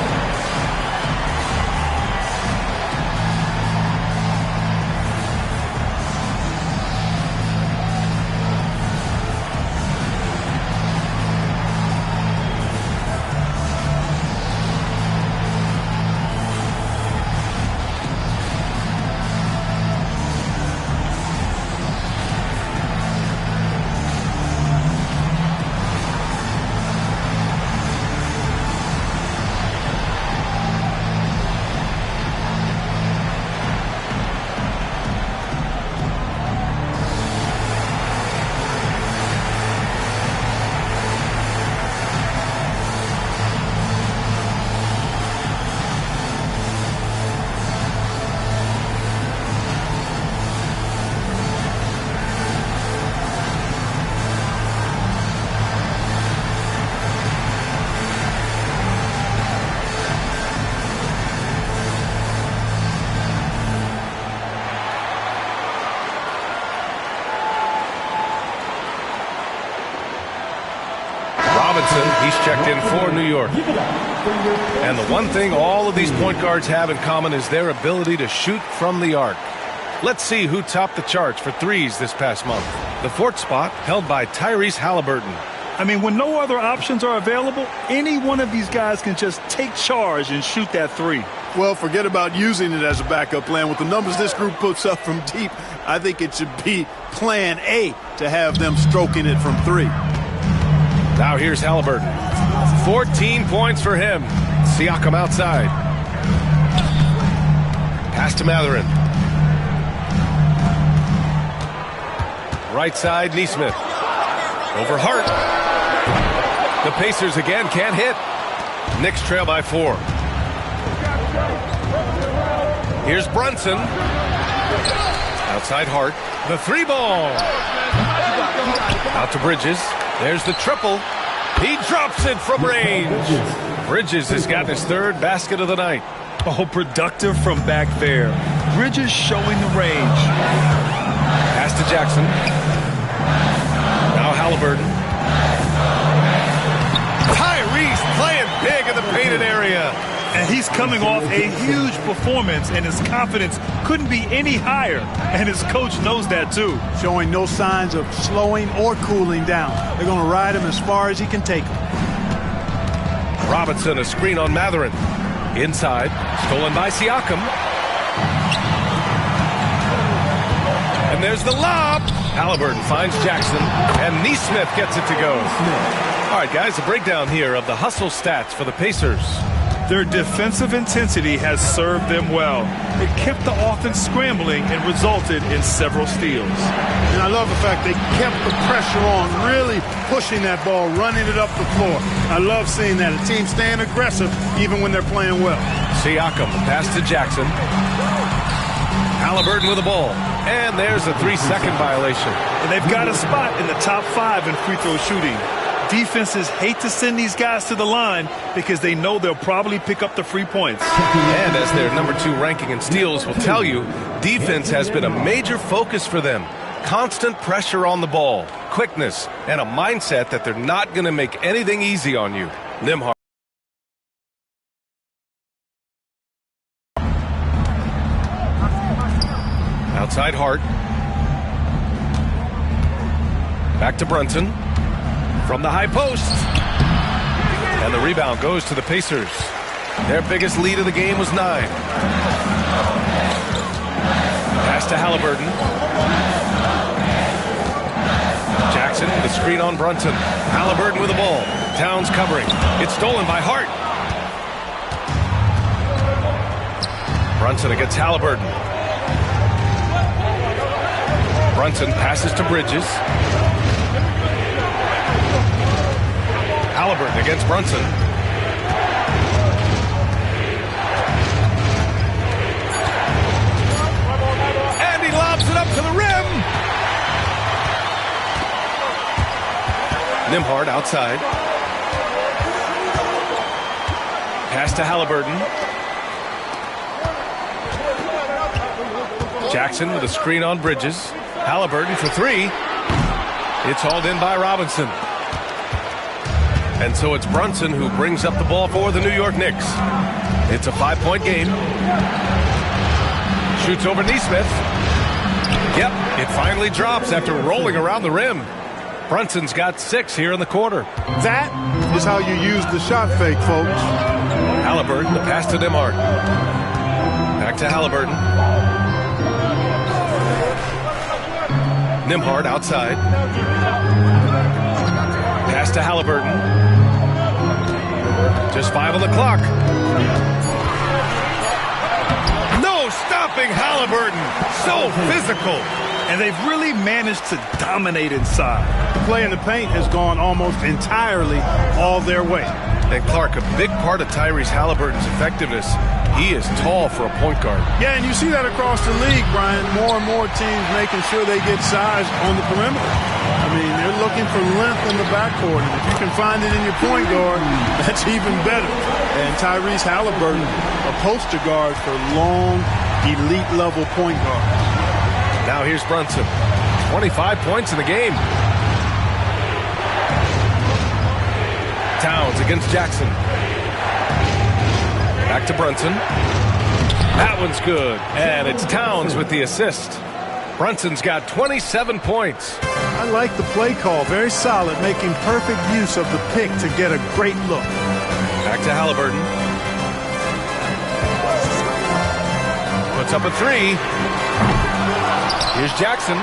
He's checked in for New York. And the one thing all of these point guards have in common is their ability to shoot from the arc. Let's see who topped the charts for threes this past month. The fourth spot held by Tyrese Halliburton. I mean, when no other options are available, any one of these guys can just take charge and shoot that three. Well, forget about using it as a backup plan. With the numbers this group puts up from deep, I think it should be plan A to have them stroking it from three. Now here's Halliburton. 14 points for him. Siakam outside. Pass to Mathurin. Right side, Neesmith. Over Hart. The Pacers again can't hit. Knicks trail by 4. Here's Brunson. Outside Hart. The 3-ball. Out to Bridges. There's the triple. He drops it from range. Bridges has got his 3rd basket of the night. Oh, productive from back there. Bridges showing the range. Pass to Jackson. Now Halliburton. Tyrese playing big in the painted area. And he's coming off a huge performance, and his confidence couldn't be any higher. And his coach knows that, too. Showing no signs of slowing or cooling down. They're going to ride him as far as he can take him. Robinson, a screen on Mathurin. Inside, stolen by Siakam. And there's the lob. Halliburton finds Jackson, and Neesmith gets it to go. All right, guys, a breakdown here of the hustle stats for the Pacers. Their defensive intensity has served them well. It kept the offense scrambling and resulted in several steals. And I love the fact they kept the pressure on, really pushing that ball, running it up the floor. I love seeing that. A team staying aggressive even when they're playing well. Siakam, pass to Jackson. Halliburton with the ball. And there's a 3-second violation. And they've got a spot in the top 5 in free throw shooting. Defenses hate to send these guys to the line because they know they'll probably pick up the free points. And as their number 2 ranking in steals will tell you, defense has been a major focus for them. Constant pressure on the ball, quickness, and a mindset that they're not going to make anything easy on you. Nembhard. Outside Hart. Back to Brunson. From the high post. And the rebound goes to the Pacers. Their biggest lead of the game was 9. Pass to Halliburton. Jackson with a screen on Brunson. Halliburton with the ball. Towns covering. It's stolen by Hart. Brunson against Halliburton. Brunson passes to Bridges. Halliburton against Brunson. And he lobs it up to the rim. Nembhard outside. Pass to Halliburton. Jackson with a screen on Bridges. Halliburton for 3. It's hauled in by Robinson. And so it's Brunson who brings up the ball for the New York Knicks. It's a 5-point game. Shoots over Neesmith. Yep, it finally drops after rolling around the rim. Brunson's got 6 here in the quarter. That is how you use the shot fake, folks. Halliburton, the pass to Nembhard. Back to Halliburton. Nembhard outside. Pass to Halliburton. Just 5 on the clock. No stopping Halliburton. So physical. And they've really managed to dominate inside. The play in the paint has gone almost entirely all their way. And Clark, a big part of Tyrese Halliburton's effectiveness, he is tall for a point guard. Yeah, and you see that across the league, Brian. More and more teams making sure they get size on the perimeter. I mean, they're looking for length in the backcourt. And if you can find it in your point guard, that's even better. And Tyrese Halliburton, a poster guard for long, elite-level point guards. Now here's Brunson. 25 points in the game. Towns against Jackson. Back to Brunson. That one's good. And it's Towns with the assist. Brunson's got 27 points. I like the play call. Very solid, making perfect use of the pick to get a great look. Back to Halliburton. Puts up a three. Here's Jackson.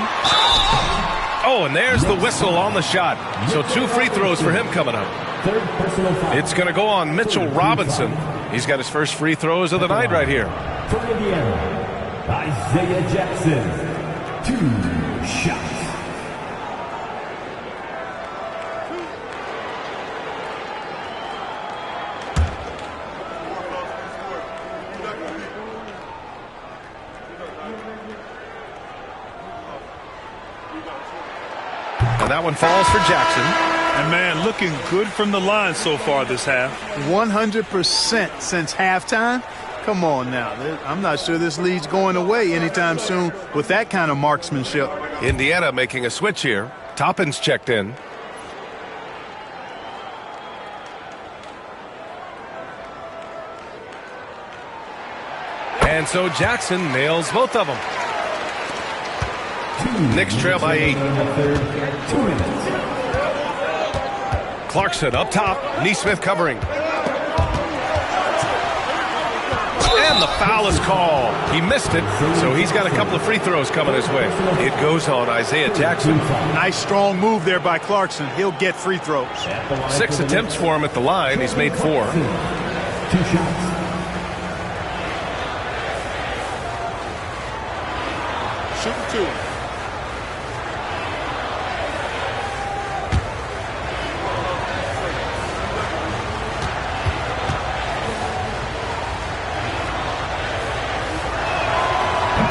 Oh, and there's the whistle on the shot. So 2 free throws for him coming up. It's going to go on Mitchell Robinson. He's got his first free throws of the night right here. For Indiana, Isaiah Jackson. 2 shots. And that one falls for Jackson. And, man, looking good from the line so far this half. 100% since halftime. Come on now. I'm not sure this lead's going away anytime soon with that kind of marksmanship. Indiana making a switch here. Toppin's checked in. And so Jackson nails both of them. Knicks trail by 8. Clarkson up top. Neesmith covering. And the foul is called. He missed it, so he's got a couple of free throws coming his way. It goes on Isaiah Jackson. Nice strong move there by Clarkson. He'll get free throws. 6 attempts for him at the line. He's made 4. 2 shots. Shoot 2.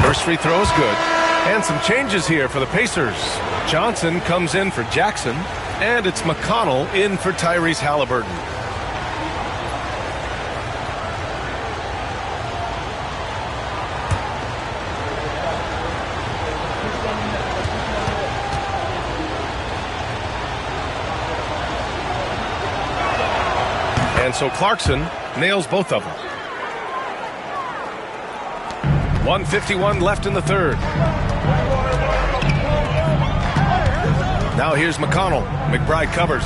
First free throw is good. And some changes here for the Pacers. Johnson comes in for Jackson, and it's McConnell in for Tyrese Halliburton. And so Clarkson nails both of them. 1:51 left in the third. Now here's McConnell. McBride covers.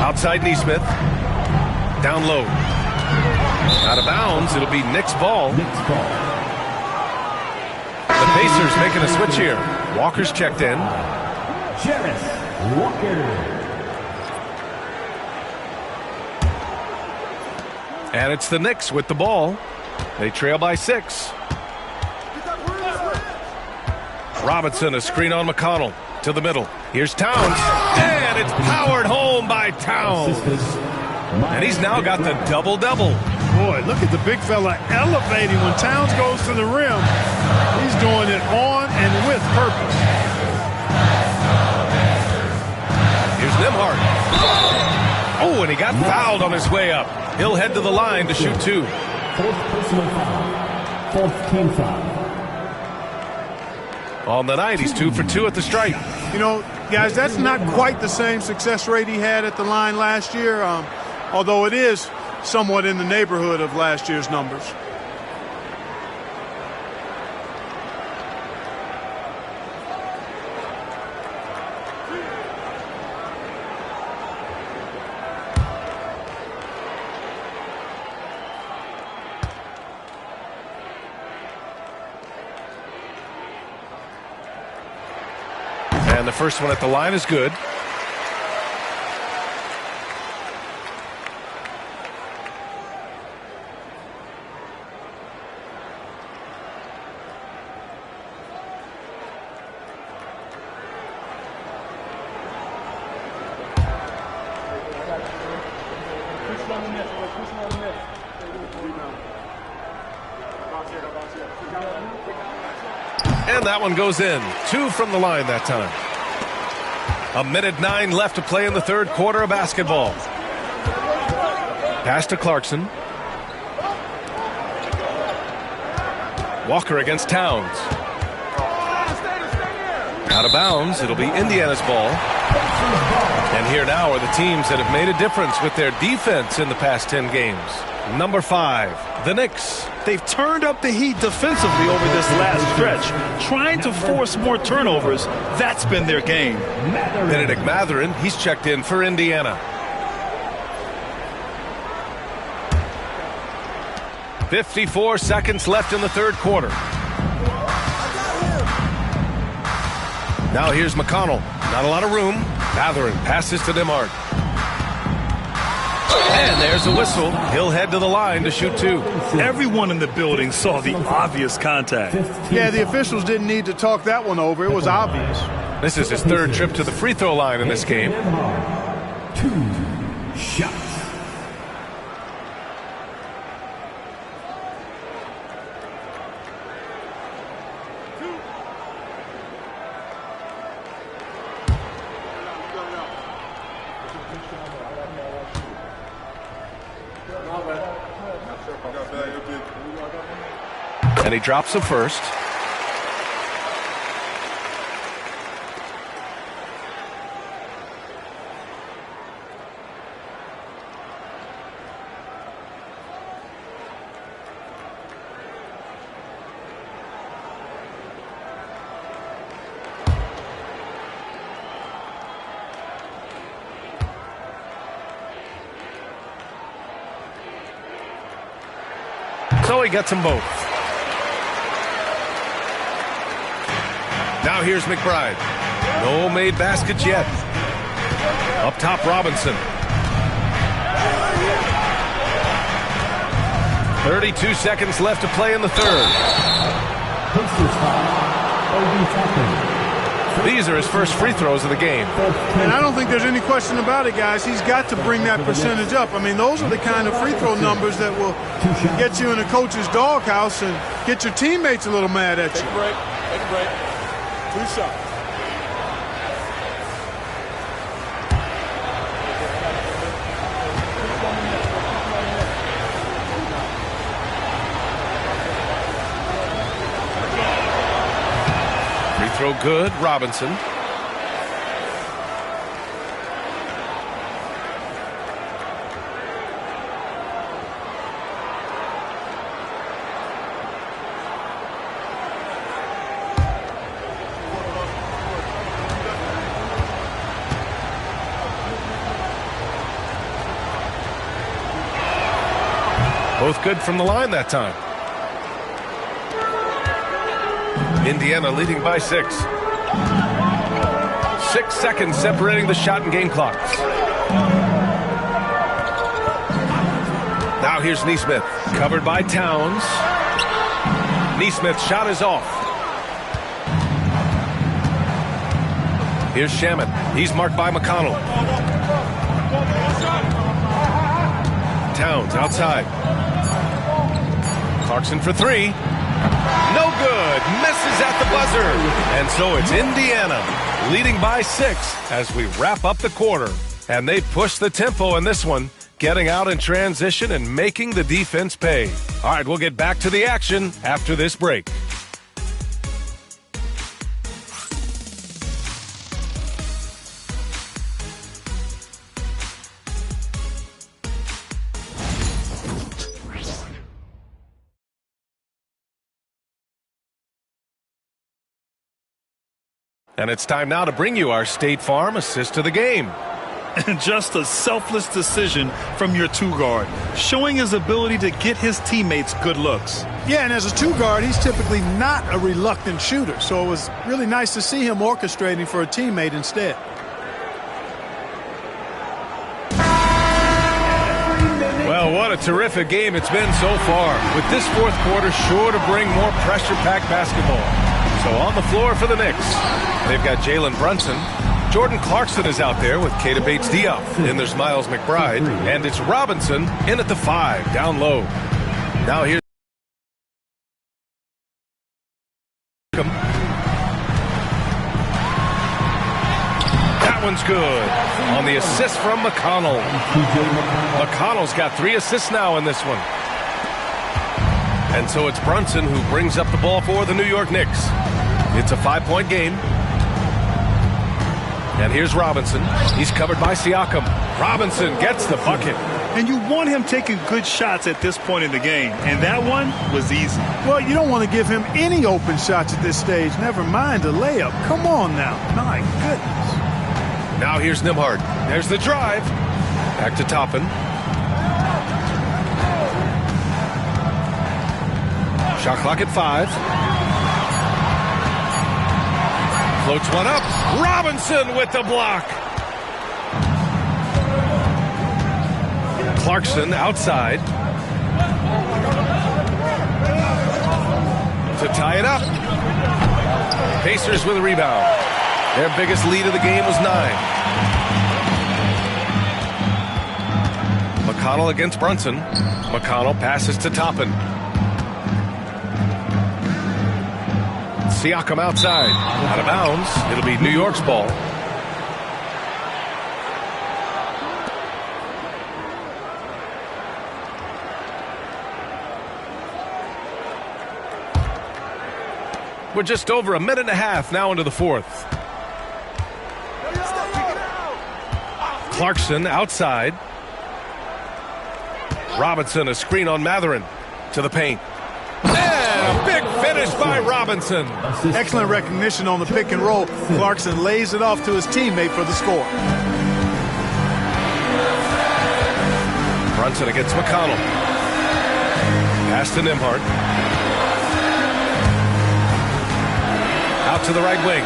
Outside Neesmith. Down low. Out of bounds. It'll be Knicks ball. The Pacers making a switch here. Walker's checked in. Jarris Walker. And it's the Knicks with the ball. They trail by 6. Robinson, a screen on McConnell. To the middle. Here's Towns. And it's powered home by Towns. And he's now got the double-double. Boy, look at the big fella elevating when Towns goes to the rim. He's doing it on and with purpose. Here's Nembhard. Oh, and he got fouled on his way up. He'll head to the line to shoot 2. 4th personal foul. 4th team foul. On the night, he's 2 for 2 at the stripe. You know, guys, that's not quite the same success rate he had at the line last year, although it is somewhat in the neighborhood of last year's numbers. And the first one at the line is good. And that one goes in. 2 from the line that time. 1:09 left to play in the third quarter of basketball. Pass to Clarkson. Walker against Towns. Out of bounds. It'll be Indiana's ball. And here now are the teams that have made a difference with their defense in the past 10 games. Number 5, the Knicks. They've turned up the heat defensively over this last stretch, trying to force more turnovers. That's been their game. Benedict Mathurin, he's checked in for Indiana. 54 seconds left in the third quarter. Now here's McConnell. Not a lot of room. Mathurin passes to Demard. And there's a whistle. He'll head to the line to shoot 2. Everyone in the building saw the obvious contact. Yeah, the officials didn't need to talk that one over. It was obvious. This is his third trip to the free throw line in this game. 2 shots. And he drops the first. So he gets them both. Now here's McBride. No made baskets yet. Up top, Robinson. 32 seconds left to play in the third. These are his first free throws of the game. And I don't think there's any question about it, guys. He's got to bring that percentage up. I mean, those are the kind of free throw numbers that will get you in a coach's doghouse and get your teammates a little mad at you. Take a break. Take a break. 2 shots. Free throw good, Robinson. Both good from the line that time. Indiana leading by 6. 6 seconds separating the shot and game clocks. Now here's Nesmith. Covered by Towns. Nesmith's shot is off. Here's Shaman. He's marked by McConnell. Towns outside. Clarkson for 3. No good. Misses at the buzzer. And so it's Indiana leading by 6 as we wrap up the quarter. And they push the tempo in this one, getting out in transition and making the defense pay. All right, we'll get back to the action after this break. And it's time now to bring you our State Farm assist to the game. And just a selfless decision from your 2-guard, showing his ability to get his teammates good looks. Yeah, and as a 2-guard, he's typically not a reluctant shooter, so it was really nice to see him orchestrating for a teammate instead. Well, what a terrific game it's been so far, with this fourth quarter sure to bring more pressure-packed basketball. So on the floor for the Knicks, they've got Jalen Brunson. Jordan Clarkson is out there with Keita Bates-Diop. Then there's Miles McBride. And it's Robinson in at the 5, down low. Now here's that one's good. On the assist from McConnell. McConnell's got 3 assists now in this one. And so it's Brunson who brings up the ball for the New York Knicks. It's a 5-point game. And here's Robinson. He's covered by Siakam. Robinson gets the bucket. And you want him taking good shots at this point in the game. And that one was easy. Well, you don't want to give him any open shots at this stage. Never mind a layup. Come on now. My goodness. Now here's Nembhard. There's the drive. Back to Toppin. Shot clock at 5. Floats one up. Robinson with the block. Clarkson outside to tie it up. Pacers with a rebound. Their biggest lead of the game was 9. McConnell against Brunson. McConnell passes to Toppin. Siakam outside. Out of bounds. It'll be New York's ball. We're just over a minute and a half now into the fourth. Clarkson outside. Robinson, a screen on Matherin to the paint. And a big finish by Robinson. Excellent recognition on the pick and roll. Clarkson lays it off to his teammate for the score. Brunson against McConnell. Pass to Nembhard. Out to the right wing.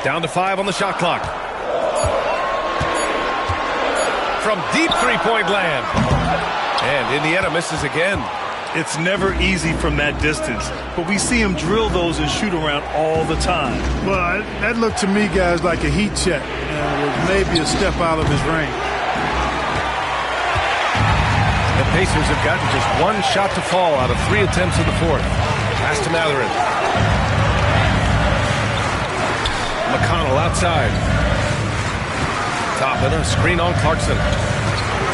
Down to 5 on the shot clock. From deep three-point land. And Indiana misses again. It's never easy from that distance, but we see him drill those and shoot around all the time. Well, that looked to me, guys, like a heat check. It was maybe a step out of his range. The Pacers have gotten just one shot to fall out of 3 attempts in the fourth. Pass to Matherin. McConnell outside. Toppin, a screen on Clarkson.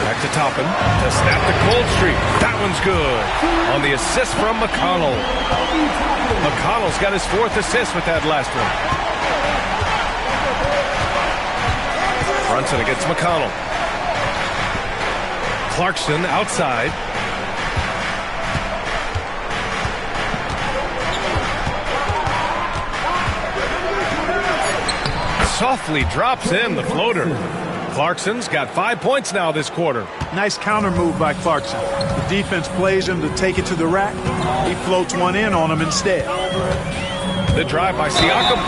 Back to Toppin to snap the cold streak. That one's good. On the assist from McConnell. McConnell's got his 4th assist with that last one. Brunson against McConnell. Clarkson outside. Softly drops in the floater. Clarkson's got 5 points now this quarter. Nice counter move by Clarkson. The defense plays him to take it to the rack. He floats one in on him instead. The drive by Siakam.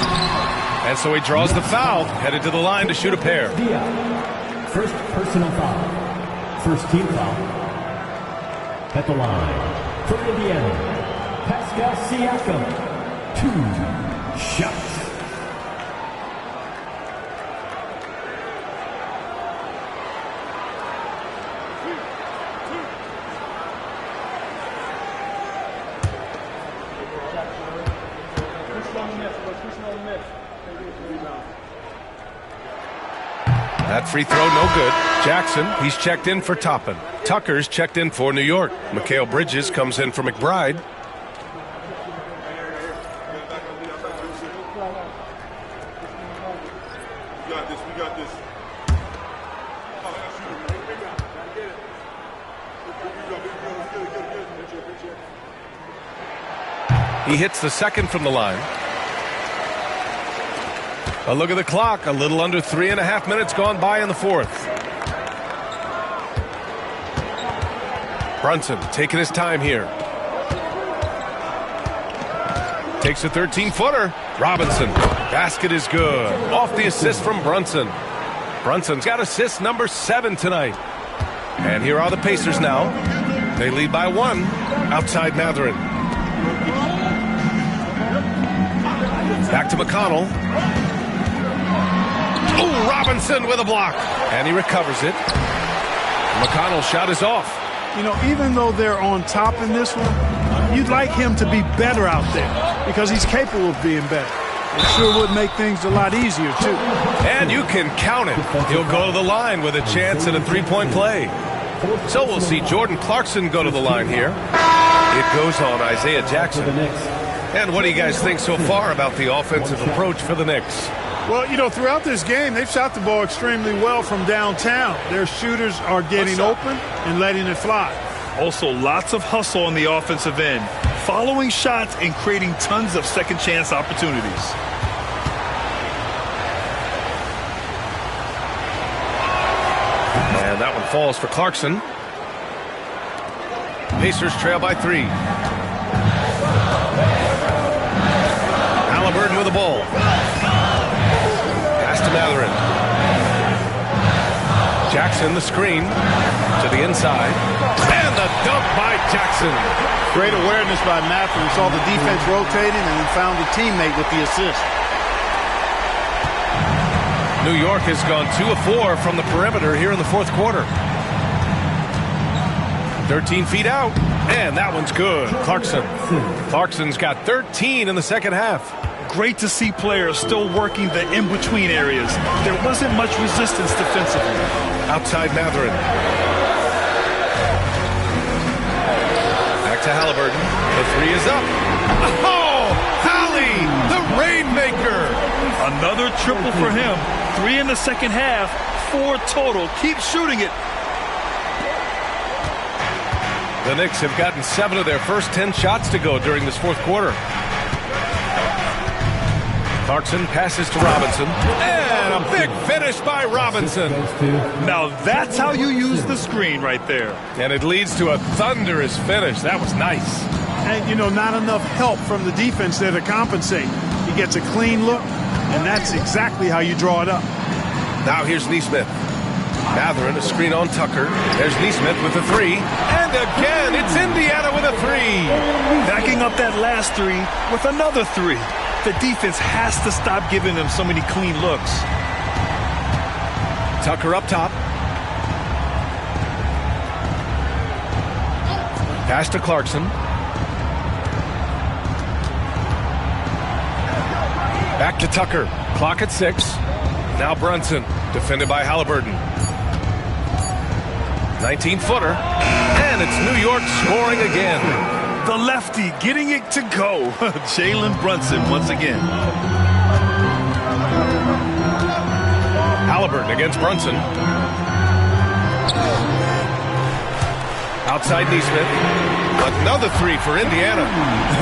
And so he draws the foul, headed to the line to shoot a pair. First personal foul. First team foul. At the line for Indiana, Pascal Siakam. 2 shots. That free throw, no good. Jackson, he's checked in for Toppin. Tucker's checked in for New York. Mikal Bridges comes in for McBride. We got this. He hits the second from the line. A look at the clock. A little under 3.5 minutes gone by in the fourth. Brunson taking his time here. Takes a 13-footer. Robinson. Basket is good. Off the assist from Brunson. Brunson's got assist number 7 tonight. And here are the Pacers now. They lead by 1. Outside Matherin. Back to McConnell. Oh, Robinson with a block. And he recovers it. McConnell's shot is off. You know, even though they're on top in this one, you'd like him to be better out there because he's capable of being better. It sure would make things a lot easier, too. And you can count it. He'll go to the line with a chance at a three-point play. So we'll see Jordan Clarkson go to the line here. It goes on Isaiah Jackson. And what do you guys think so far about the offensive approach for the Knicks? Well, you know, throughout this game, they've shot the ball extremely well from downtown. Their shooters are getting open and letting it fly. Also, lots of hustle on the offensive end, following shots and creating tons of second chance opportunities. And that one falls for Clarkson. Pacers trail by 3. Halliburton with the ball. Pass to Mathurin. Jackson the screen to the inside. And the dunk by Jackson. Great awareness by Mathurin. Saw the defense rotating and then found a teammate with the assist. New York has gone 2 of 4 from the perimeter here in the fourth quarter. 13 feet out, and that one's good. Clarkson's got 13 in the second half. Great to see players still working the in-between areas. There wasn't much resistance defensively. Outside Mathurin. Back to Halliburton. The 3 is up. Oh, Hallie, the Rainmaker. Another triple for him. 3 in the second half, 4 total. Keep shooting it. The Knicks have gotten 7 of their first 10 shots to go during this fourth quarter. Clarkson passes to Robinson. And a big finish by Robinson. Now that's how you use the screen right there. And it leads to a thunderous finish. That was nice. And, you know, not enough help from the defense there to compensate. He gets a clean look, and that's exactly how you draw it up. Now here's Nesmith. Mathurin, a screen on Tucker. There's Nesmith with a 3. And again, it's Indiana with a 3. Backing up that last 3 with another 3. The defense has to stop giving them so many clean looks. Tucker up top. Pass to Clarkson. Back to Tucker. Clock at 6. Now Brunson, defended by Halliburton. 19-footer. And it's New York scoring again. The lefty getting it to go. Jalen Brunson once again. Halliburton against Brunson. Outside Nesmith. Another 3 for Indiana.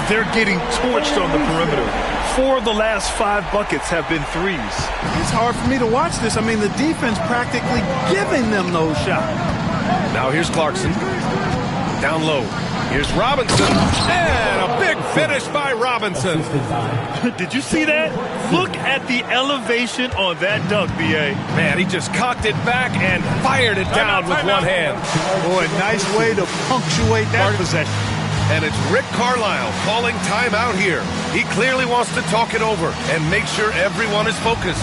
They're getting torched on the perimeter. 4 of the last 5 buckets have been 3s. It's hard for me to watch this. I mean, the defense practically giving them those shots. Now here's Clarkson. Down low. Here's Robinson. And a big finish by Robinson. Did you see that? Look at the elevation on that dunk, B.A. Man, he just cocked it back and fired it down with one hand. Boy, nice way to punctuate that possession. And it's Rick Carlisle calling timeout here. He clearly wants to talk it over and make sure everyone is focused.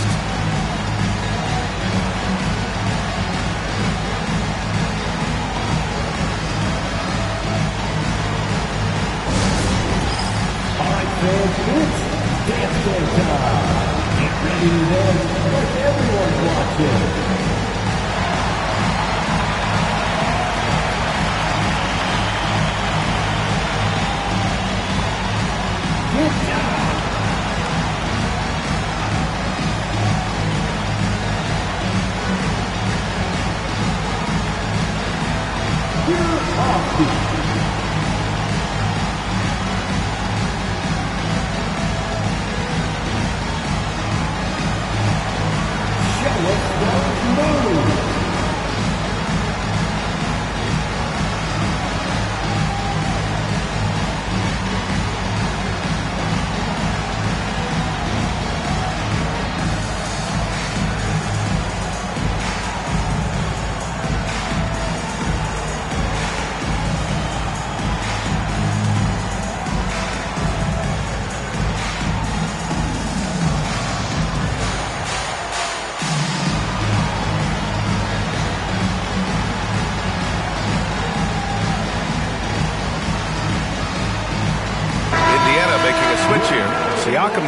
It's dance day time. Get ready to dance like everyone's watching. Get down. You're off beat. Let's go.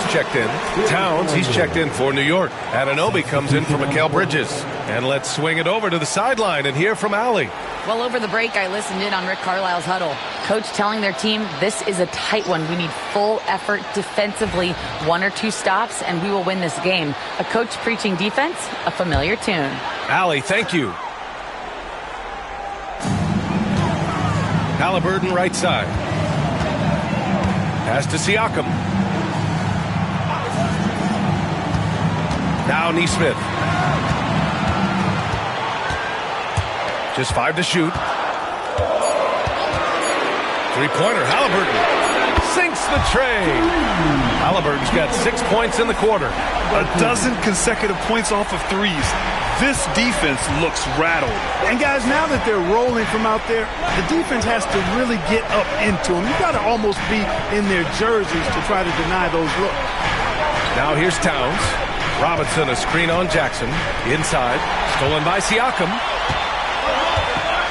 checked in. Towns, he's checked in for New York. Anunoby comes in for Mikal Bridges. And let's swing it over to the sideline and hear from Allie. Well, over the break, I listened in on Rick Carlisle's huddle. Coach telling their team, this is a tight one. We need full effort defensively, 1 or 2 stops, and we will win this game. A coach preaching defense, a familiar tune. Allie, thank you. Halliburton right side. Pass to Siakam. Now Nesmith. Just 5 to shoot. Three-pointer, Halliburton. Sinks the tray. Halliburton's got 6 points in the quarter. A dozen consecutive points off of threes. This defense looks rattled. And guys, now that they're rolling from out there, the defense has to really get up into them. You've got to almost be in their jerseys to try to deny those looks. Now here's Towns. Robinson, a screen on Jackson. Inside. Stolen by Siakam.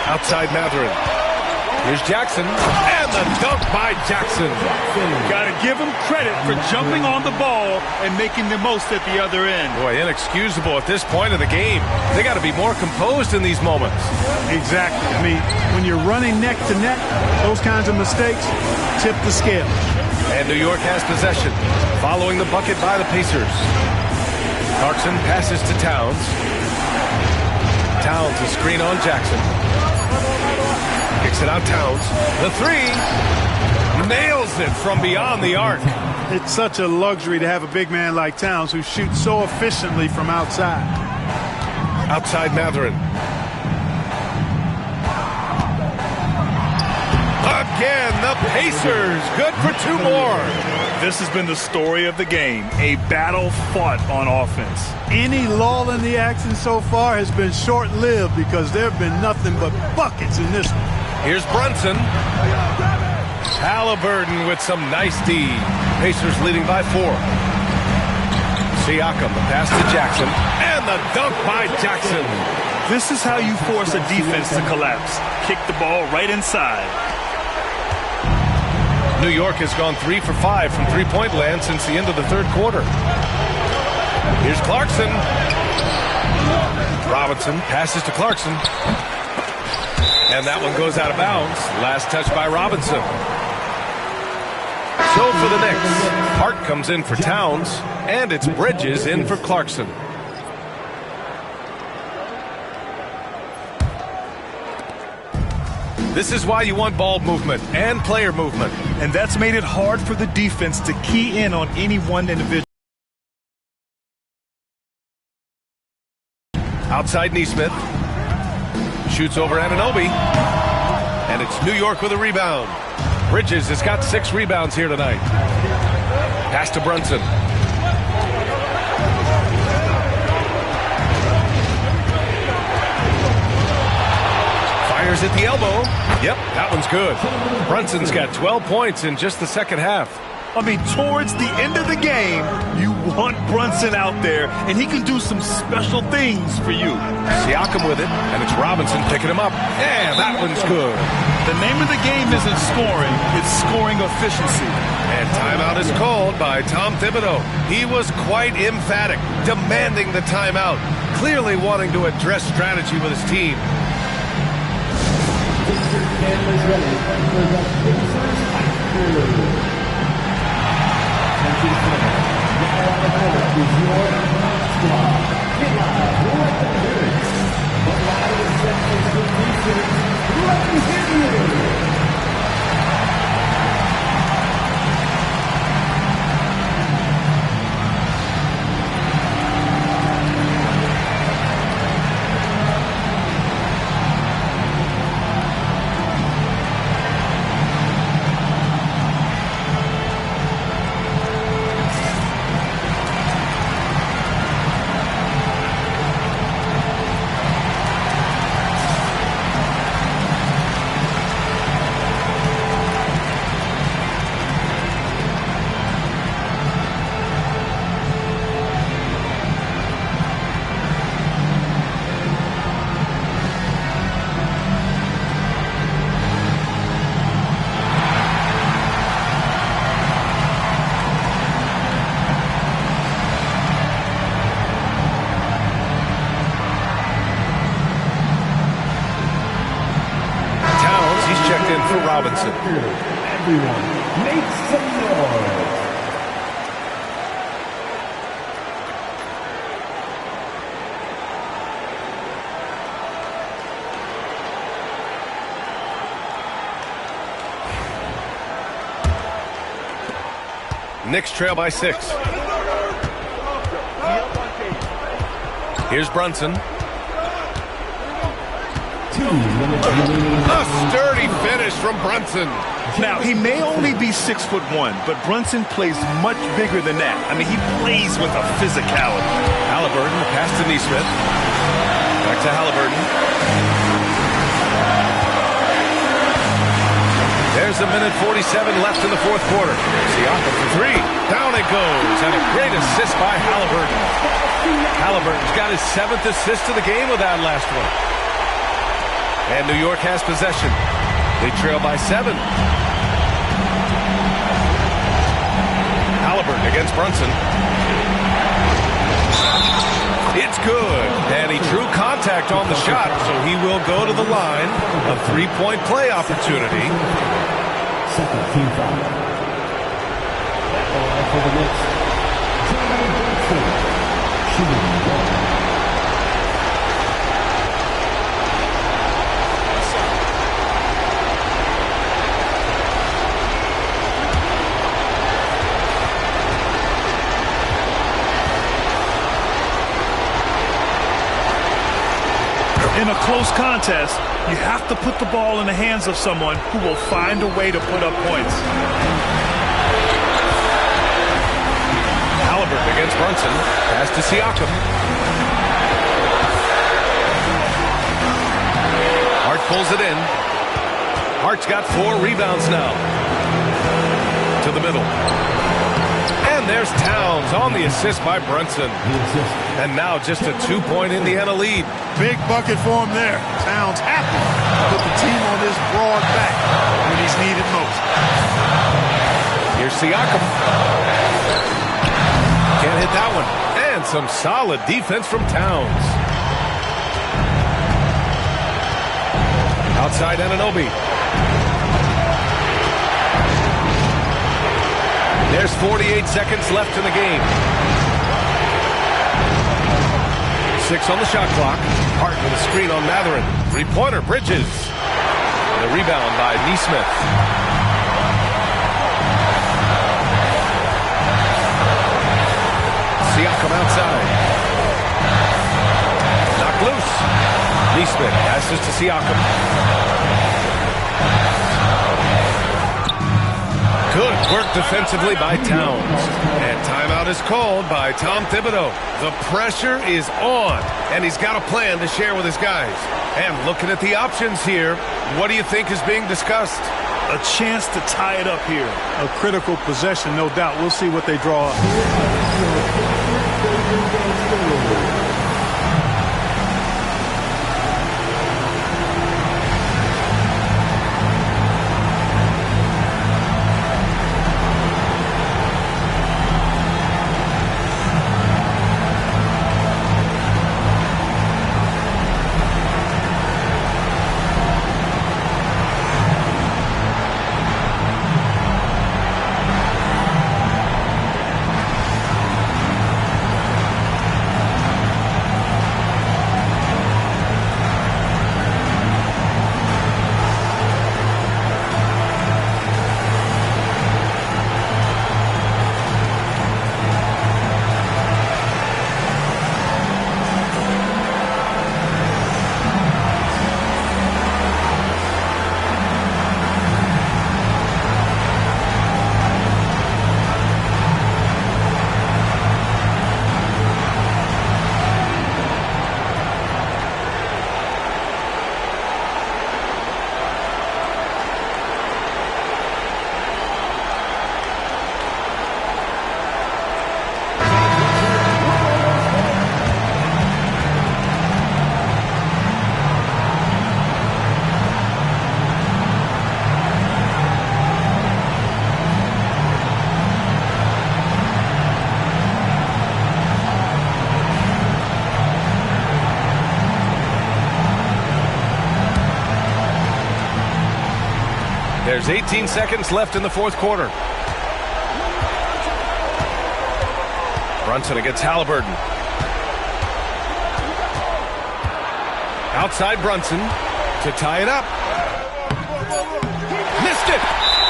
Outside Mathurin. Here's Jackson. And the dunk by Jackson. Got to give him credit for jumping on the ball and making the most at the other end. Boy, inexcusable at this point of the game. They got to be more composed in these moments. Exactly. I mean, when you're running neck to neck, those kinds of mistakes tip the scale. And New York has possession. Following the bucket by the Pacers. Clarkson passes to Towns. Towns, a screen on Jackson. Kicks it out, Towns. The three. Nails it from beyond the arc. It's such a luxury to have a big man like Towns who shoots so efficiently from outside. Outside Mathurin. Again, the Pacers. Good for 2 more. This has been the story of the game. A battle fought on offense. Any lull in the action so far has been short-lived because there have been nothing but buckets in this one. Here's Brunson. Halliburton with some nice D. Pacers leading by 4. Siakam, the pass to Jackson. And the dunk by Jackson. This is how you force a defense to collapse. Kick the ball right inside. New York has gone 3 for 5 from three-point land since the end of the third quarter. Here's Clarkson. Robinson passes to Clarkson. And that one goes out of bounds. Last touch by Robinson. So for the Knicks, Hart comes in for Towns, and it's Bridges in for Clarkson. This is why you want ball movement and player movement. And that's made it hard for the defense to key in on any one individual. Outside Nesmith. Shoots over Anunoby. And it's New York with a rebound. Bridges has got 6 rebounds here tonight. Pass to Brunson. Fires at the elbow. Yep, that one's good. Brunson's got 12 points in just the second half. I mean, towards the end of the game, you want Brunson out there, and he can do some special things for you. Siakam with it, and it's Robinson picking him up. And that one's good. The name of the game isn't scoring, it's scoring efficiency. And timeout is called by Tom Thibodeau. He was quite emphatic, demanding the timeout, clearly wanting to address strategy with his team. Robinson. Everyone, make some noise. Knicks trail by 6. Here's Brunson. A sturdy finish from Brunson. Now, he may only be 6'1", but Brunson plays much bigger than that. I mean, he plays with a physicality. Halliburton, pass to Nesmith. Back to Halliburton. There's a minute 47 left in the fourth quarter. Siakam for 3. Down it goes, and a great assist by Halliburton. Halliburton's got his 7th assist of the game with that last one. And New York has possession. They trail by 7. Halliburton against Brunson. It's good, and he drew contact on the shot, so he will go to the line. A 3-point play opportunity. Second team foul. For the Knicks, shooting. In a close contest, you have to put the ball in the hands of someone who will find a way to put up points. Halliburton against Brunson. Pass to Siakam. Hart pulls it in. Hart's got 4 rebounds now. To the middle. And there's Towns on the assist by Brunson. And now just a 2-point Indiana lead. Big bucket for him there. Towns happy to put the team on his broad back when he's needed most. Here's Siakam. Can't hit that one. And some solid defense from Towns. Outside Anunoby. There's 48 seconds left in the game. 6 on the shot clock. Hart with a screen on Matherin. 3-pointer, Bridges. The rebound by Nesmith. Siakam outside. Knocked loose. Nesmith passes to Siakam. Good work defensively by Towns. And timeout is called by Tom Thibodeau. The pressure is on, and he's got a plan to share with his guys. And looking at the options here, what do you think is being discussed? A chance to tie it up here. A critical possession, no doubt. We'll see what they draw up. There's 18 seconds left in the fourth quarter. Brunson against Halliburton. Outside Brunson to tie it up. Missed it!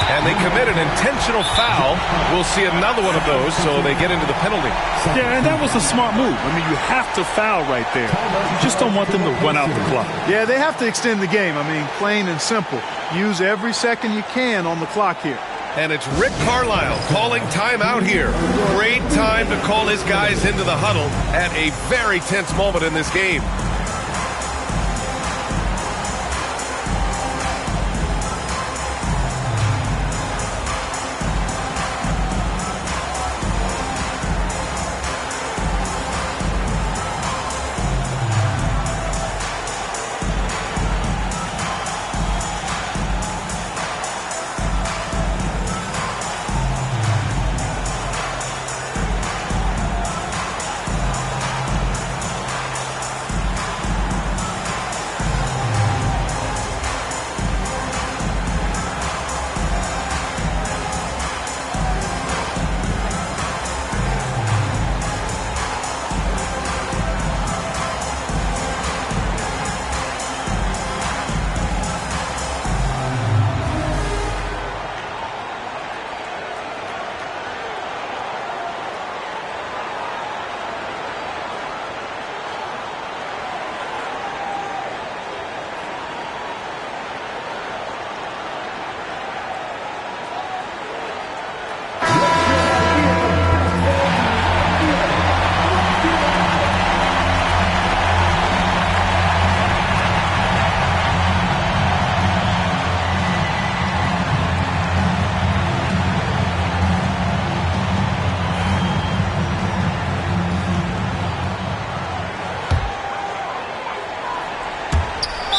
And they commit an intentional foul. We'll see another one of those, so they get into the penalty. Yeah, and that was a smart move. I mean, you have to foul right there. You just don't want them to run out the clock. Yeah, they have to extend the game. I mean, plain and simple. Use every second you can on the clock here. And it's Rick Carlisle calling timeout here. Great time to call his guys into the huddle at a very tense moment in this game.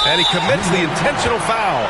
And he commits the intentional foul.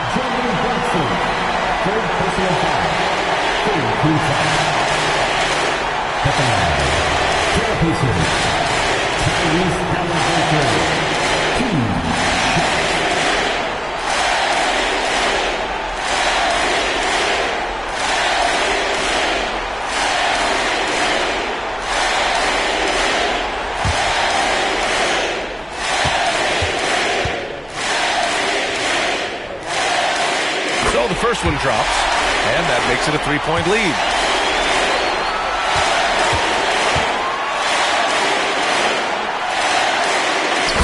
The first one drops, and that makes it a three-point lead.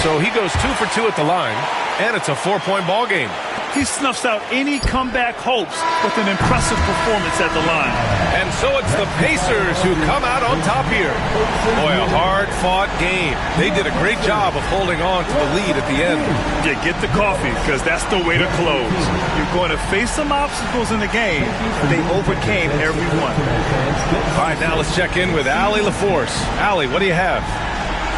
So he goes 2 for 2 at the line, and it's a 4-point ball game. He snuffs out any comeback hopes with an impressive performance at the line. And so it's the Pacers who come out on top here. Boy, a hard-fought game. They did a great job of holding on to the lead at the end. Yeah, get the coffee, because that's the way to close. You're going to face some obstacles in the game, but they overcame every one. All right, now let's check in with Allie LaForce. Allie, what do you have?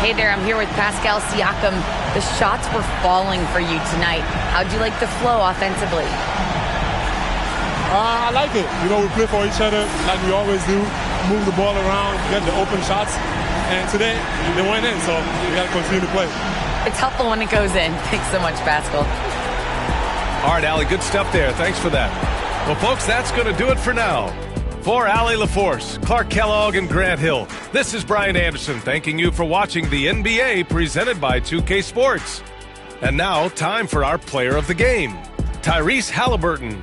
Hey there, I'm here with Pascal Siakam. The shots were falling for you tonight. How'd you like the flow offensively? I like it. You know, we play for each other like we always do. Move the ball around, get the open shots. And today, they went in, so we got to continue to play. It's helpful when it goes in. Thanks so much, Pascal. All right, Allie, good stuff there. Thanks for that. Well, folks, that's going to do it for now. For Allie LaForce, Clark Kellogg, and Grant Hill, this is Brian Anderson thanking you for watching the NBA presented by 2K Sports. And now, time for our player of the game, Tyrese Halliburton.